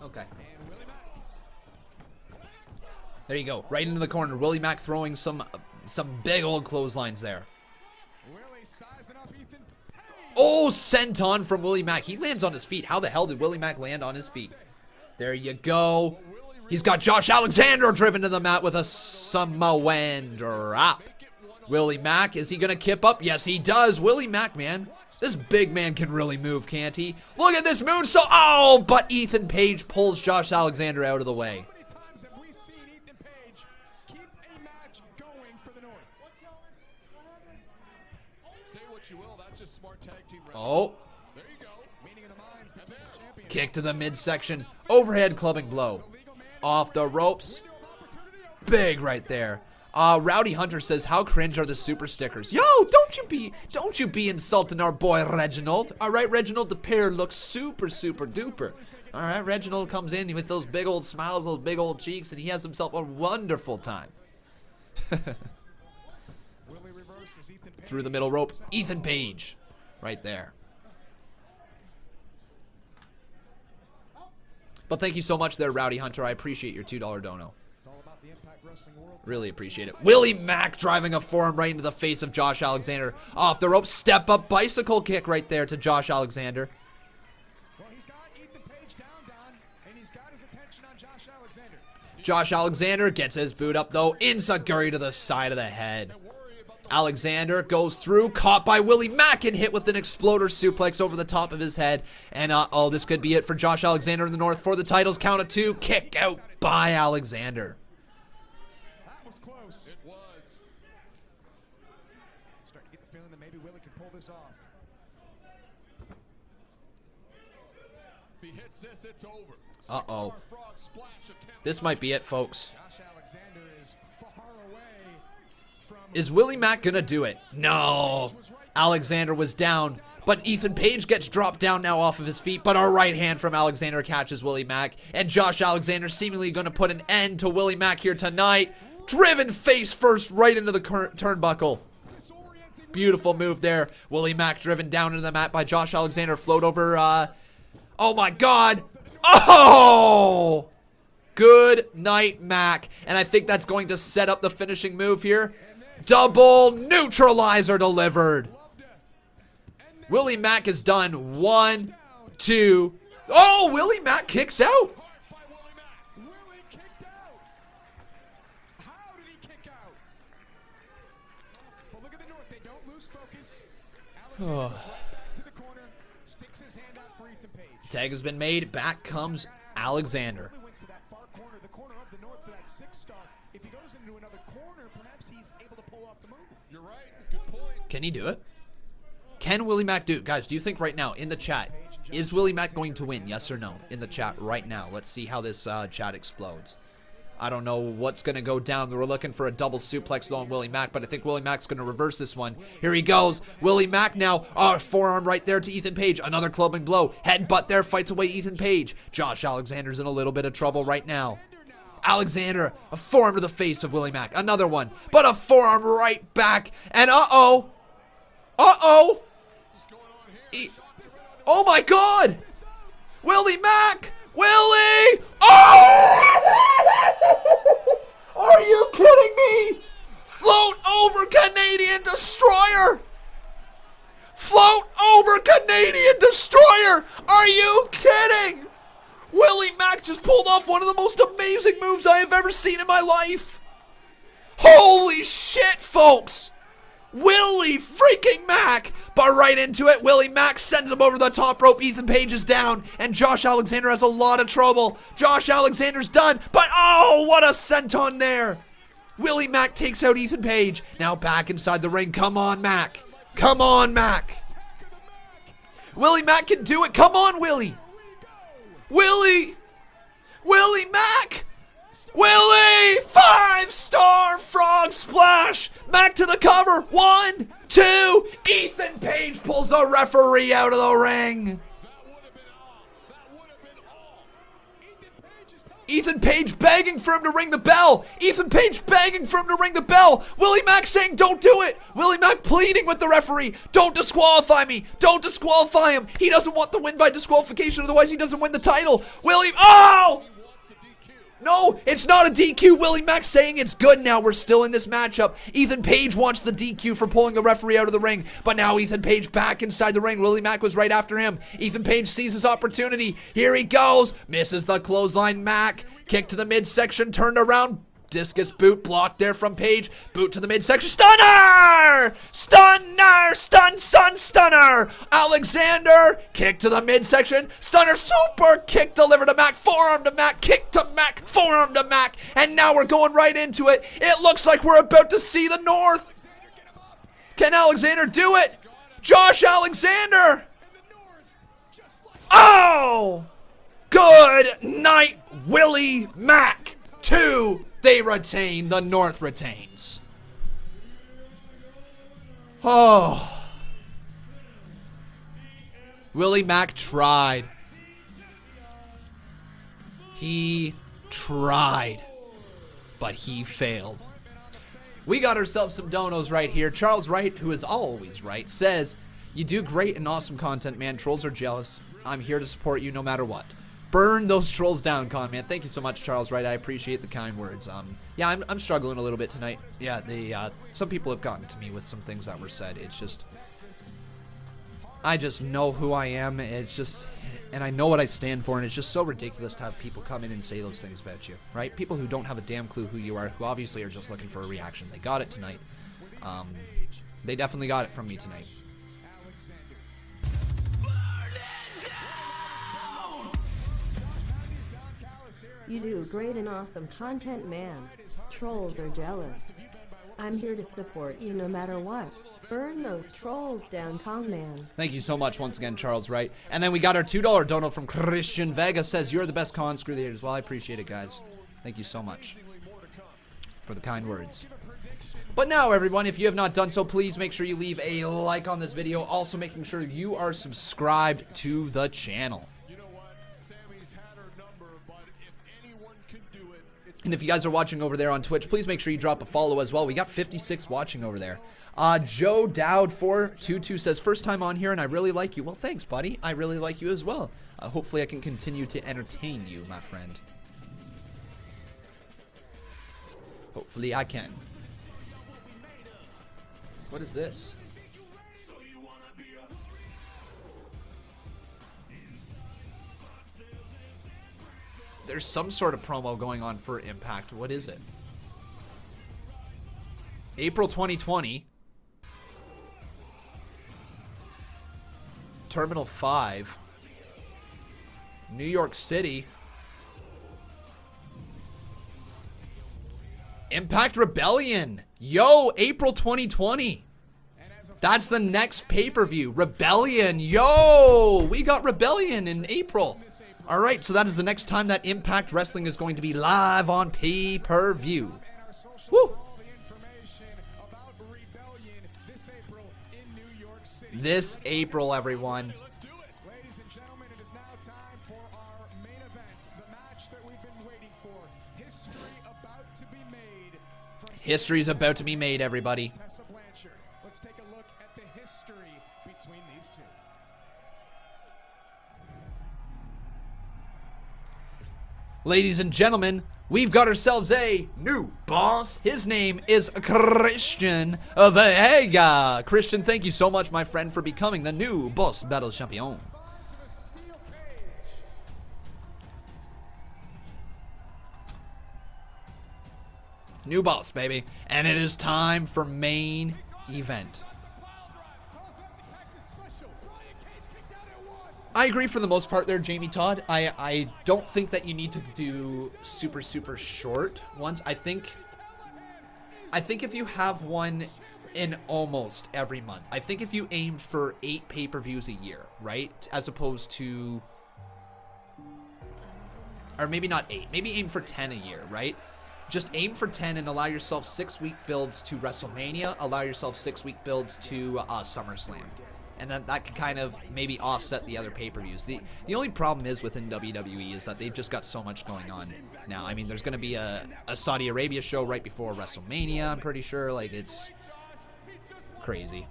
Okay. And Willie Mack. There you go. Right into the corner. Willie Mack throwing some big old clotheslines there. Willie sizing up Ethan Page. Oh, senton from Willie Mack. He lands on his feet. How the hell did Willie Mack land on his feet? There you go. He's got Josh Alexander driven to the mat with a Samoan drop. Willie Mack, is he going to kip up? Yes, he does. Willie Mack, man. This big man can really move, can't he? Look at this moonsault. Oh, but Ethan Page pulls Josh Alexander out of the way. How many times have we seen Ethan Page keep a match going for the North? Say what you will, that's just smart tag team wrestling. Oh. There you go. Meeting of the minds between the champions. Kick to the midsection. Overhead clubbing blow. Off the ropes. Big right there. Rowdy Hunter says, how cringe are the super stickers? Yo, don't you be insulting our boy Reginald. All right, Reginald, the pair looks super duper. All right, Reginald comes in with those big old smiles, those big old cheeks, and he has himself a wonderful time. Through the middle rope, Ethan Page, right there. But thank you so much there, Rowdy Hunter. I appreciate your $2 dono. Really appreciate it. Willie Mack driving a forearm right into the face of Josh Alexander. Off the rope, step up bicycle kick right there to Josh Alexander. Well, he's got Ethan Page down, Don, and he's got his attention on Josh Alexander. Josh Alexander gets his boot up though. Enziguri to the side of the head. Alexander goes through, caught by Willie Mack and hit with an exploder suplex over the top of his head. And oh, this could be it for Josh Alexander in the North for the titles. Count of 2, kick out by Alexander. That was close. It was. Starting to get the feeling that maybe Willie can pull this off. If he hits this, it's over. Uh-oh. This might be it, folks. Josh Alexander is far away from... Is Willie Mack gonna do it? No. Alexander was down, but Ethan Page gets dropped down now off of his feet, but a right hand from Alexander catches Willie Mack, and Josh Alexander seemingly gonna put an end to Willie Mack here tonight. Driven face first right into the turnbuckle. Beautiful move there. Willie Mack driven down into the mat by Josh Alexander. Float over, oh my God. Oh! Good night, Mac. And I think that's going to set up the finishing move here. Double neutralizer delivered. Willie Mack is done. 1, 2. Oh, Willie Mack kicks out. Willie kicked out. How did he kick out? Well, look at the North. They don't lose focus. Alexander goes right back to the corner. Sticks his hand out for Ethan Page. Tag has been made. Back comes Alexander. Went to that far corner, the corner of the North for that 6-star. If he goes into another corner, perhaps he's able to pull off the move. You're right. Good point. Can he do it? Can Willie Mack do it? Guys, do you think right now in the chat, is Willie Mack going to win? Yes or no? In the chat right now. Let's see how this chat explodes. I don't know what's going to go down. We're looking for a double suplex though on Willie Mack, but I think Willie Mack's going to reverse this one. Here he goes. Willie Mack now. Forearm right there to Ethan Page. Another clubbing blow. Headbutt there. Fights away Ethan Page. Josh Alexander's in a little bit of trouble right now. Alexander, a forearm to the face of Willie Mack. Another one, but a forearm right back. And uh-oh. Uh-oh. Oh my God. Willie Mack. Willie! Oh! Are you kidding me? Float over Canadian Destroyer! Float over Canadian Destroyer! Are you kidding? Willie Mack just pulled off one of the most amazing moves I have ever seen in my life. Holy shit, folks! Willie freaking Mack. But right into it, Willie Mack sends him over the top rope. Ethan Page is down, and Josh Alexander has a lot of trouble. Josh Alexander's done, but oh, what a senton there. Willie Mack takes out Ethan Page. Now back inside the ring. Come on, Mack. Come on, Mack. Willie Mack can do it. Come on, Willie. Willie Mack. Willie! 5-star frog splash. Mack to the cover. 1, 2. Ethan Page pulls the referee out of the ring. Ethan Page begging for him to ring the bell. Ethan Page begging for him to ring the bell. Willie Mack saying, don't do it. Willie Mack pleading with the referee. Don't disqualify me. Don't disqualify him. He doesn't want the win by disqualification. Otherwise, he doesn't win the title. Oh! No, it's not a DQ. Willie Mack saying it's good now. We're still in this matchup. Ethan Page wants the DQ for pulling the referee out of the ring. But now Ethan Page back inside the ring. Willie Mack was right after him. Ethan Page sees his opportunity. Here he goes. Misses the clothesline. Mack. Kick to the midsection. Turned around. Discus boot blocked there from Page. Boot to the midsection. Stunner! Stunner! Stunner! Alexander. Kick to the midsection. Stunner. Super kick delivered to Mack. Forearm to Mack. Kick to Mack. Forearm to Mack. And now we're going right into it. It looks like we're about to see the North. Can Alexander do it? Josh Alexander. Oh! Good night, Willie Mack. 2. They retain. The North retains. Oh. Willie Mack tried. He tried. But he failed. We got ourselves some donos right here. Charles Wright, who is always right, says, you do great and awesome content, man. Trolls are jealous. I'm here to support you no matter what. Burn those trolls down, Conman. Thank you so much, Charles Wright. I appreciate the kind words. Yeah, I'm struggling a little bit tonight. Yeah, some people have gotten to me with some things that were said. It's just, I just know who I am. It's just, and I know what I stand for, and it's just so ridiculous to have people come in and say those things about you, right? People who don't have a damn clue who you are, who obviously are just looking for a reaction. They got it tonight. They definitely got it from me tonight. You do great and awesome content, man. Trolls are jealous. I'm here to support you no matter what. Burn those trolls down, Conman. Thank you so much once again, Charles Wright. And then we got our $2 dono from Christian Vega. Says, you're the best con, screw the haters. Well, I appreciate it, guys. Thank you so much for the kind words. But now, everyone, if you have not done so, please make sure you leave a like on this video. Also making sure you are subscribed to the channel. And if you guys are watching over there on Twitch, please make sure you drop a follow as well. We got 56 watching over there. Joe Dowd 422 says, first time on here and I really like you. Well, thanks, buddy. I really like you as well. Hopefully I can continue to entertain you, my friend. Hopefully I can. What is this? There's some sort of promo going on for Impact. What is it? April 2020. Terminal 5. New York City. Impact Rebellion. Yo, April 2020. That's the next pay-per-view. Rebellion. Yo, we got Rebellion in April. All right, so that is the next time that Impact Wrestling is going to be live on pay-per-view. Woo! This April, everyone. Ladies and gentlemen, it is now time for our main event, the match that we've been waiting for. History about to be made. History is about to be made, everybody. Tessa Blanchard. Let's take a look at the history between these two. Ladies and gentlemen, we've got ourselves a new boss. His name is Christian Vega. Christian, thank you so much, my friend, for becoming the new Boss Battle Champion. New boss, baby. And it is time for main event. I agree for the most part there, Jamie Todd. I don't think that you need to do super short ones. I think if you have one in almost every month, I think if you aimed for 8 pay-per-views a year, right? As opposed to, or maybe not 8, maybe aim for 10 a year, right? Just aim for 10 and allow yourself 6-week builds to WrestleMania, allow yourself 6-week builds to SummerSlam. And then that could kind of maybe offset the other pay-per-views. The only problem is within WWE is that they've just got so much going on now. I mean, there's going to be a Saudi Arabia show right before WrestleMania, I'm pretty sure. Like, it's crazy.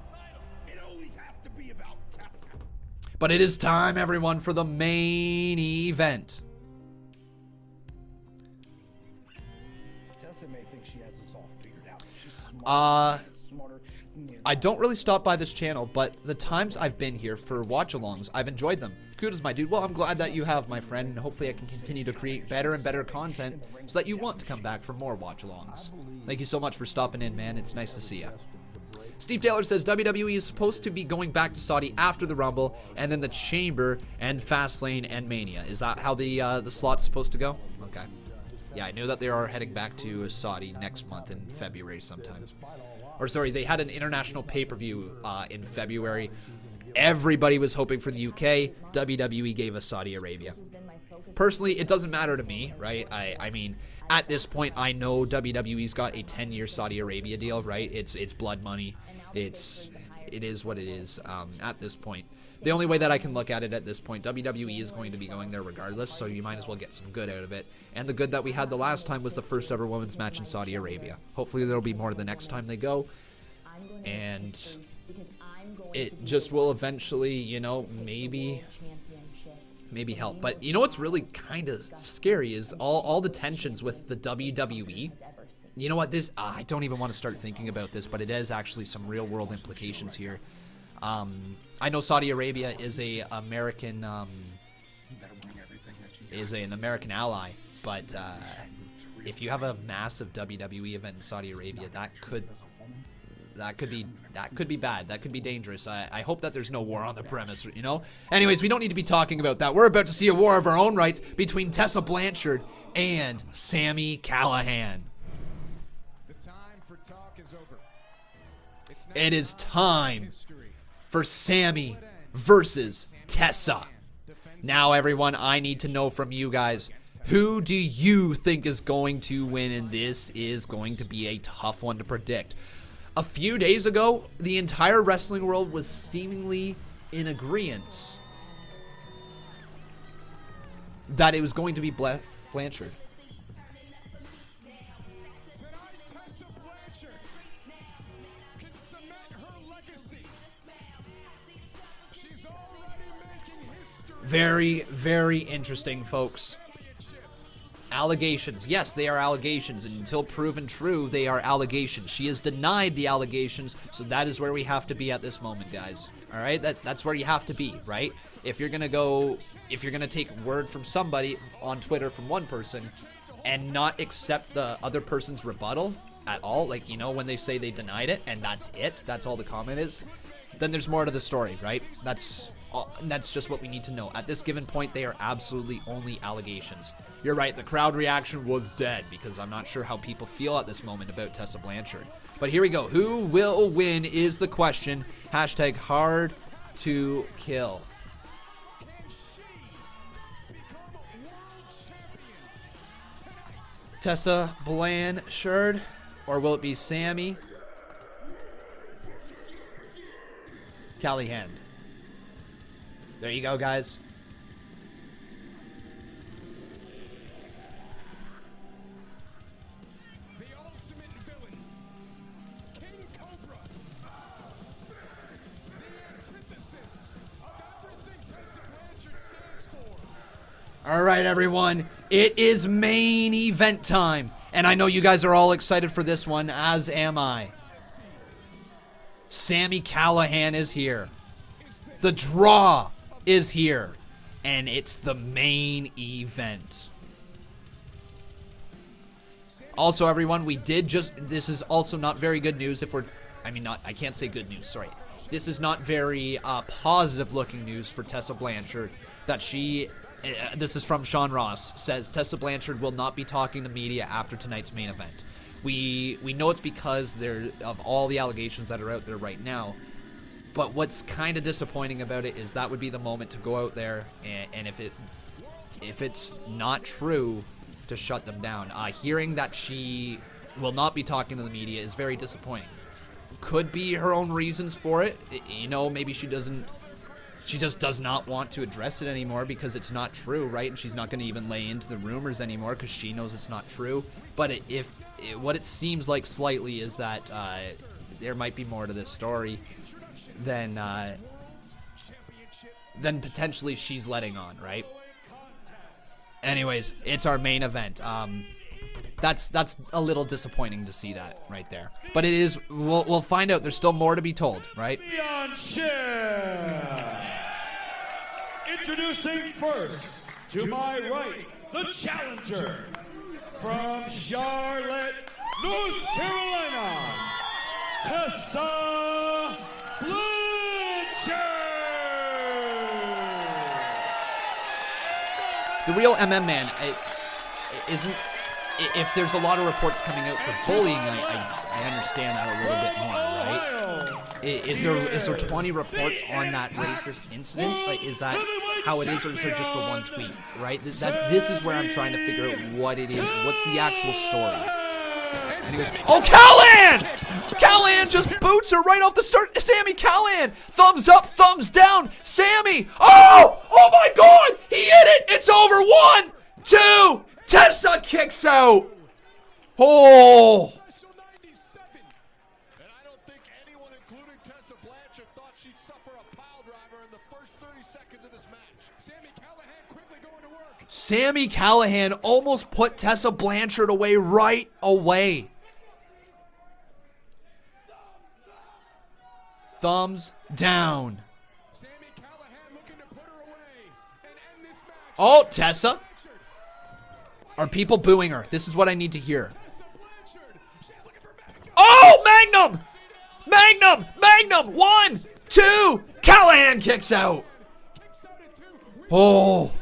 But it is time, everyone, for the main event. Tessa may think she has this all figured out. She's smarter. I don't really stop by this channel, but the times I've been here for watch-alongs, I've enjoyed them. Kudos, my dude. Well, I'm glad that you have, my friend, and hopefully I can continue to create better and better content so that you want to come back for more watch-alongs. Thank you so much for stopping in, man. It's nice to see you. Steve Taylor says WWE is supposed to be going back to Saudi after the Rumble, and then the Chamber and Fastlane and Mania. Is that how the slot's supposed to go? Okay. Yeah, I knew that they are heading back to Saudi next month in February sometime. Or sorry, they had an international pay-per-view in February. Everybody was hoping for the UK. WWE gave us Saudi Arabia. Personally, it doesn't matter to me, right? I mean, at this point, I know WWE's got a 10-year Saudi Arabia deal, right? It's blood money. It is what it is at this point. The only way that I can look at it at this point, WWE is going to be going there regardless, so you might as well get some good out of it. And the good that we had the last time was the first ever women's match in Saudi Arabia. Hopefully there'll be more the next time they go. And it just will eventually, you know, maybe help. But you know what's really kind of scary is all the tensions with the WWE. You know what, this, I don't even want to start thinking about this, but it has actually some real world implications here. I know Saudi Arabia is an American ally, but if you have a massive WWE event in Saudi Arabia, that could be bad. That could be dangerous. I hope that there's no war on the premise, you know? Anyways, we don't need to be talking about that. We're about to see a war of our own rights between Tessa Blanchard and Sami Callihan. The time for talk is over. It is time for Sami versus Tessa. Now, everyone, I need to know from you guys, who do you think is going to win? And this is going to be a tough one to predict. A few days ago, the entire wrestling world was seemingly in agreement that it was going to be Blanchard. Very, very interesting, folks. Allegations. Yes, they are allegations, and until proven true, they are allegations. She has denied the allegations, so that is where we have to be at this moment, guys. All right? That's where you have to be, right? If you're going to take word from somebody on Twitter from one person and not accept the other person's rebuttal at all, like, you know, when they say they denied it and that's it, that's all the comment is, then there's more to the story, right? That's just what we need to know. At this given point, they are absolutely only allegations. You're right, the crowd reaction was dead because I'm not sure how people feel at this moment about Tessa Blanchard. But here we go. Who will win is the question. Hashtag hard to kill. Tessa Blanchard, or will it be Sami Callihan? There you go, guys. The ultimate villain, King Cobra. The antithesis of everything Tessa Blanchard stands for. All right, everyone. It is main event time. And I know you guys are all excited for this one, as am I. Sami Callihan is here. The draw is here, and it's the main event. Also, everyone, this is also not very good news if we're, I mean, I can't say good news, sorry. This is not very positive looking news for Tessa Blanchard that this is from Sean Ross, says Tessa Blanchard will not be talking to media after tonight's main event. We know it's because of all the allegations that are out there right now, but what's kind of disappointing about it is that would be the moment to go out there and if it's not true, to shut them down. Hearing that she will not be talking to the media is very disappointing. Could be her own reasons for it. You know, maybe she just does not want to address it anymore because it's not true, right? And she's not going to even lay into the rumors anymore because she knows it's not true. But what it seems like slightly is that there might be more to this story than potentially she's letting on, right? Anyways, it's our main event. That's a little disappointing to see that right there. But it is. We'll find out. There's still more to be told, right? Introducing first, to my right, the challenger from Charlotte, North Carolina, Tessa Blanchard. The real MM man isn't. If there's a lot of reports coming out for bullying, I understand that a little bit more, right? Is there 20 reports on that racist incident? Like, is that how it is, or is there just the one tweet, right? This is where I'm trying to figure out what it is. What's the actual story? Anyways, oh, Callihan! Callihan just boots her right off the start. Sami Callihan! Thumbs up, thumbs down. Sami! Oh! Oh my God! He hit it! It's over. 1, 2. Tessa kicks out. Oh! Sami Callihan almost put Tessa Blanchard away right away. Thumbs down. Oh, Tessa. Are people booing her? This is what I need to hear. Oh, Magnum! Magnum! Magnum! 1, 2. Callihan kicks out. Oh.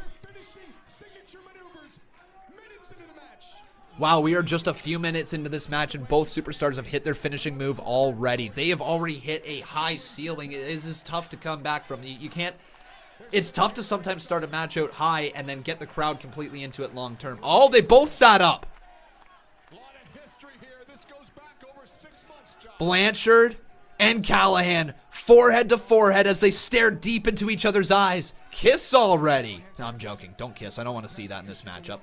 Wow, we are just a few minutes into this match and both superstars have hit their finishing move already. They have already hit a high ceiling. It is tough to come back from. You can't. It's tough to sometimes start a match out high and then get the crowd completely into it long term. Oh, they both sat up. Blanchard and Callihan, forehead to forehead as they stare deep into each other's eyes. Kiss already. No, I'm joking. Don't kiss. I don't want to see that in this matchup.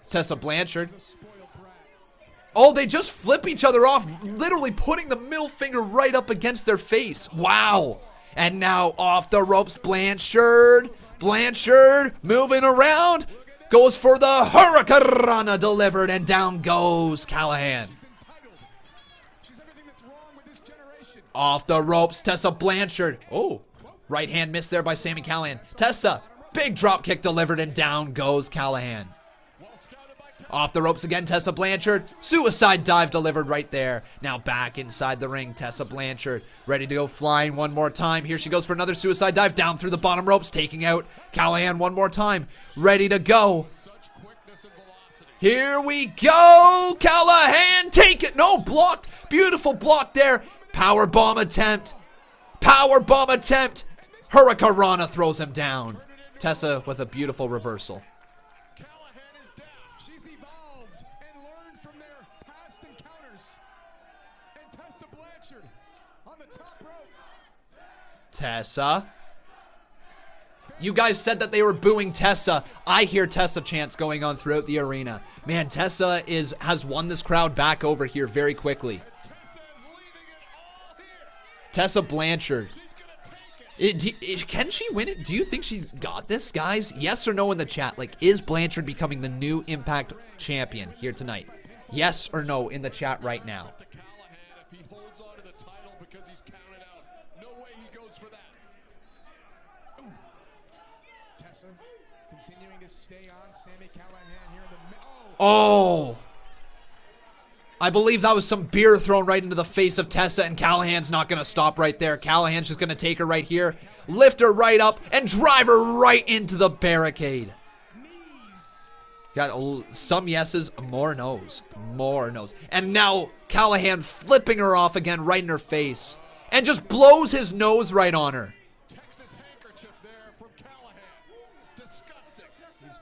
Tessa Blanchard. Oh, they just flip each other off, literally putting the middle finger right up against their face. Wow. And now off the ropes, Blanchard. Blanchard moving around. Goes for the Hurricanrana delivered, and down goes Callihan. Off the ropes, Tessa Blanchard. Oh, right hand missed there by Sami Callihan. Tessa, big drop kick delivered, and down goes Callihan. Off the ropes again, Tessa Blanchard. Suicide dive delivered right there. Now back inside the ring, Tessa Blanchard. Ready to go flying one more time. Here she goes for another suicide dive down through the bottom ropes, taking out Callihan one more time. Ready to go. Here we go. Callihan, take it. No, blocked. Beautiful block there. Power bomb attempt. Power bomb attempt. Hurricanrana throws him down. Tessa with a beautiful reversal. Tessa. You guys said that they were booing Tessa. I hear Tessa chants going on throughout the arena. Man, Tessa has won this crowd back over here very quickly. Tessa Blanchard. Can she win it? Do you think she's got this, guys? Yes or no in the chat. Like, is Blanchard becoming the new Impact champion here tonight? Yes or no in the chat right now. Oh. I believe that was some beer thrown right into the face of Tessa, and Callihan's not going to stop right there. Callihan's just going to take her right here, lift her right up, and drive her right into the barricade. Got some yeses, more no's. More no's. And now Callihan flipping her off again right in her face, and just blows his nose right on her.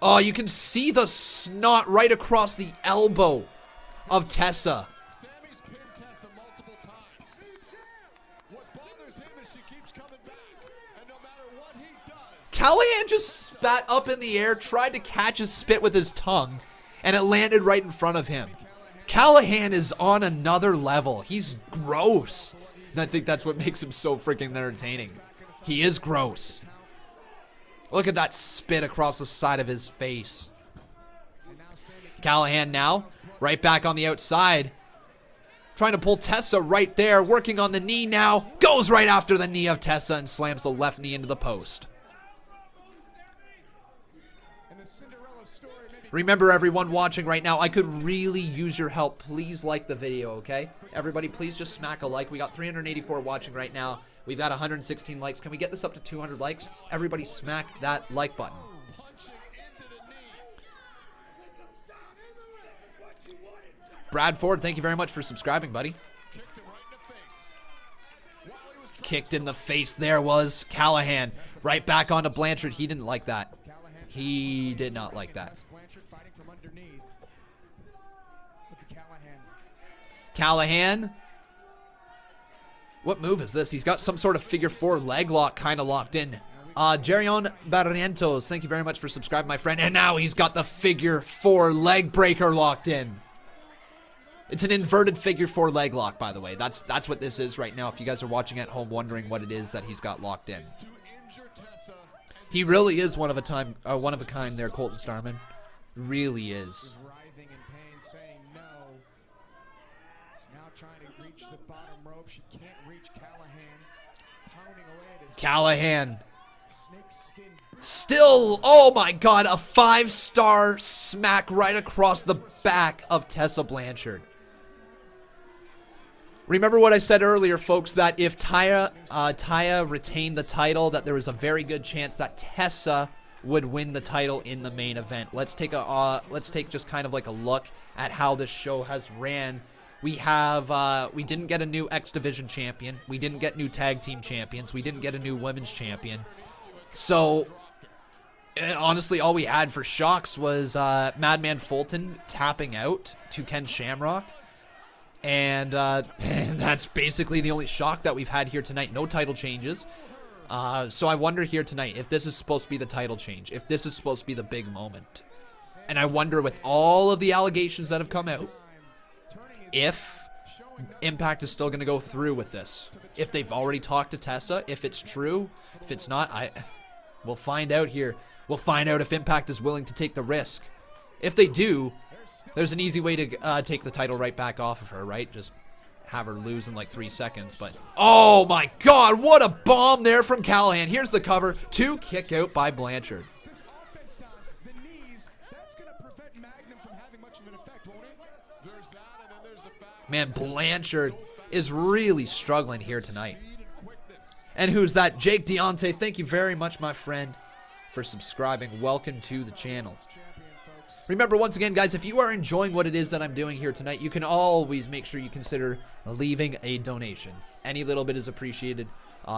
Oh, you can see the snot right across the elbow of Tessa. Callihan just spat up in the air, tried to catch his spit with his tongue, and it landed right in front of him. Callihan is on another level. He's gross. And I think that's what makes him so freaking entertaining. He is gross. Look at that spit across the side of his face. Callihan now, right back on the outside. Trying to pull Tessa right there, working on the knee now. Goes right after the knee of Tessa and slams the left knee into the post. Remember, everyone watching right now, I could really use your help. Please like the video, okay? Everybody, please just smack a like. We got 384 watching right now. We've got 116 likes. Can we get this up to 200 likes? Everybody smack that like button. Brad Ford, thank you very much for subscribing, buddy. Kicked in the face there was Callihan. Right back onto Blanchard. He didn't like that. He did not like that. Callihan. What move is this? He's got some sort of figure four leg lock kind of locked in. Jerion Barrientos, thank you very much for subscribing, my friend. And now he's got the figure four leg breaker locked in. It's an inverted figure four leg lock, by the way. That's what this is right now. If you guys are watching at home wondering what it is that he's got locked in. He really is one of a kind there, Colton Starman. Really is. Callihan. Still, oh my god, a 5-star smack right across the back of Tessa Blanchard. Remember what I said earlier, folks, that if Taya retained the title, that there was a very good chance that Tessa would win the title in the main event. Let's take just kind of like a look at how this show has ran. We didn't get a new X Division champion. We didn't get new tag team champions. We didn't get a new women's champion. So, honestly, all we had for shocks was Madman Fulton tapping out to Ken Shamrock. And that's basically the only shock that we've had here tonight. No title changes. So I wonder here tonight if this is supposed to be the title change. If this is supposed to be the big moment. And I wonder, with all of the allegations that have come out, if Impact is still going to go through with this. If they've already talked to Tessa. If it's true. If it's not, we'll find out here. We'll find out if Impact is willing to take the risk. If they do, there's an easy way to take the title right back off of her, right? Just have her lose in like 3 seconds. But, oh my god, what a bomb there from Callihan. Here's the cover. 2 kick out by Blanchard. Man, Blanchard is really struggling here tonight. And who's that? Jake Deontay, thank you very much, my friend, for subscribing. Welcome to the channel. Remember, once again, guys, if you are enjoying what it is that I'm doing here tonight, you can always make sure you consider leaving a donation. Any little bit is appreciated.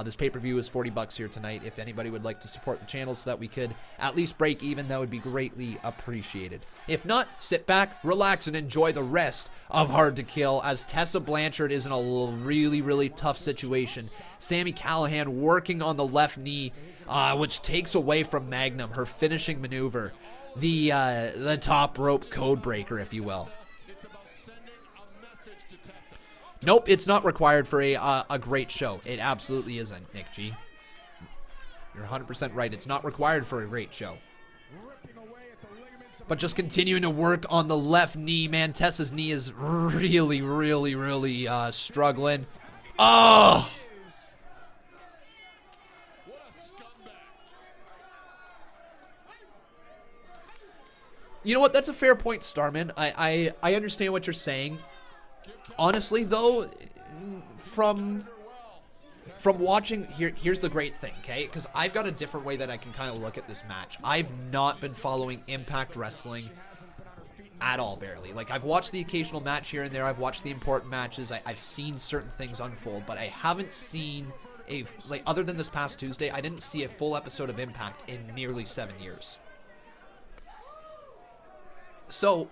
This pay-per-view is $40 here tonight. If anybody would like to support the channel so that we could at least break even, that would be greatly appreciated. If not, sit back, relax, and enjoy the rest of Hard to Kill, as Tessa Blanchard is in a really, really tough situation. Sami Callihan working on the left knee, which takes away from Magnum, her finishing maneuver. The top rope code breaker, if you will. Nope, it's not required for a great show. It absolutely isn't, Nick G. You're 100% right. It's not required for a great show. But just continuing to work on the left knee, man. Tessa's knee is really, really, really struggling. Oh! You know what? That's a fair point, Starman. I understand what you're saying. Honestly, though, from watching, here's the great thing, okay? Because I've got a different way that I can kind of look at this match. I've not been following Impact Wrestling at all, barely. Like, I've watched the occasional match here and there. I've watched the important matches. I've seen certain things unfold, but I haven't seen other than this past Tuesday, I didn't see a full episode of Impact in nearly 7 years. So,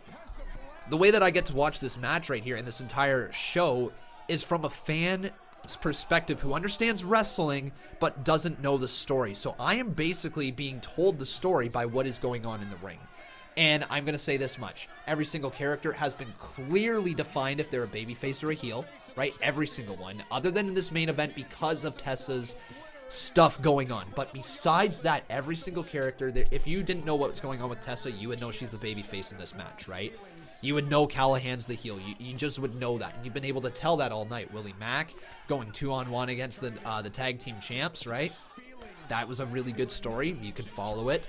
the way that I get to watch this match right here and this entire show is from a fan's perspective who understands wrestling but doesn't know the story. So I am basically being told the story by what is going on in the ring. And I'm going to say this much. Every single character has been clearly defined if they're a babyface or a heel, right? Every single one, other than in this main event because of Tessa's stuff going on. But besides that, every single character, if you didn't know what's going on with Tessa, you would know she's the babyface in this match, right? You would know Callihan's the heel. You just would know that. And you've been able to tell that all night. Willie Mack going 2-on-1 against the tag team champs, right? That was a really good story. You could follow it.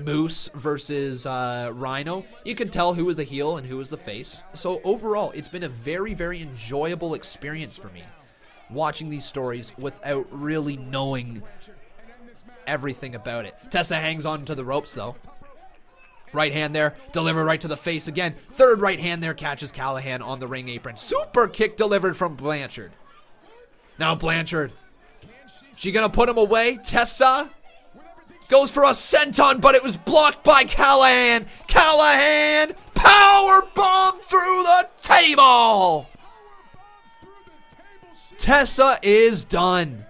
Moose versus Rhino. You could tell who was the heel and who was the face. So overall, it's been a very, very enjoyable experience for me watching these stories without really knowing everything about it. Tessa hangs on to the ropes though. Right hand there, delivered right to the face again. Third right hand there, catches Callihan on the ring apron. Super kick delivered from Blanchard. Now Blanchard, she gonna put him away? Tessa goes for a senton, but it was blocked by Callihan. Callihan, power bomb through the table. Tessa is done.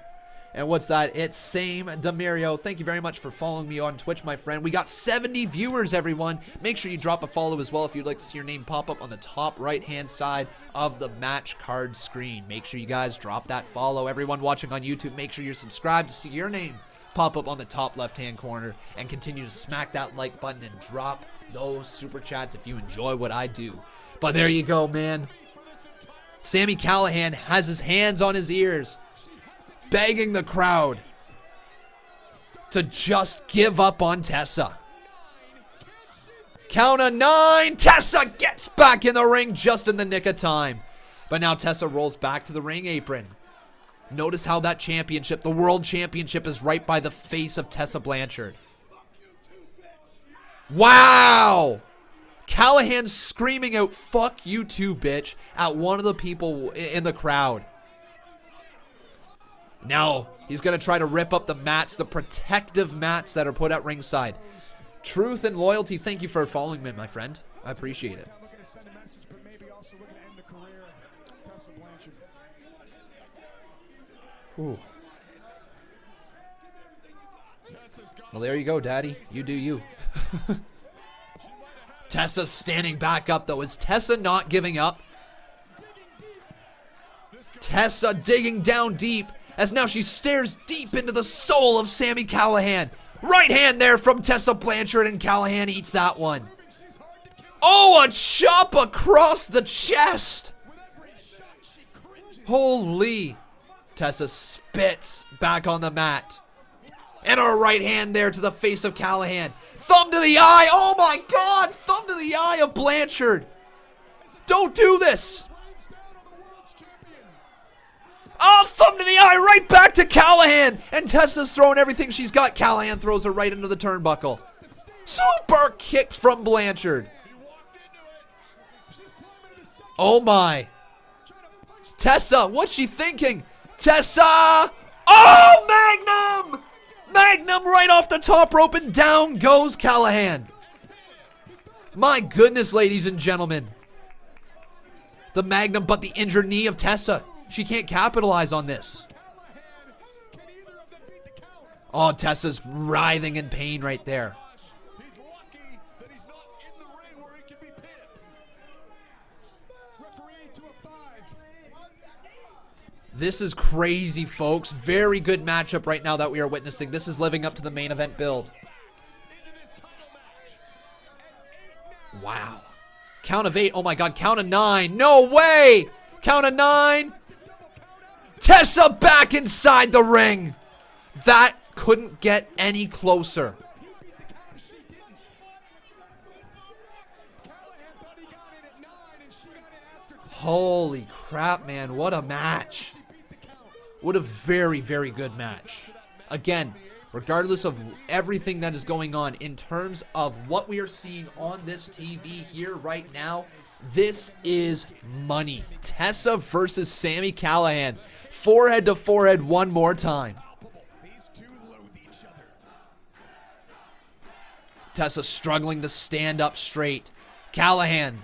And what's that? It's Same Demirio. Thank you very much for following me on Twitch, my friend. We got 70 viewers, everyone. Make sure you drop a follow as well if you'd like to see your name pop up on the top right-hand side of the match card screen. Make sure you guys drop that follow. Everyone watching on YouTube, make sure you're subscribed to see your name pop up on the top left-hand corner, and continue to smack that like button and drop those super chats if you enjoy what I do. But there you go, man. Sami Callihan has his hands on his ears, begging the crowd to just give up on Tessa. Count of 9. Tessa gets back in the ring just in the nick of time. But now Tessa rolls back to the ring apron. Notice how that championship, the world championship, is right by the face of Tessa Blanchard. Wow! Callihan screaming out, "Fuck you too, bitch," at one of the people in the crowd. Now, he's going to try to rip up the mats, the protective mats that are put at ringside. Truth and loyalty, thank you for following me, my friend. I appreciate it. Ooh. Well, there you go, Daddy. You do you. Tessa standing back up, though. Is Tessa not giving up? Tessa digging down deep, as now she stares deep into the soul of Sami Callihan. Right hand there from Tessa Blanchard, and Callihan eats that one. Oh, a chop across the chest. Holy. Tessa spits back on the mat. And a right hand there to the face of Callihan. Thumb to the eye. Oh my God. Thumb to the eye of Blanchard. Don't do this. Oh, thumb to the eye right back to Callihan. And Tessa's throwing everything she's got. Callihan throws her right into the turnbuckle. Super kick from Blanchard. Oh my. Tessa, what's she thinking? Tessa! Oh, Magnum! Magnum right off the top rope, and down goes Callihan. My goodness, ladies and gentlemen. The Magnum, but the injured knee of Tessa. She can't capitalize on this. Oh, Tessa's writhing in pain right there. This is crazy, folks. Very good matchup right now that we are witnessing. This is living up to the main event build. Wow. Count of 8. Oh my God. Count of 9. No way. Count of 9. Tessa back inside the ring. That couldn't get any closer. Holy crap, man. What a match. What a very, very good match. Again, regardless of everything that is going on in terms of what we are seeing on this TV here right now, this is money. Tessa versus Sami Callihan. Forehead to forehead one more time. Tessa struggling to stand up straight. Callihan.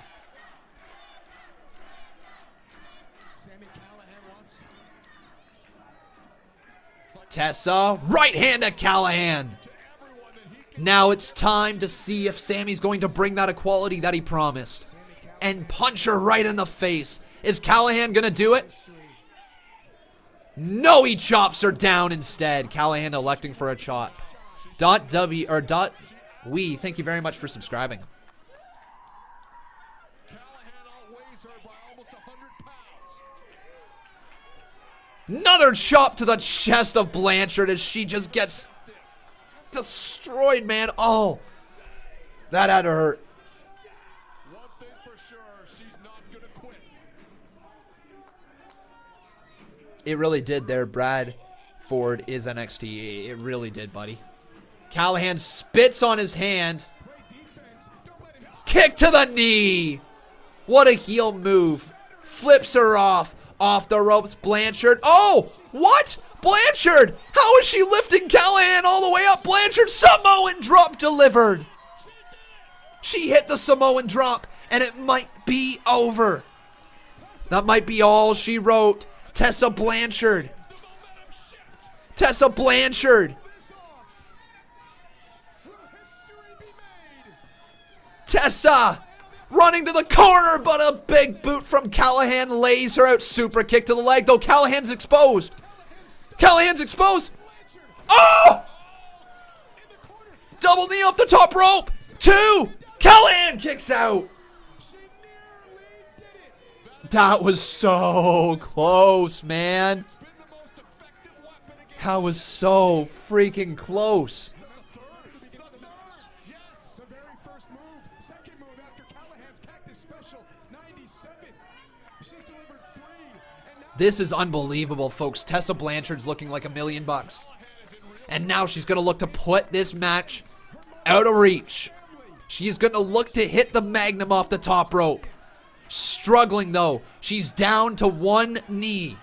Tessa, right hand to Callihan. Now it's time to see if Sami's going to bring that equality that he promised and punch her right in the face. Is Callihan gonna do it? No, he chops her down instead. Callihan electing for a chop. We, thank you very much for subscribing. Another chop to the chest of Blanchard as she just gets destroyed, man. Oh, that had to hurt. It really did there. Brad Ford is NXT. It really did, buddy. Callihan spits on his hand. Kick to the knee. What a heel move. Flips her off the ropes. Blanchard. Oh, what? Blanchard. How is she lifting Callihan all the way up? Blanchard, Samoan drop delivered. She hit the Samoan drop, and it might be over. That might be all she wrote. Tessa Blanchard. Tessa Blanchard. Tessa running to the corner, but a big boot from Callihan lays her out. Super kick to the leg, though. Callahan's exposed. Callahan's exposed. Oh! Double knee off the top rope. 2. Callihan kicks out. That was so close, man. That was so freaking close. This is unbelievable, folks. Tessa Blanchard's looking like $1 million. And now she's going to look to put this match out of reach. She's going to look to hit the Magnum off the top rope. Struggling, though. She's down to one knee.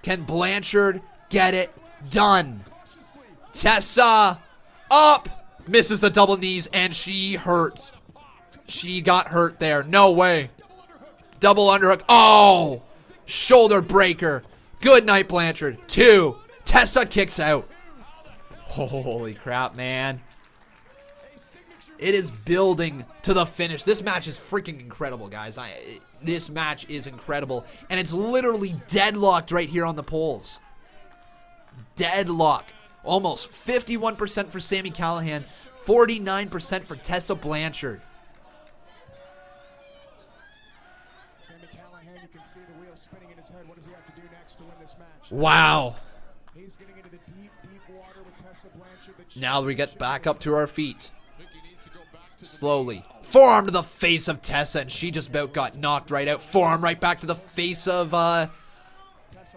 Can Blanchard get it done? Tessa up. Misses the double knees, and she hurts. She got hurt there. No way. Double underhook. Oh! Shoulder breaker. Good night, Blanchard. 2. Tessa kicks out. Holy crap, man. It is building to the finish. This match is freaking incredible, guys. This match is incredible. And it's literally deadlocked right here on the polls. Deadlock. Almost 51% for Sami Callihan. 49% for Tessa Blanchard. Wow. Now we get back up to our feet. Slowly. Forearm to the face of Tessa, and she just about got knocked right out. Forearm right back to the face of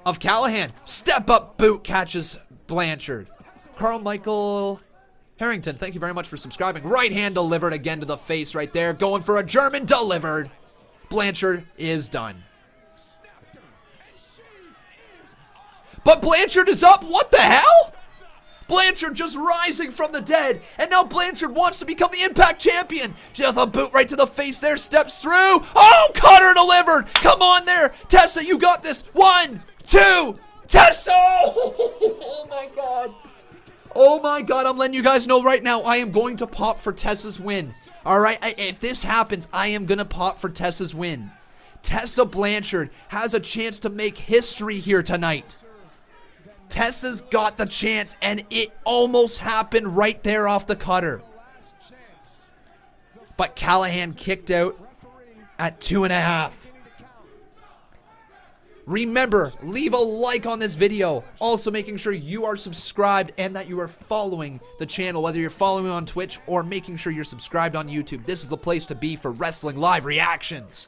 Callihan. Step up boot catches Blanchard. Carl Michael Harrington, thank you very much for subscribing. Right hand delivered again to the face right there. Going for a German delivered. Blanchard is done. But Blanchard is up. What the hell? Blanchard just rising from the dead. And now Blanchard wants to become the Impact Champion. She has a boot right to the face there. Steps through. Oh, cutter delivered. Come on there. Tessa, you got this. 1, 2. Tessa. Oh, my God. Oh, my God. I'm letting you guys know right now. I am going to pop for Tessa's win. All right. If this happens, I am going to pop for Tessa's win. Tessa Blanchard has a chance to make history here tonight. Tessa's got the chance, and it almost happened right there off the cutter. But Callihan kicked out at 2.5. Remember, leave a like on this video. Also making sure you are subscribed and that you are following the channel, whether you're following on Twitch or making sure you're subscribed on YouTube. This is the place to be for wrestling live reactions.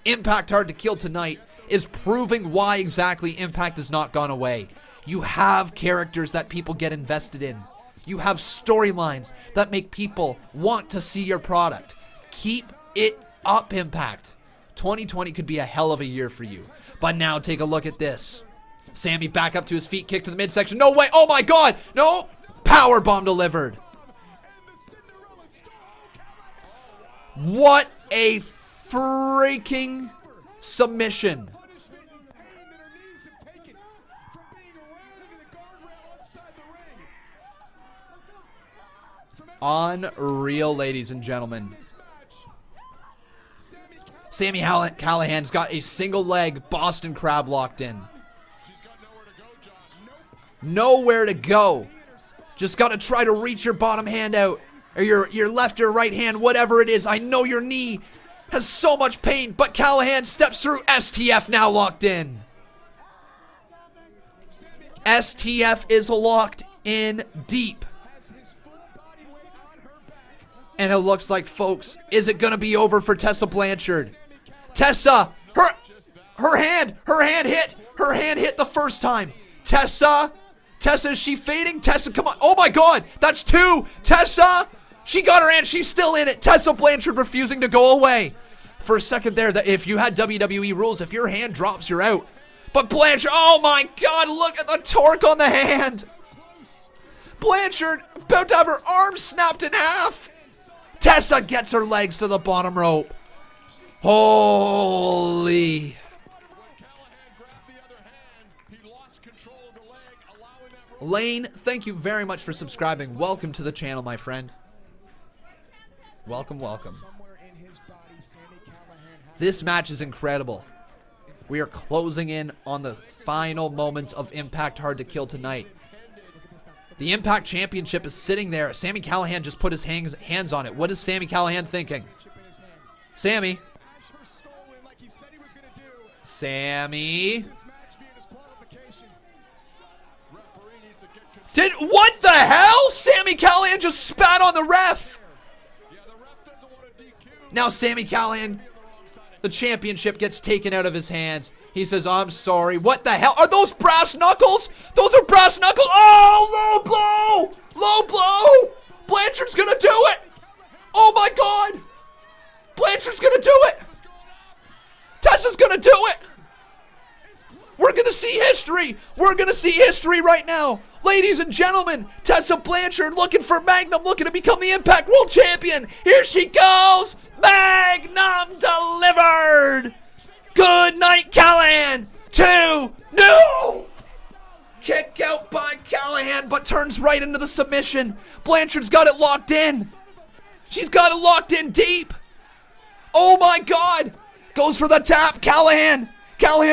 Impact Hard to Kill tonight is proving why exactly Impact has not gone away. You have characters that people get invested in. You have storylines that make people want to see your product. Keep it up, Impact. 2020 could be a hell of a year for you. But now take a look at this. Sammy back up to his feet, kick to the midsection. No way. Oh my God. No. Power bomb delivered. What a freaking submission. Unreal, ladies and gentlemen. Sami Callihan's got a single leg Boston Crab locked in. Nowhere to go. Just got to try to reach your bottom hand out. Or your left or right hand, whatever it is. I know your knee has so much pain, but Callihan steps through. STF now locked in. STF is locked in deep. And it looks like, folks, is it going to be over for Tessa Blanchard? Tessa, her hand hit the first time. Tessa, is she fading? Tessa, come on. Oh my God, that's two. Tessa, she got her hand. She's still in it. Tessa Blanchard refusing to go away. For a second there, that if you had WWE rules, if your hand drops, you're out. But Blanchard, oh my God, look at the torque on the hand. Blanchard about to have her arm snapped in half. Tessa gets her legs to the bottom rope. Holy. Lane, thank you very much for subscribing. Welcome to the channel, my friend. Welcome, welcome. This match is incredible. We are closing in on the final moments of Impact Hard to Kill tonight. The Impact Championship is sitting there. Sami Callihan just put his hands on it. What is Sami Callihan thinking? Sammy. What the hell? Sami Callihan just spat on the ref. Now Sami Callihan, the championship gets taken out of his hands. He says, I'm sorry. What the hell? Are those brass knuckles? Those are brass knuckles. Oh, low blow. Low blow. Blanchard's going to do it. Oh, my God. Blanchard's going to do it. Tessa's going to do it. We're going to see history. We're going to see history right now. Ladies and gentlemen, Tessa Blanchard looking for Magnum, looking to become the Impact World Champion. Here she goes. Magnum delivered. Good night, Callihan. 2. No. Kick out by Callihan, but turns right into the submission. Blanchard's got it locked in. She's got it locked in deep. Oh, my God. Goes for the tap. Callihan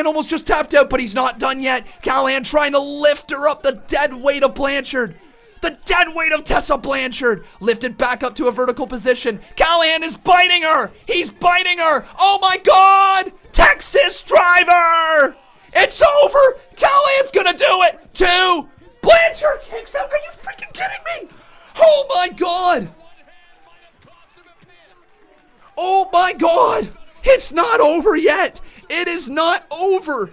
almost just tapped out, but he's not done yet. Callihan trying to lift her up. The dead weight of Blanchard. The dead weight of Tessa Blanchard. Lifted back up to a vertical position. Callihan is biting her. He's biting her. Oh, my God. Texas driver. It's over. Callihan's going to do it. 2. Blanchard kicks out. Are you freaking kidding me? Oh, my God. Oh, my God. It's not over yet. It is not over.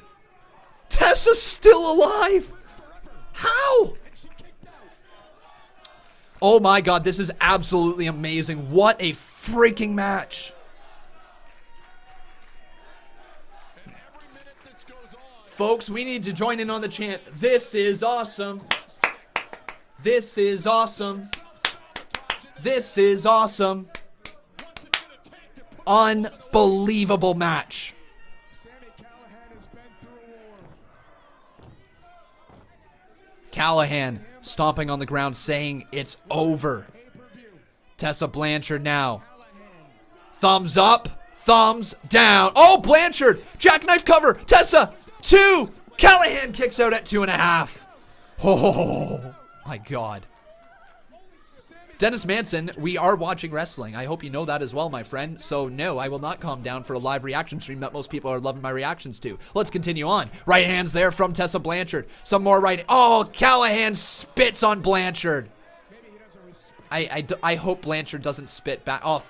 Tessa's still alive. How? Oh my God, this is absolutely amazing. What a freaking match. Folks, we need to join in on the chant. This is awesome. This is awesome. This is awesome. Unbelievable match. Callihan stomping on the ground saying it's over. Tessa Blanchard now. Thumbs up, thumbs down. Oh, Blanchard, jackknife cover. Tessa, 2. Callihan kicks out at 2.5. Oh, my God. Dennis Manson, we are watching wrestling. I hope you know that as well, my friend. So, no, I will not calm down for a live reaction stream that most people are loving my reactions to. Let's continue on. Right hands there from Tessa Blanchard. Some more right. Oh, Callihan spits on Blanchard. I hope Blanchard doesn't spit back. Oh,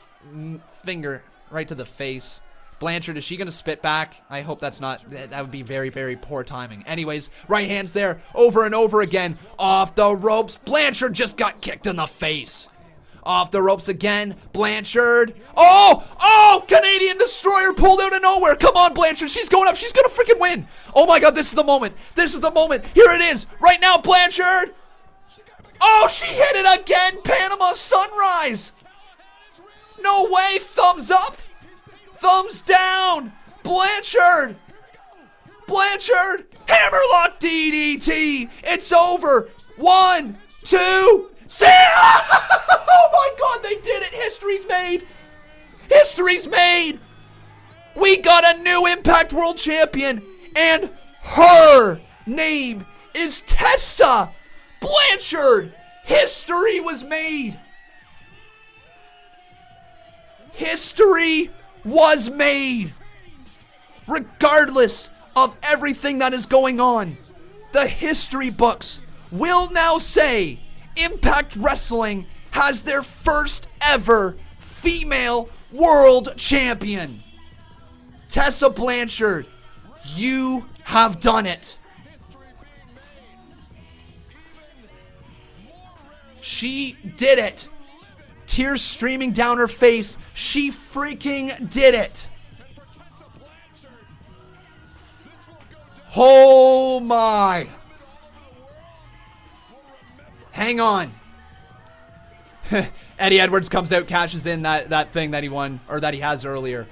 finger right to the face. Blanchard, is she going to spit back? I hope that's not. That would be very, very poor timing. Anyways, right hand's there over and over again. Off the ropes. Blanchard just got kicked in the face. Off the ropes again. Blanchard. Oh! Oh! Canadian Destroyer pulled out of nowhere. Come on, Blanchard. She's going up. She's going to freaking win. Oh my God, this is the moment. This is the moment. Here it is. Right now, Blanchard. Oh, she hit it again. Panama Sunrise. No way. Thumbs up. Thumbs down. Blanchard. Blanchard. Hammerlock DDT. It's over. 1, 2, 3. Oh my God, they did it. History's made. History's made. We got a new Impact World Champion, and her name is Tessa Blanchard. History was made. History was made. Regardless of everything that is going on, the history books will now say Impact Wrestling has their first ever female world champion. Tessa Blanchard, you have done it. She did it. Tears streaming down her face. She freaking did it. Oh my. Hang on. Eddie Edwards comes out, cashes in that thing that he won, or that he has earlier.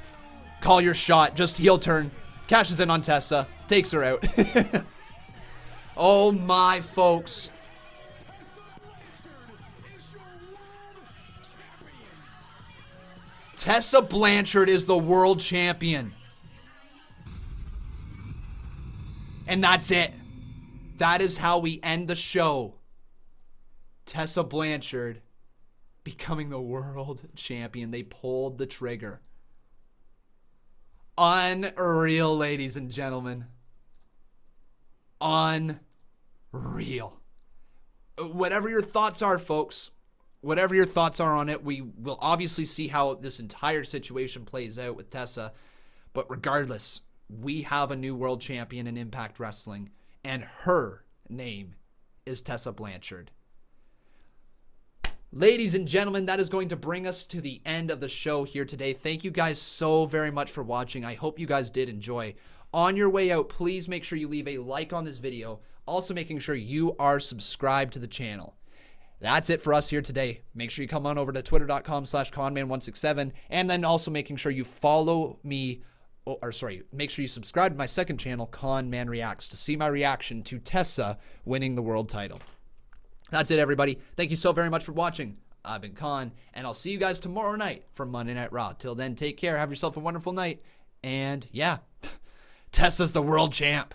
Call your shot, just heel turn. Cashes in on Tessa, takes her out. Oh my, folks. Tessa Blanchard is the world champion. And that's it. That is how we end the show. Tessa Blanchard becoming the world champion. They pulled the trigger. Unreal, ladies and gentlemen. Unreal. Whatever your thoughts are, folks, whatever your thoughts are on it, we will obviously see how this entire situation plays out with Tessa. But regardless, we have a new world champion in Impact Wrestling, and her name is Tessa Blanchard. Ladies and gentlemen, that is going to bring us to the end of the show here today. Thank you guys so very much for watching. I hope you guys did enjoy. On your way out, please make sure you leave a like on this video. Also making sure you are subscribed to the channel. That's it for us here today. Make sure you come on over to twitter.com/Conman167, and then also making sure you follow me, make sure you subscribe to my second channel, Conman Reacts, to see my reaction to Tessa winning the world title. That's it, everybody. Thank you so very much for watching. I've been Con, and I'll see you guys tomorrow night for Monday Night Raw. Till then, take care. Have yourself a wonderful night. And yeah, Tessa's the world champ.